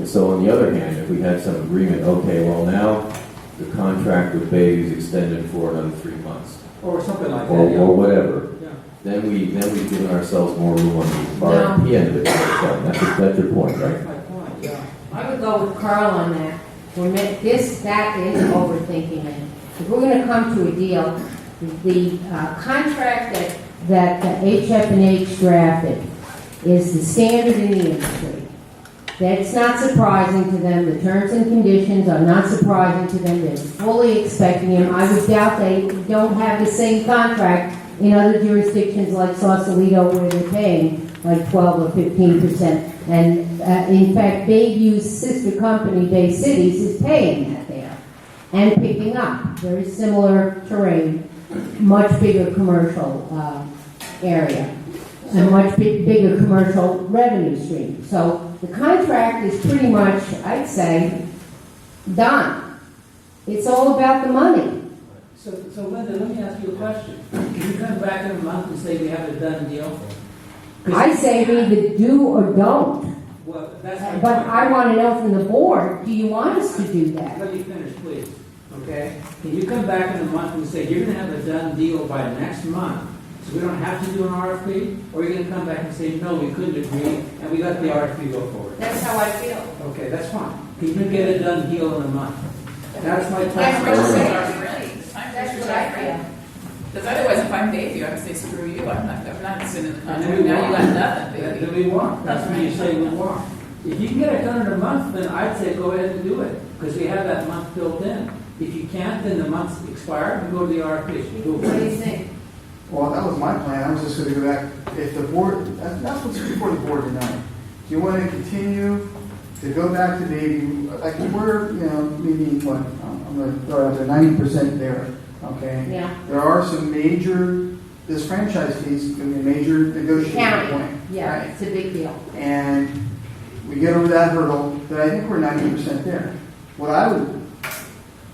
So on the other hand, if we had some agreement, okay, well now the contract with Bay is extended for another 3 months, or something like that. or whatever, Yeah. then we've given ourselves more room on the RFP end of it. That's your point, right? That's my point, yeah. I would go with Carl on that. That is overthinking it. If we're going to come to a deal, the contract that HF&H drafted is the standard in the industry. That's not surprising to them. The terms and conditions are not surprising to them. They're fully expecting them. I would doubt they don't have the same contract in other jurisdictions like Sausalito, where they're paying like 12 or 15%. And in fact, Bayview's sister company, Bay Cities, is paying that there and picking up. Very similar terrain, much bigger commercial area, a much bigger commercial revenue stream. So the contract is pretty much, I'd say, done. It's all about the money. So Linda, let me ask you a question. Can you come back in a month and say we have a done deal? I say we either do or don't. Well, that's my But point. I want to know from the board, do you want us to do that? Let me finish, please. Okay? Can you come back in a month and say you're going to have a done deal by next month, so we don't have to do an RFP? Or are you going to come back and say, no, we couldn't agree, and we let the RFP go forward? That's how I feel. Okay, that's fine. Can you get a done deal in a month? That's my That's time. what I'm saying. That's what I feel. Because otherwise, if I'm Bayview, I would say, screw you, I'm not sending the And contract. then we Now you want. got nothing, baby. Then we want. That's when you say we want. If you can get it done in a month, then I'd say go ahead and do it, because we have that month built in. If you can't, then the month's expired, and go to the RFP. What do you think? Well, that was my plan. I was just going to go back. If the board, that's what's before the board tonight. Do you want to continue to go back to maybe, like we're, maybe what, I'm going to throw out there 90% there, okay? Yeah. There are some major, this franchise fees is going to be a major negotiating County. point. Yeah, right? it's a big deal. And we get over that hurdle, then I think we're 90% there. What I would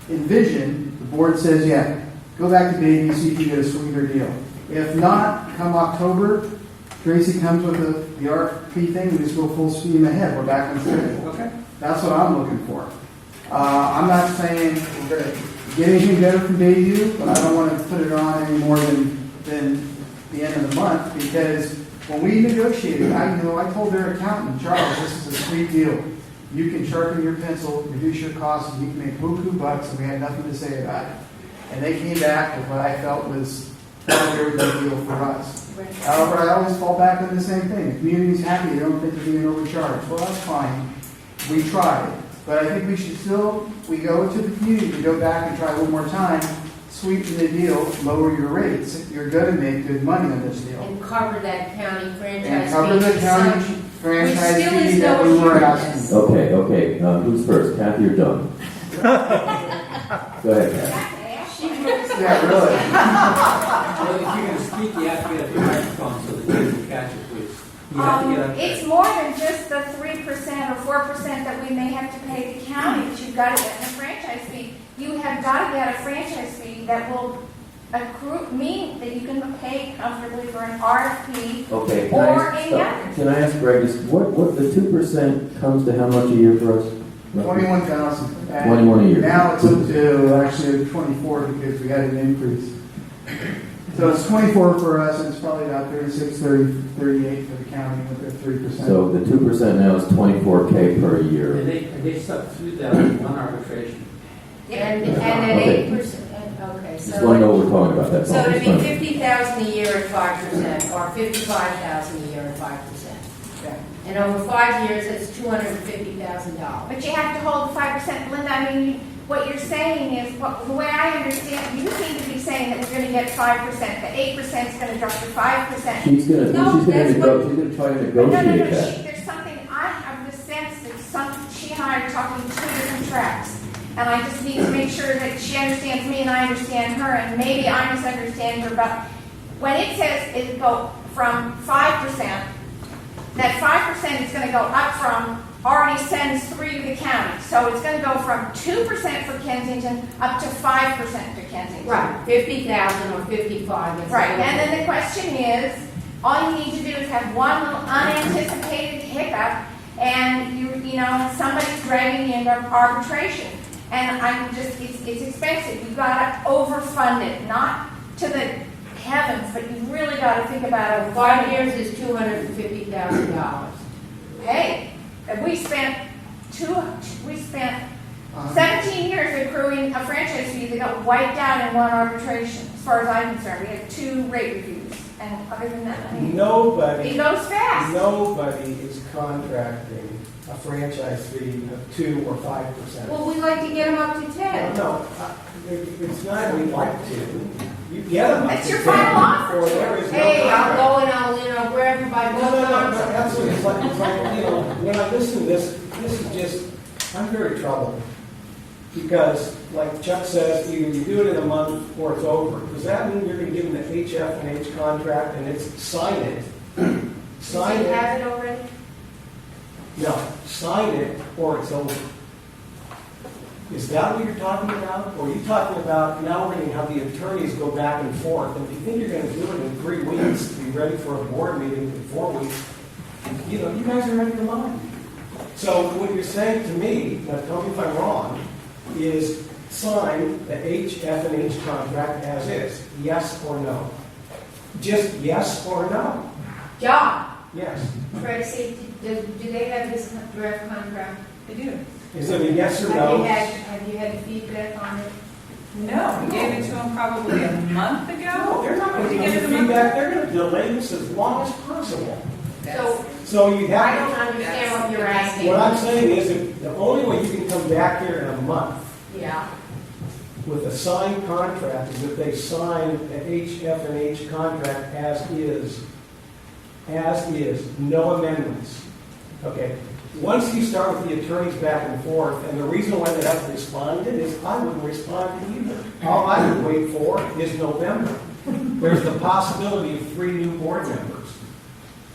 envision, the board says, yeah, go back to Davey, see if you get a sweeter deal. If not, come October, Tracy comes with the RFP thing, we just go full steam ahead. We're back on schedule. Okay. That's what I'm looking for. I'm not saying we're going to get anything better from Bayview, but I don't want to put it on any more than the end of the month, because when we negotiated, I told their accountant, Charles, this is a sweet deal. You can sharpen your pencil, reduce your costs, and you can make buku bucks, and we had nothing to say about it. And they came back with what I felt was not a very good deal for us. However, I always fall back on the same thing. The community's happy, they don't think they're being overcharged. Well, that's fine. We tried. But I think we should still, we go to the community to go back and try one more time, sweeten the deal, lower your rates. You're going to make good money on this deal. And cover that county franchise And cover the fee county consumption, franchise which still fee is that no we were assurance. asking. Okay. Who's first, Kathy or John? Go ahead, Kathy. Yeah, really. Well, if you're going to speak, you have to get a microphone so that you can catch it, please. You have to get up there. It's more than just the 3% or 4% that we may have to pay the county that you've got to get in a franchise fee. You have got to get a franchise fee that will mean that you can pay comfortably for an RFP Okay, or any other. can I ask Greg, what the 2% comes to how much a year for us? 21,000. 21 a year. Now it's up to actually 24 because we had an increase. So it's 24 for us, and it's probably about 36, 38 for the county with their 3%. So the 2% now is $24K per year. And they stuck through that in one arbitration. And Okay. at 8%, okay, Just so. want to know what we're talking about, that's all. So it'd be It's fine. 50,000 a year at 5%, or 55,000 a year at 5%. And over 5 years, it's $250,000. But you have to hold the 5%. Linda, I mean, what you're saying is, the way I understand, you seem to be saying that we're going to get 5%, the 8% is going to drop to 5%. She's gonna No, try that's to negotiate No, that. there's something, I have the sense that she and I are talking two different tracks. And I just need to make sure that she understands me and I understand her, and maybe I misunderstand her, but when it says it go from 5%, that 5% is going to go up from, already sends 3 to the county. So it's going to go from 2% for Kensington up to 5% for Kensington. Right, 50,000 or 55. that's Right, what it and is. then the question is, all you need to do is have one little unanticipated hiccup, and you know, somebody's dragging you into arbitration. And I'm just, it's expensive. You've got to overfund it, not to the heavens, but you've really got to think about it. 5 years is $250,000. Hey, we spent 17 years accruing a franchise fee that got wiped out in one arbitration. As far as I'm concerned, we had 2 rate reviews, and other than that, I mean, Nobody. it goes fast. Nobody is contracting a franchise fee of 2 or 5%. Well, we'd like to get them up to 10. No, it's not, we'd like to. You get them. That's your final offer. Or there is no Hey, contract. I'll go and I'll grab you by both No, arms. absolutely. It's like, you know, when I listen to this is just, I'm very troubled. Because, like Chuck says, either you do it in a month or it's over. Does that mean you're going to give them the HF&H contract and it's sign it? Sign Do you it. have it already? No, sign it or it's over. Is that what you're talking about? Or are you talking about now we're going to have the attorneys go back and forth? And if you think you're going to do it in 3 weeks to be ready for a board meeting in 4 weeks, you know, you guys are ready to lie. So what you're saying to me, now tell me if I'm wrong, is sign the HF&H contract as is. Yes or no? Just yes or no? John, Yes. Tracy, do they have this draft contract? They do. Is it a yes or no? Have you had feedback on it? No, we gave it to them probably a month ago. No, they're not going to Did you give give you it a month feedback. They're going to delay this as long as possible. So, So you I have. don't understand what you're asking. What I'm saying is that the only way you can come back here in a month Yeah. with a signed contract is if they sign an HF&H contract as is. As is, no amendments. Okay. Once you start with the attorneys back and forth, and the reason why they haven't responded is I wouldn't respond either. All I would wait for is November. There's the possibility of 3 new board members.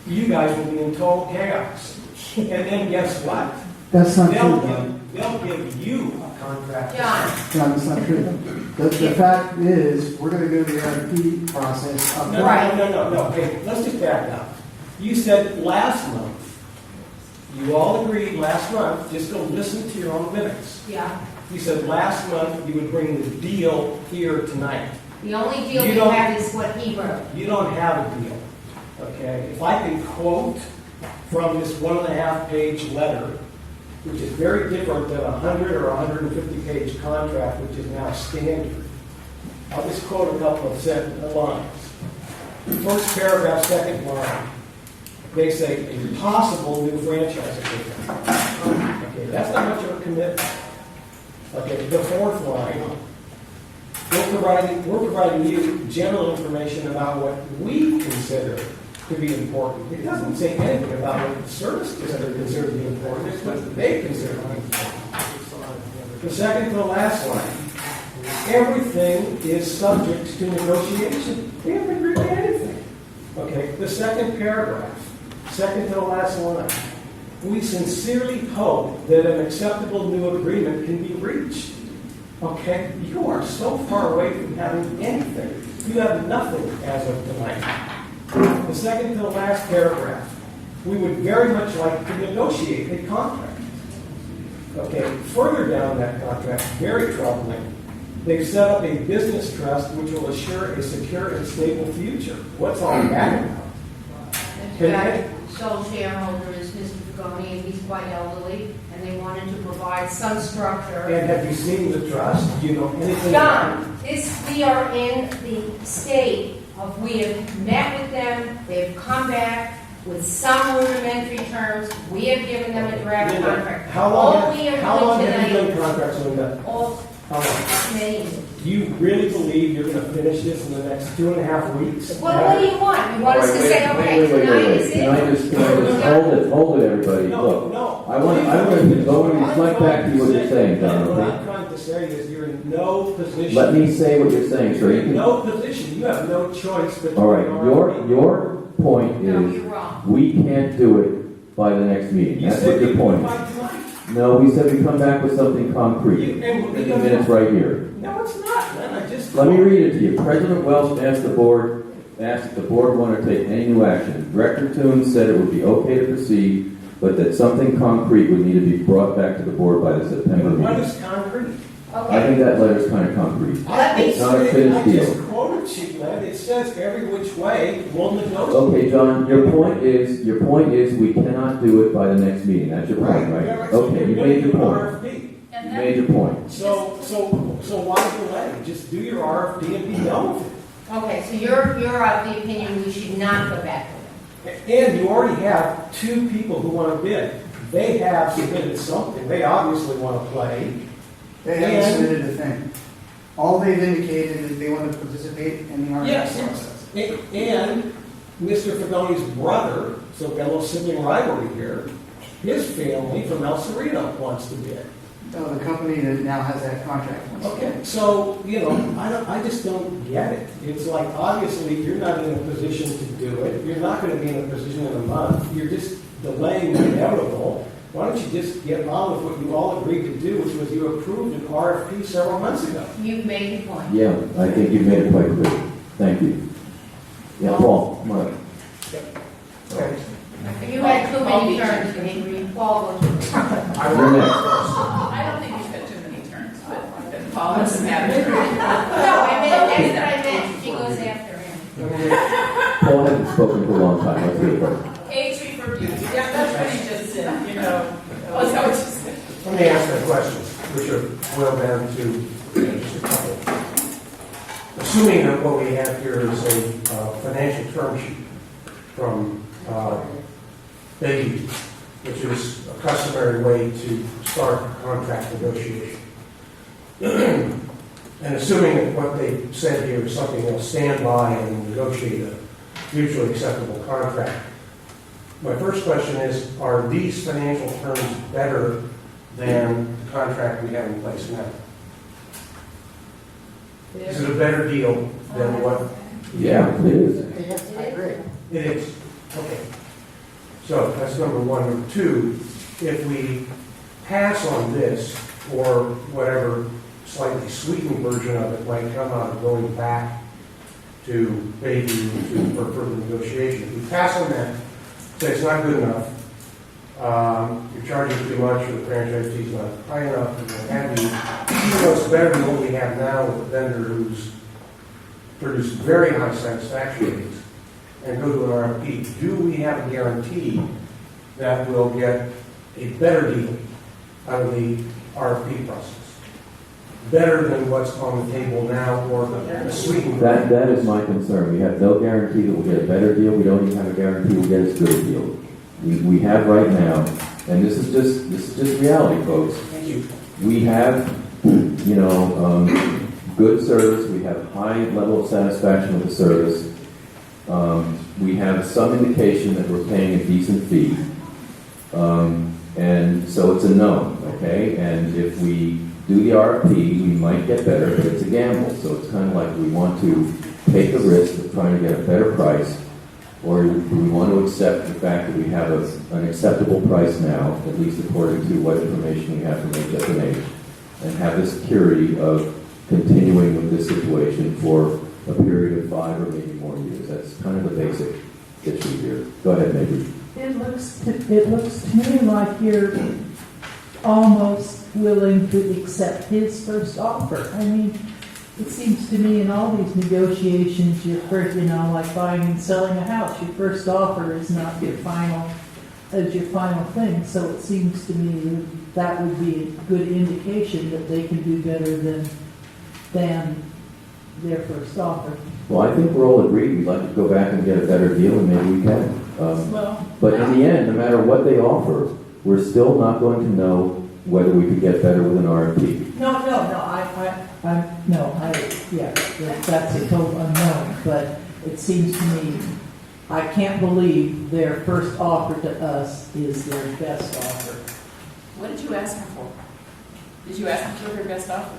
You guys will be in total chaos. And then guess what? That's not true, John. They'll give you a contract. John. John, that's not true. The fact is, we're going to go through the RFP process up No, front. no. Hey, let's just back up. You said last month, you all agreed last month, just go listen to your own minutes. Yeah. You said last month you would bring the deal here tonight. The only deal You we don't- have is what he wrote. You don't have a deal, okay? If I can quote from this 1.5-page letter, which is very different than a 100 or 150-page contract, which is now standard. I'll just quote a couple of lines. First paragraph, second line, they say a possible new franchise agreement. Okay, that's not much of a commitment. Okay, the fourth line, we're providing you general information about what we consider to be important. It doesn't say anything about what the service consider to be important. It's what they consider to be important. The second to the last line, everything is subject to negotiation. We haven't agreed to anything. Okay, the second paragraph, second to the last line. We sincerely hope that an acceptable new agreement can be reached. Okay, you are so far away from having anything. You have nothing as of tonight. The second to the last paragraph. We would very much like to negotiate a contract. Okay, further down that contract, very troubling. They've set up a business trust which will assure a secure and stable future. What's all that about? The sole shareholder is Mr. Fagoni, and he's quite elderly, and they wanted to provide some structure. And have you seen the trust? Do you know anything John, about we are in the state of, we have met with them, they've come back with some rudimentary terms, we have given them a draft Linda, contract. how long have you done contracts, Linda? All How long? many. Do you really believe you're going to finish this in the next 2.5 weeks? Well, what do you want? You want us to say, okay, tonight is Can I just hold it, everybody? Look, No. I want to reflect back to you what you're saying, John, What okay? I'm trying to say is you're in no position. Let me say what you're saying, sir. You're You in can, no position. You have no choice but all right, your point No, is, you're wrong. we can't do it by the next meeting. That's what your point is. Tonight. No, we said we come back with something concrete. In the minutes right here. No, it's not, man. I just. Let me read it to you. President Welch asked if the board wanted to take any new action. Director Toon said it would be okay to proceed, but that something concrete would need to be brought back to the board by the September What meeting. is concrete? I think that letter's kind of concrete. It's not a I finished just deal. quoted you, man. It says every which way we'll negotiate. Okay, John, your point is we cannot do it by the next meeting. That's your point, right? Yeah, right. So Okay, you you're made your gonna point. do an RFP. You made your point. So why delay? Just do your RFP and be done with it. Okay, so you're of the opinion we should not go back to them. And you already have 2 people who want to bid. They have submitted something. They obviously want to play. They haven't submitted a thing. All they've indicated is they want to participate in the RFP Yes. process. And Mr. Fagoni's brother, so we got a little sibling rivalry here, his family from El Cerrito wants to bid. Oh, the company that now has that contract. Okay, so, I just don't get it. It's like, obviously, you're not in a position to do it. You're not going to be in a position in a month. You're just delaying the inevitable. Why don't you just get on with what you all agreed to do, which was you approved an RFP several months ago? You've made your point. Yeah, I think you've made it quite clear. Thank you. Yeah, Paul, come on. Okay. You had too many turns, and Paul was. You're next. I don't think you've had too many turns, but Paul doesn't have it. No, that's what I meant. She goes after him. Paul hasn't spoken for a long time. Let's hear it first. H for beauty. Yeah, that's what he just said, you know. Oh, is that what you said? Let me ask that question, which are boiled down to just a couple. Assuming that what we have here is a financial term sheet from Baby, which is a customary way to start a contract negotiation. And assuming that what they said here is something they'll stand by and negotiate a mutually acceptable contract. My first question is, are these financial terms better than the contract we have in place now? Is it a better deal than what? Yeah, it is. I agree. It is. Okay. So that's number one. Number two, if we pass on this, or whatever slightly sweetened version of it might come out of going back to Baby for further negotiation, if we pass on that, say it's not good enough, you're charging too much, or the franchise fee's not high enough, and what have you, even though it's better than what we have now with a vendor who's produced very high satisfaction rates, and go to an RFP, do we have a guarantee that we'll get a better deal out of the RFP process? better than what's on the table now or the sweetened. That is my concern. We have no guarantee that we'll get a better deal. We don't even have a guarantee we'll get as good a deal. We have right now, and this is just reality, folks. Thank you. We have, good service. We have high level of satisfaction with the service. We have some indication that we're paying a decent fee. And so it's a no, okay? And if we do the RFP, we might get better, but it's a gamble. So it's kind of like we want to take the risk of trying to get a better price, or do we want to accept the fact that we have an acceptable price now, at least according to what information we have from HF&H, and have the security of continuing with this situation for a period of 5 or maybe more years. That's kind of the basic issue here. Go ahead, Mabry. It looks to me like you're almost willing to accept his first offer. I mean, it seems to me in all these negotiations, your first, like buying and selling a house, your first offer is not your final thing. So it seems to me that would be a good indication that they can do better than their first offer. Well, I think we're all agreed we'd like to go back and get a better deal, and maybe we can. But in the end, no matter what they offer, we're still not going to know whether we could get better with an RFP. That's a total unknown. But it seems to me, I can't believe their first offer to us is their best offer. What did you ask them for? Did you ask them for their best offer?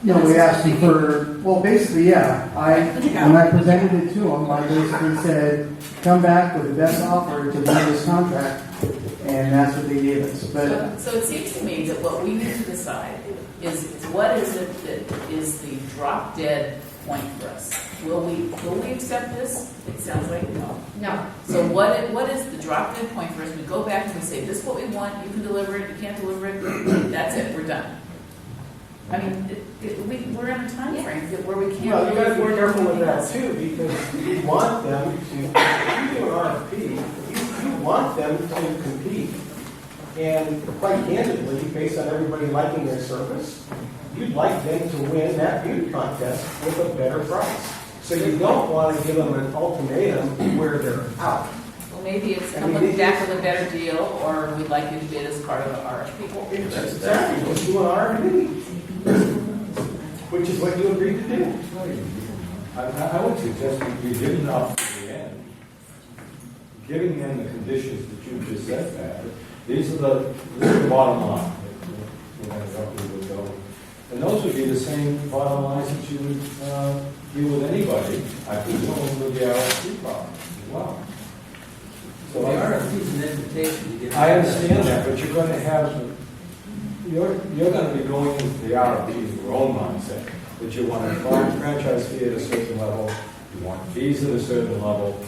No, we asked them for, well, basically, yeah. When I presented it to them, I basically said, come back with the best offer to win this contract, and that's what they gave us. But So it seems to me that what we need to decide is what is it that is the drop dead point for us? Will we accept this? It sounds like no. No. So what is the drop dead point for us? We go back and we say, this is what we want, you can deliver it, you can't deliver it, that's it, we're done. I mean, we're in a time frame where we can't. Well, you got to be afford careful with anything that else. too, because you want them to, if you do an RFP, you want them to compete. And quite candidly, based on everybody liking their service, you'd like them to win that beauty contest with a better price. So you don't want to give them an ultimatum where they're out. Well, maybe it's come back with a better deal, or we'd like you to bid as part of an RFP. That's exactly, just do an RFP, which is what you agreed to do. I would suggest we give enough to the end, giving them the conditions that you just said, Pat. This is the bottom line. And those would be the same bottom lines that you would deal with anybody, I presume, with the RFP problem as well. So the RFP is an invitation to get. I understand that, but you're going to have, you're going to be going into the RFP with your own mindset, that you want a franchise fee at a certain level, you want fees at a certain level,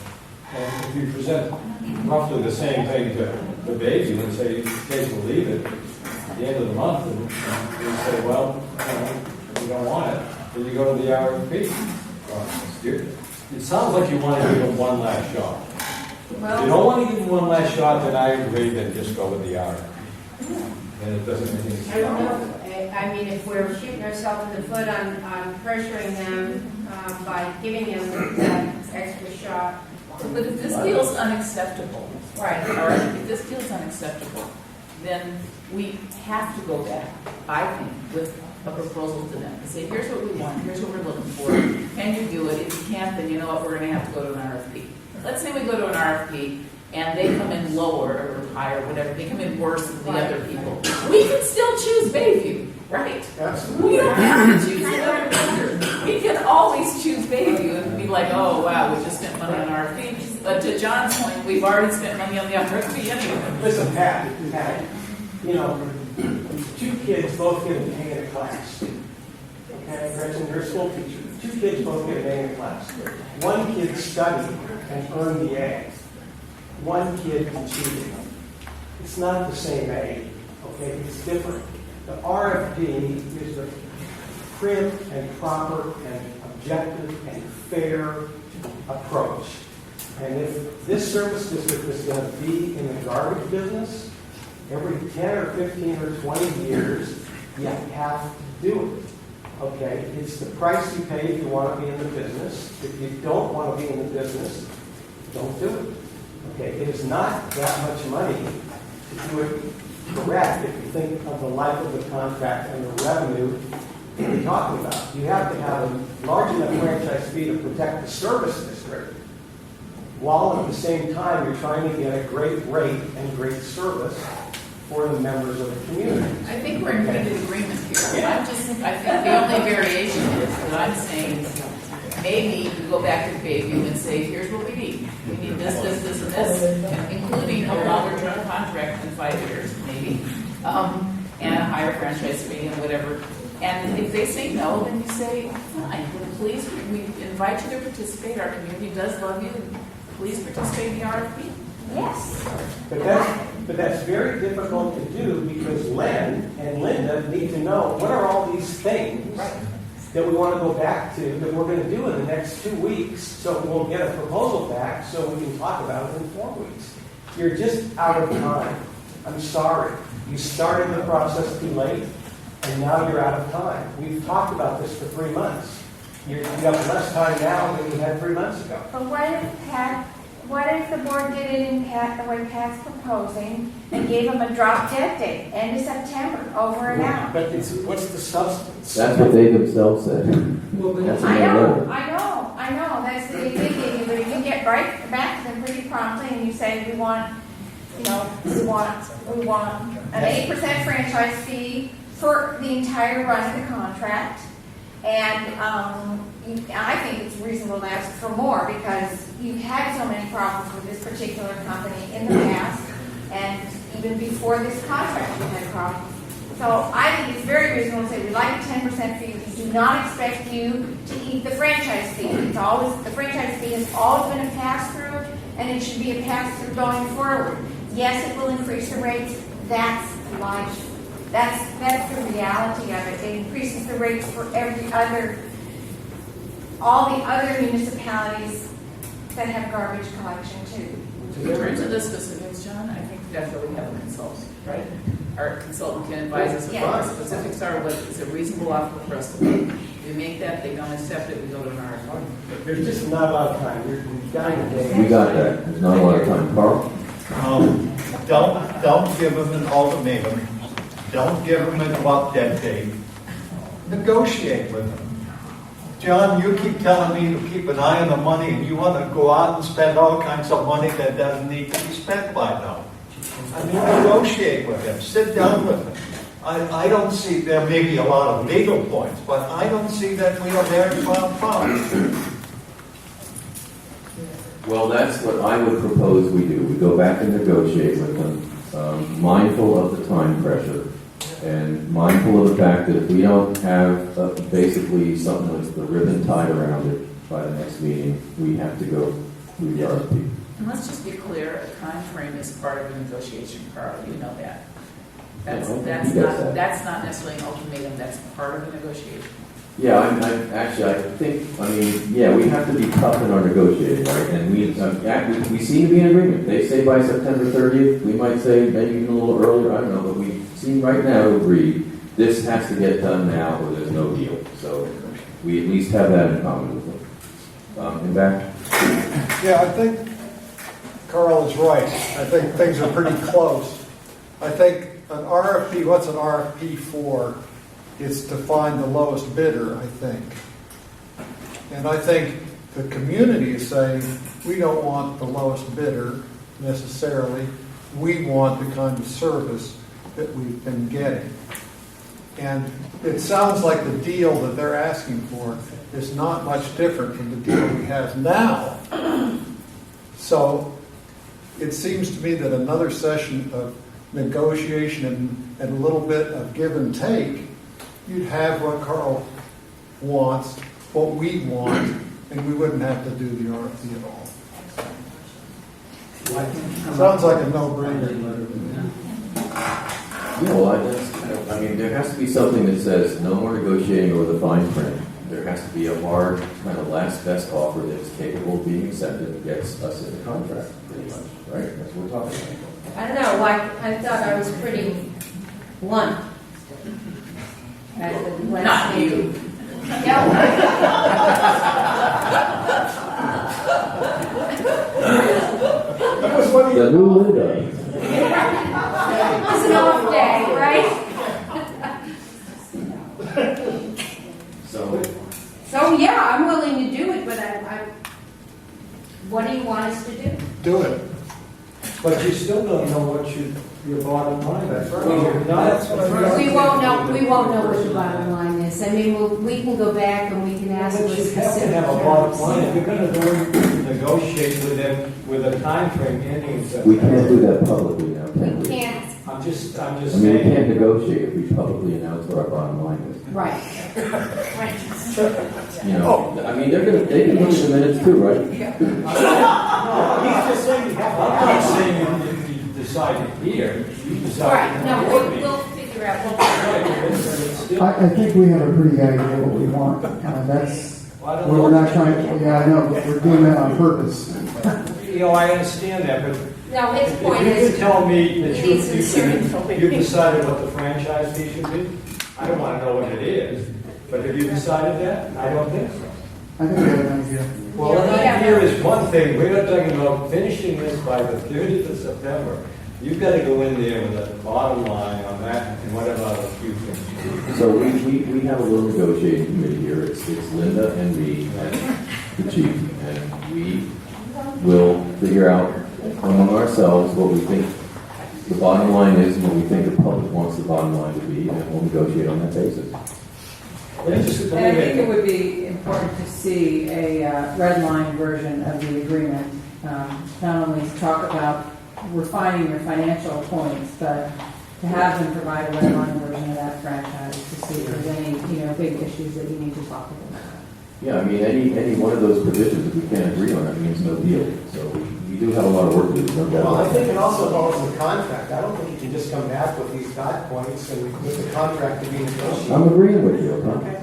and if you present roughly the same thing to the baby and say, take or leave it, at the end of the month, and you say, well, you don't want it, then you go to the RFP. It sounds like you want to give them one last shot. If you don't want to give them one last shot, then I agree, then just go with the RFP. And it doesn't make any sense. I don't know. I mean, if we're shooting ourselves in the foot on pressuring them by giving them that extra shot. But if this deal's unacceptable, Right. all right, if this deal's unacceptable, then we have to go back, I think, with a proposal to them and say, here's what we want, here's what we're looking for. Can you do it? If you can't, then you know what, we're going to have to go to an RFP. Let's say we go to an RFP and they come in lower or higher, whatever, they come in worse than the other people. We can still choose Bayview, right? Absolutely. We don't have to choose another vendor. We can always choose Bayview and be like, oh, wow, we just spent money on RFP. But to John's point, we've already spent money on the RFP anyway. Listen, Pat, two kids both get an A in a class. Okay, Gretchen, you're a school teacher. Two kids both get an A in a class. One kid studied and earned the A. One kid cheated. It's not the same A, okay? It's different. The RFP is the prim and proper and objective and fair approach. And if this service district is going to be in the garbage business, every 10 or 15 or 20 years, you have to do it. Okay, it's the price you pay if you want to be in the business. If you don't want to be in the business, don't do it. Okay, it is not that much money to do it correct if you think of the life of the contract and the revenue that you're talking about. You have to have a large enough franchise fee to protect the service district, while at the same time you're trying to get a great rate and great service for the members of the community. I think we're in good agreement here. I think the only variation is that I'm saying maybe we go back to Bayview and say, here's what we need. We need this, and this, including a longer term contract than 5 years, maybe, and a higher franchise fee and whatever. And if they say no, then you say, fine, well, please, we invite you to participate. Our community does love you. Please participate in the RFP. Yes. But that's very difficult to do because Len and Linda need to know what are all these things that we want to go back to that we're going to do in the next 2 weeks, so we'll get a proposal back so we can talk about it in 4 weeks. You're just out of time. I'm sorry. You started the process too late, and now you're out of time. We've talked about this for 3 months. You have less time now than you had 3 months ago. But what if the board did it in the way Pat's proposing and gave them a drop dead date, end of September, over and out? But what's the substance? That's what they themselves said. That's I another know, letter. I know, that's the big thing, but if you get right back to them pretty promptly and you say, we want an 8% franchise fee for the entire run of the contract, and I think it's reasonable to ask for more because you've had so many problems with this particular company in the past, and even before this contract you had problems. So I think it's very reasonable to say we'd like a 10% fee. We do not expect you to eat the franchise fee. The franchise fee has always been a pass-through, and it should be a pass-through going forward. Yes, it will increase the rates. That's life. That's the reality of it. It increases the rates for all the other municipalities that have garbage collection too. In terms of the specifics, John, I think that's where we have a consultant, right? Our consultant can advise us of what the specifics are, what is a reasonable offer for us to make. If we make that, they don't accept it, we go to an RFP. There's just not a lot of time. You've got to We got that. There's not a lot of time. Carl? Don't give them an ultimatum. Don't give them a drop dead date. Negotiate with them. John, you keep telling me to keep an eye on the money, and you want to go out and spend all kinds of money that doesn't need to be spent by now. I mean, negotiate with them. Sit down with them. I don't see, there may be a lot of legal points, but I don't see that we are there to solve problems. Well, that's what I would propose we do. We go back and negotiate with them, mindful of the time pressure, and mindful of the fact that if we don't have basically something with the ribbon tied around it by the next meeting, we have to go through the RFP. And let's just be clear, a time frame is part of a negotiation, Carl, you know that. That's not necessarily an ultimatum, that's part of a negotiation. Yeah, I think, we have to be tough in our negotiating, right? And we seem to be in agreement. They say by September 30th, we might say maybe even a little earlier, I don't know, but we seem right now to agree this has to get done now or there's no deal. So we at least have that in common with them. In back? Yeah, I think Carl is right. I think things are pretty close. I think an RFP, what's an RFP for? It's to find the lowest bidder, I think. And I think the community is saying, we don't want the lowest bidder necessarily. We want the kind of service that we've been getting. And it sounds like the deal that they're asking for is not much different from the deal we have now. So it seems to me that another session of negotiation and a little bit of give and take, you'd have what Carl wants, what we want, and we wouldn't have to do the RFP at all. Sounds like a no-brainer. Yeah, well, there has to be something that says no more negotiating over the fine print. There has to be a hard, kind of last best offer that's capable of being accepted and gets us in the contract, pretty much, right? That's what we're talking about. I don't know, I thought I was pretty blunt. at the last Not you. meeting. That was one of The your new Linda. It was an off day, right? So yeah, I'm willing to do it, but what do you want us to do? Do it. But you still don't know what your bottom line is. We won't know what the bottom line is. I mean, we can go back and we can ask for But you have to specific have a bottom line. If terms. you're going to go and negotiate with them with a time frame ending in September. We can't do that publicly now, can we? Can't. I'm just I mean, we saying. can't negotiate if we publicly announce what our bottom line is. Right. You know, I mean, they can look at the minutes too, right? No, he's just saying you have. I'm not saying you decide it here. You decide. Right, it no, in your we'll figure out what I think we have a pretty good idea what we want. That's, we're not trying, yeah, I know, but we're doing that on purpose. You know, I understand that, but No, his if point you is. can tell me that he needs insurance. you've decided what the franchise fee should be, I don't want to know what it is. But have you decided that? I don't think so. I think we have an idea. Well, an idea is one thing. We're not talking about finishing this by the 30th of September. You've got to go in there with a bottom line on that and whatever other few things. So we have a little negotiating committee here. It's Linda and me and the chief, and we will figure out among ourselves what we think the bottom line is and what we think the public wants the bottom line to be, and we'll negotiate on that basis. And I think it would be important to see a red line version of the agreement. Not only to talk about refining your financial points, but to have them provide a red line version of that franchise to see if there's any, big issues that you need to talk about. Yeah, I mean, any one of those provisions, if we can't agree on it, means no deal. So we do have a lot of work to do. No doubt Well, I about think that. it also involves the contract. I don't think you can just come back with these dot points and with the contract to be negotiated. I'm agreeing with you. Okay.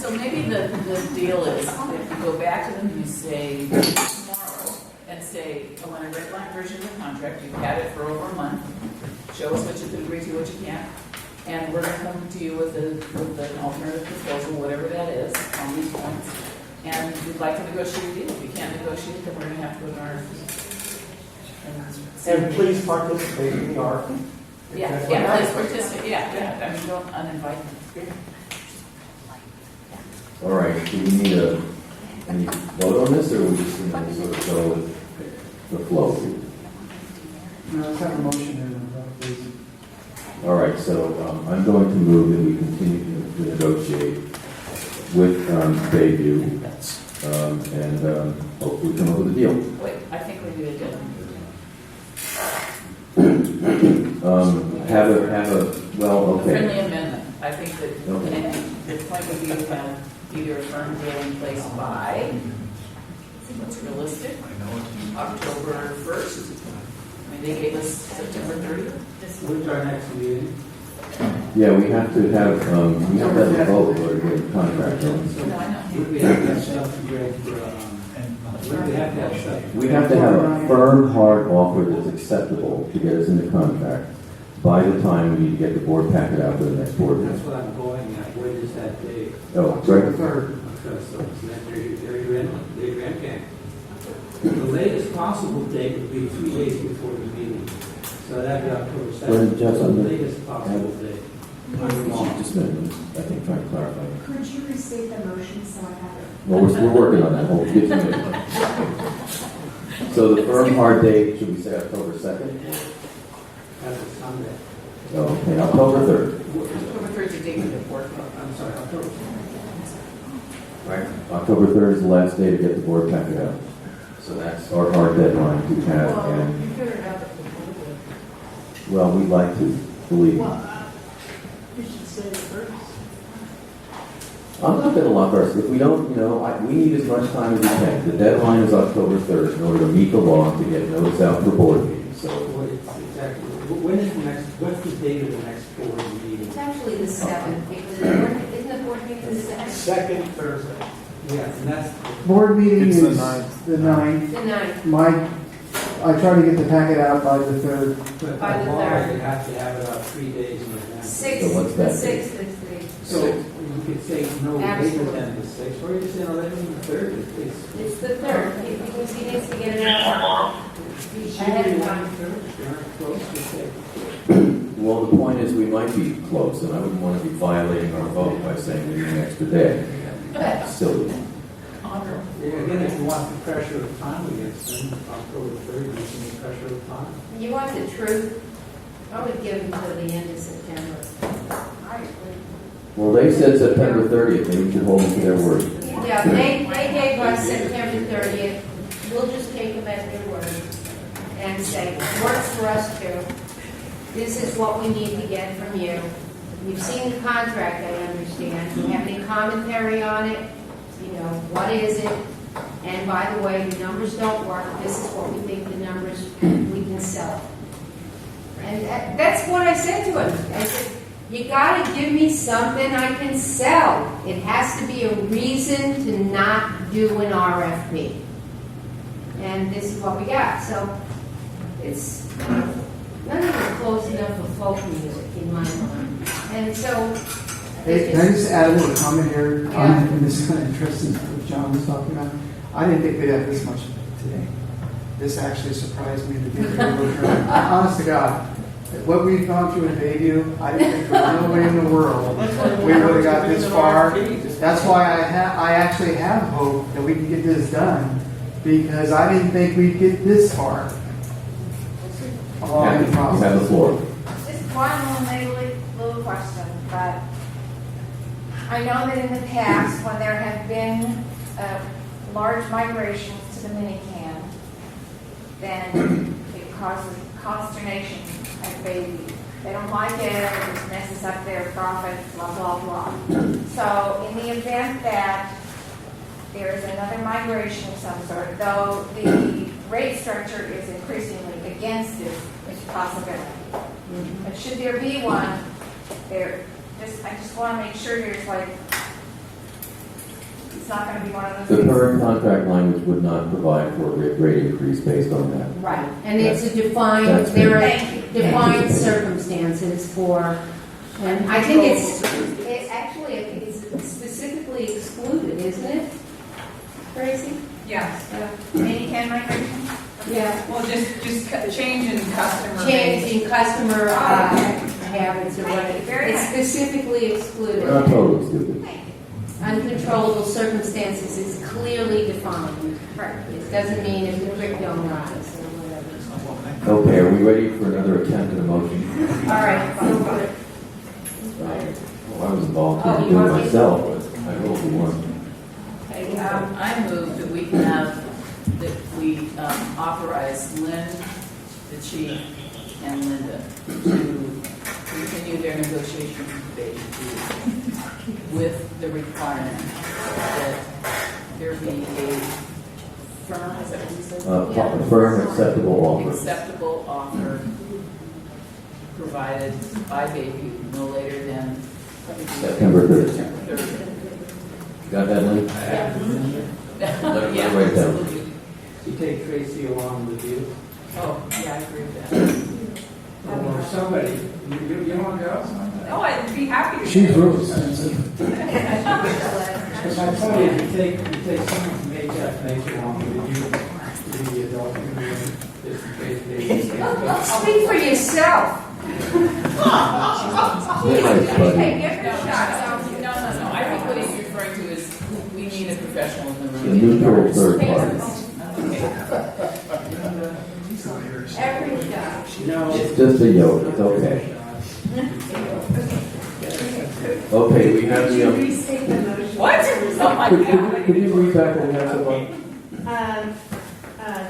So maybe the deal is, if you go back to them, you say tomorrow, and say, I want a red line version of the contract, you've had it for over a month, show us what you can agree to, what you can't, and we're gonna come to you with an alternative proposal, whatever that is, on these points, and we'd like to negotiate a deal. If you can't negotiate, then we're gonna have to go to our. And please participate in the RFP. Yeah, please participate, yeah, I mean, don't uninvite them. All right. Do we need any vote on this, or we just sort of go with the flow? No, let's have a motion here, please. All right. So I'm going to move that we continue to negotiate with Bayview and hopefully come up with a deal. Wait, I think we need to Have a well, a okay. friendly amendment. I think that Okay. the point would be to have either a firm deal in place by, what's realistic, October 1st. I mean, they gave us September 30th. When's our next meeting? Yeah, we have to have a vote or get a contract. Don't we? No, I know. Would we have to have stuff to grade for, would we have to have stuff? We have to have a firm, hard offer that's acceptable to get us into contract by the time we need to get the board packet out for the next board That's meeting. what I'm going at. When is that date? Oh, October right. 3rd. Okay, so they're in camp. The latest possible date would be 3 days before the meeting. So that'd be October When, 7th. Jeff, The on the- latest possible date. Just a minute. I think trying to clarify. Could you restate the motion so I have it? Well, we're working on that. Hold, get to me. So the firm, hard date, should we say October 2nd? That's a Sunday. Oh, okay, October 3rd. October 3rd is the date of the board. I'm sorry, October. Right. October 3rd is the last day to get the board packet out. So that's our hard deadline to have. And, you figured out the proposal. well, we'd like to, believe me. You should say it first. I'm not going to lock ours. If we don't, we need as much time as we can. The deadline is October 3rd in order to meet the law to get notice out for board meetings. So What is exactly, when is the next, what's the date of the next board meeting? It's actually the 7th, because isn't the board meeting the 7th? Second Thursday. Yes, and that's. Board meeting It's is the 9th. the 9th. The 9th. I try to get the packet out by the 3rd. But By the law, 3rd. you have to have it out 3 days in advance. 6th, So what's the that 6th is the So you could say no later Absolutely. than the 6th, or you say no later than the 3rd. It's the 3rd, because he needs to get it out. Ahead of time. Well, the point is, we might be close, and I wouldn't want to be violating our vote by saying we need an extra day. Silly. Again, if you want the pressure of time against them, October 3rd, you can need pressure of time. You want the truth? I would give him till the end of September. I agree. Well, they said September 30th, maybe we should hold them to their word. Yeah, they gave us September 30th. We'll just take them at their word and say, works for us too. This is what we need to get from you. You've seen the contract, I understand. Do you have any commentary on it? You know, what is it? And by the way, the numbers don't work. This is what we think the numbers we can sell. And that's what I said to him. I said, you got to give me something I can sell. It has to be a reason to not do an RFP. And this is what we got. So it's not even close enough for folk music in my mind. And so... Hey, can I just add a little comment here? Yeah. And this is kind of interesting what John was talking about. I didn't think we'd have this much today. This actually surprised me to get here. Honest to God, what we've gone through in Bayview, I didn't think there was no way in the world we would have got this far. That's why I actually have hope that we can get this done, because I didn't think we'd get this far along the You process. have the floor. Just one little question, but I know that in the past, when there have been large migrations to the mini-can, then it causes consternation at baby. They don't like it, it just messes up their profit, blah, blah, blah. So in the event that there is another migration of some sort, though the rate structure is increasingly against this possibility. But should there be one, I just want to make sure there's like, it's not going to be one of those The things. current contract language would not provide for a rate increase based on that. Right, and it's a defined, That's there are Thank you. defined circumstances for, and I think it's actually, I think it's specifically excluded, isn't it? Tracy? Yes. Mini-can migration? Yeah. Well, just change in customer Change base. in customer habits or Thank you what, very it's much. specifically excluded. We're not totally stupid. Uncontrollable circumstances is clearly defined. Right. It doesn't mean if the creek don't rise or whatever. Okay, are we ready for another attempt at a motion? All right, go for it. Well, I was involved Oh, in you doing want me to- myself, but I hope you weren't. Okay, I move that we can that we authorize Lynn, the chief, and Linda to continue their negotiation with the requirement that there be a firm, is that what you said? Firm acceptable offer. Acceptable offer provided by Bayview no later than September 30th. September 30th. Got that, Lynn? Let her Yeah, write it down. absolutely. You take Tracy along with you. Oh, yeah, I agree with that. Or somebody, you want to go? Oh, I'd be happy to. She's real expensive. Because I tell you, you take someone from HF along with you, the adult community, just in case they. Speak for yourself. Hey, give her a shot. No, I think what he's referring to is we need a professional in the room. The neutral third party. Every shot. It's just a yoke, it's okay. Okay, we have the, Restate the motion. What? Oh my God. could you read back what we have so far?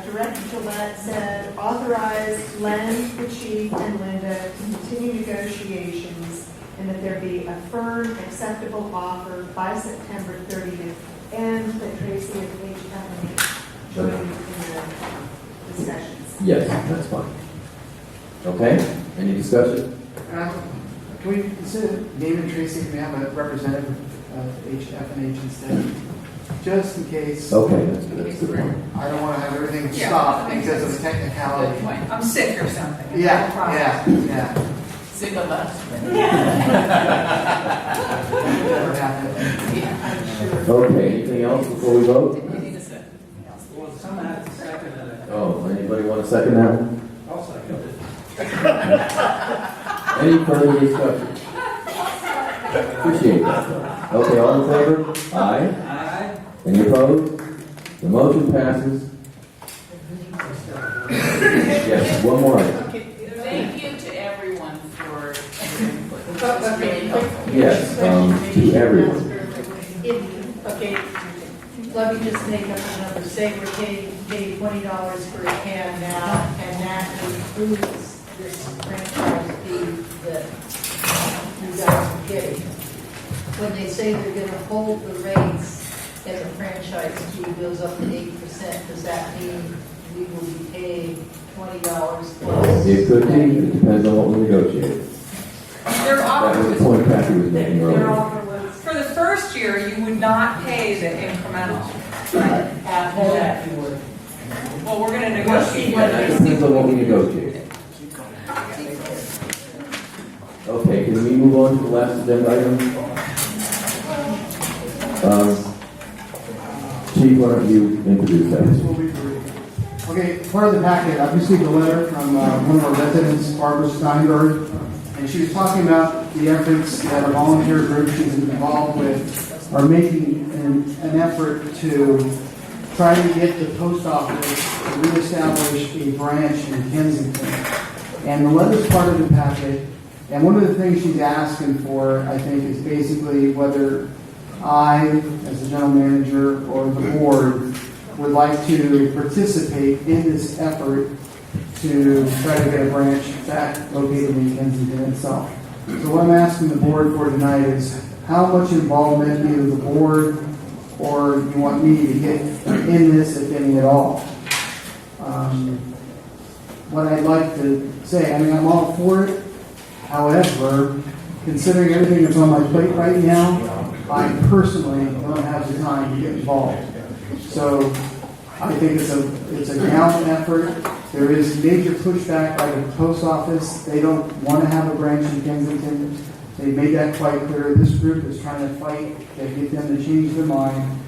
Director Gillette said, authorize Len, the chief, and Linda to continue negotiations, and that there be a firm, acceptable offer by September 30th, and that Tracy of HF join in the discussions. Yes, that's fine. Okay, any discussion? Can we, instead of naming Tracy, can we have a representative of HF&H instead? Just in case. Okay, that's good point. I don't want to have everything Yeah, stopped that makes because of a sense. technicality. Good point. I'm sick or something. No Yeah, problem. yeah, yeah. Single us. Okay, anything else before we vote? Well, someone has to second it. Oh, anybody want to second that one? I'll second it. Any further discussion? Appreciate that. Okay, all in favor? Aye. Aye. Any opposed? The motion passes. Yes, one more item. Thank you to everyone for your input. This was really helpful. Yes, to everyone. Okay, let me just make up a number. Say we're paying $20 for a can now, and that includes this franchise fee that you guys are getting. When they say they're going to hold the rates and the franchise fee goes up to 8%, does that mean we will be paying $20 plus? It could be, it depends on what we negotiate. Their That offer was was, the point Kathy was making their earlier. offer was, for the first year, you would not pay the incremental. After that, you would. Well, we're gonna negotiate. That depends on what we negotiate. Okay, can we move on to the last agenda item? Chief, why don't you introduce that? Okay, part of the packet, I received a letter from one of our residents, Barbara Steinberg, and she was talking about the efforts that a volunteer group she's involved with are making an effort to try to get the post office to reestablish a branch in Kensington. And the letter's part of the packet, and one of the things she's asking for, I think, is basically whether I, as the general manager, or the board, would like to participate in this effort to try to get a branch back located in Kensington itself. So what I'm asking the board for tonight is how much involvement either the board or you want me to get in this, if any at all. What I'd like to say, I mean, I'm all for it. However, considering everything that's on my plate right now, I personally don't have the time to get involved. So I think it's a gallant effort. There is major pushback by the post office. They don't want to have a branch in Kensington. They made that quite clear. This group is trying to fight to get them to change their mind.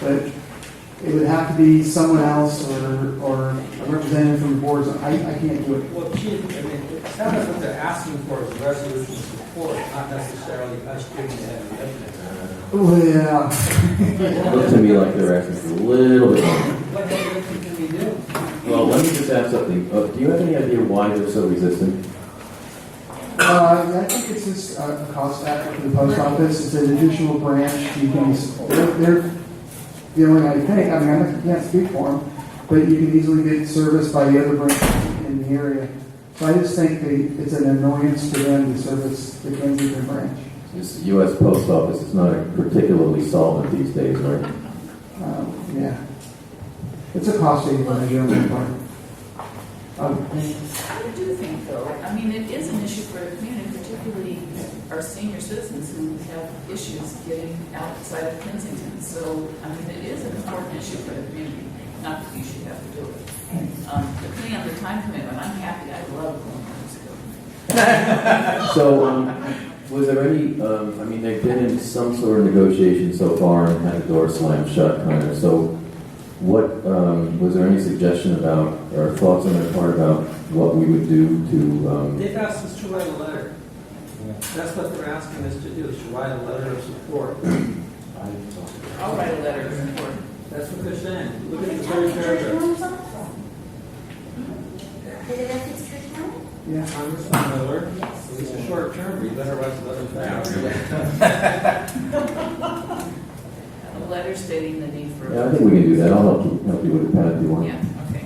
But it would have to be someone else or a representative from the boards. I can't do it. Well, Chief, I mean, it sounds like what they're asking for is resolution support, not necessarily us giving them a Well, yeah. Look to me like they're asking for a little bit more. What can we do? Well, let me just ask something. Do you have any idea why they're so resistant? I think it's just a cost factor for the post office. It's an additional branch. You can, they're feeling, I think, I mean, I can't speak for them, but you can easily get service by the other branches in the area. So I just think it's an annoyance to them to service the Kensington branch. This U.S. Post Office is not particularly solvent these days, right? Yeah. It's a cost saving measure on their part. I do think, though, I mean, it is an issue for the community, particularly our senior citizens who have issues getting outside of Kensington. So, I mean, it is an important issue for the community. Not that you should have to do it. Depending on the time commitment, I'm happy. I love going to So, was there any, I mean, they've been in some sort of negotiation so far and had the door slammed shut, kind of. So, what, was there any suggestion about, or thoughts on their part about what we would do to, They've asked us to write a letter. That's what they're asking us to do, is to write a letter of support. I'll write a letter of support. That's what they're saying. Look at the very paragraph. Yeah. Congressman Miller, it's a short term, but you better write the letter fast. A letter stating the need for. yeah, I think we can do that. I'll help you with the pad if you want. Yeah, okay.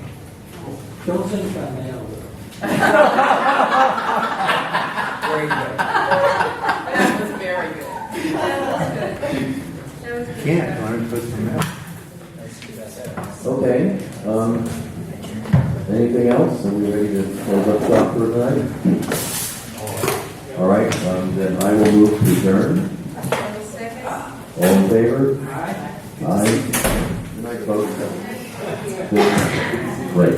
Don't think about mail. Very good. That was very good. That was good. Can't, learn to put some out. Okay, anything else? Are we ready to close up shop for tonight? All right, then I will move to adjourn. All in favor? Aye. Good night, folks. Great.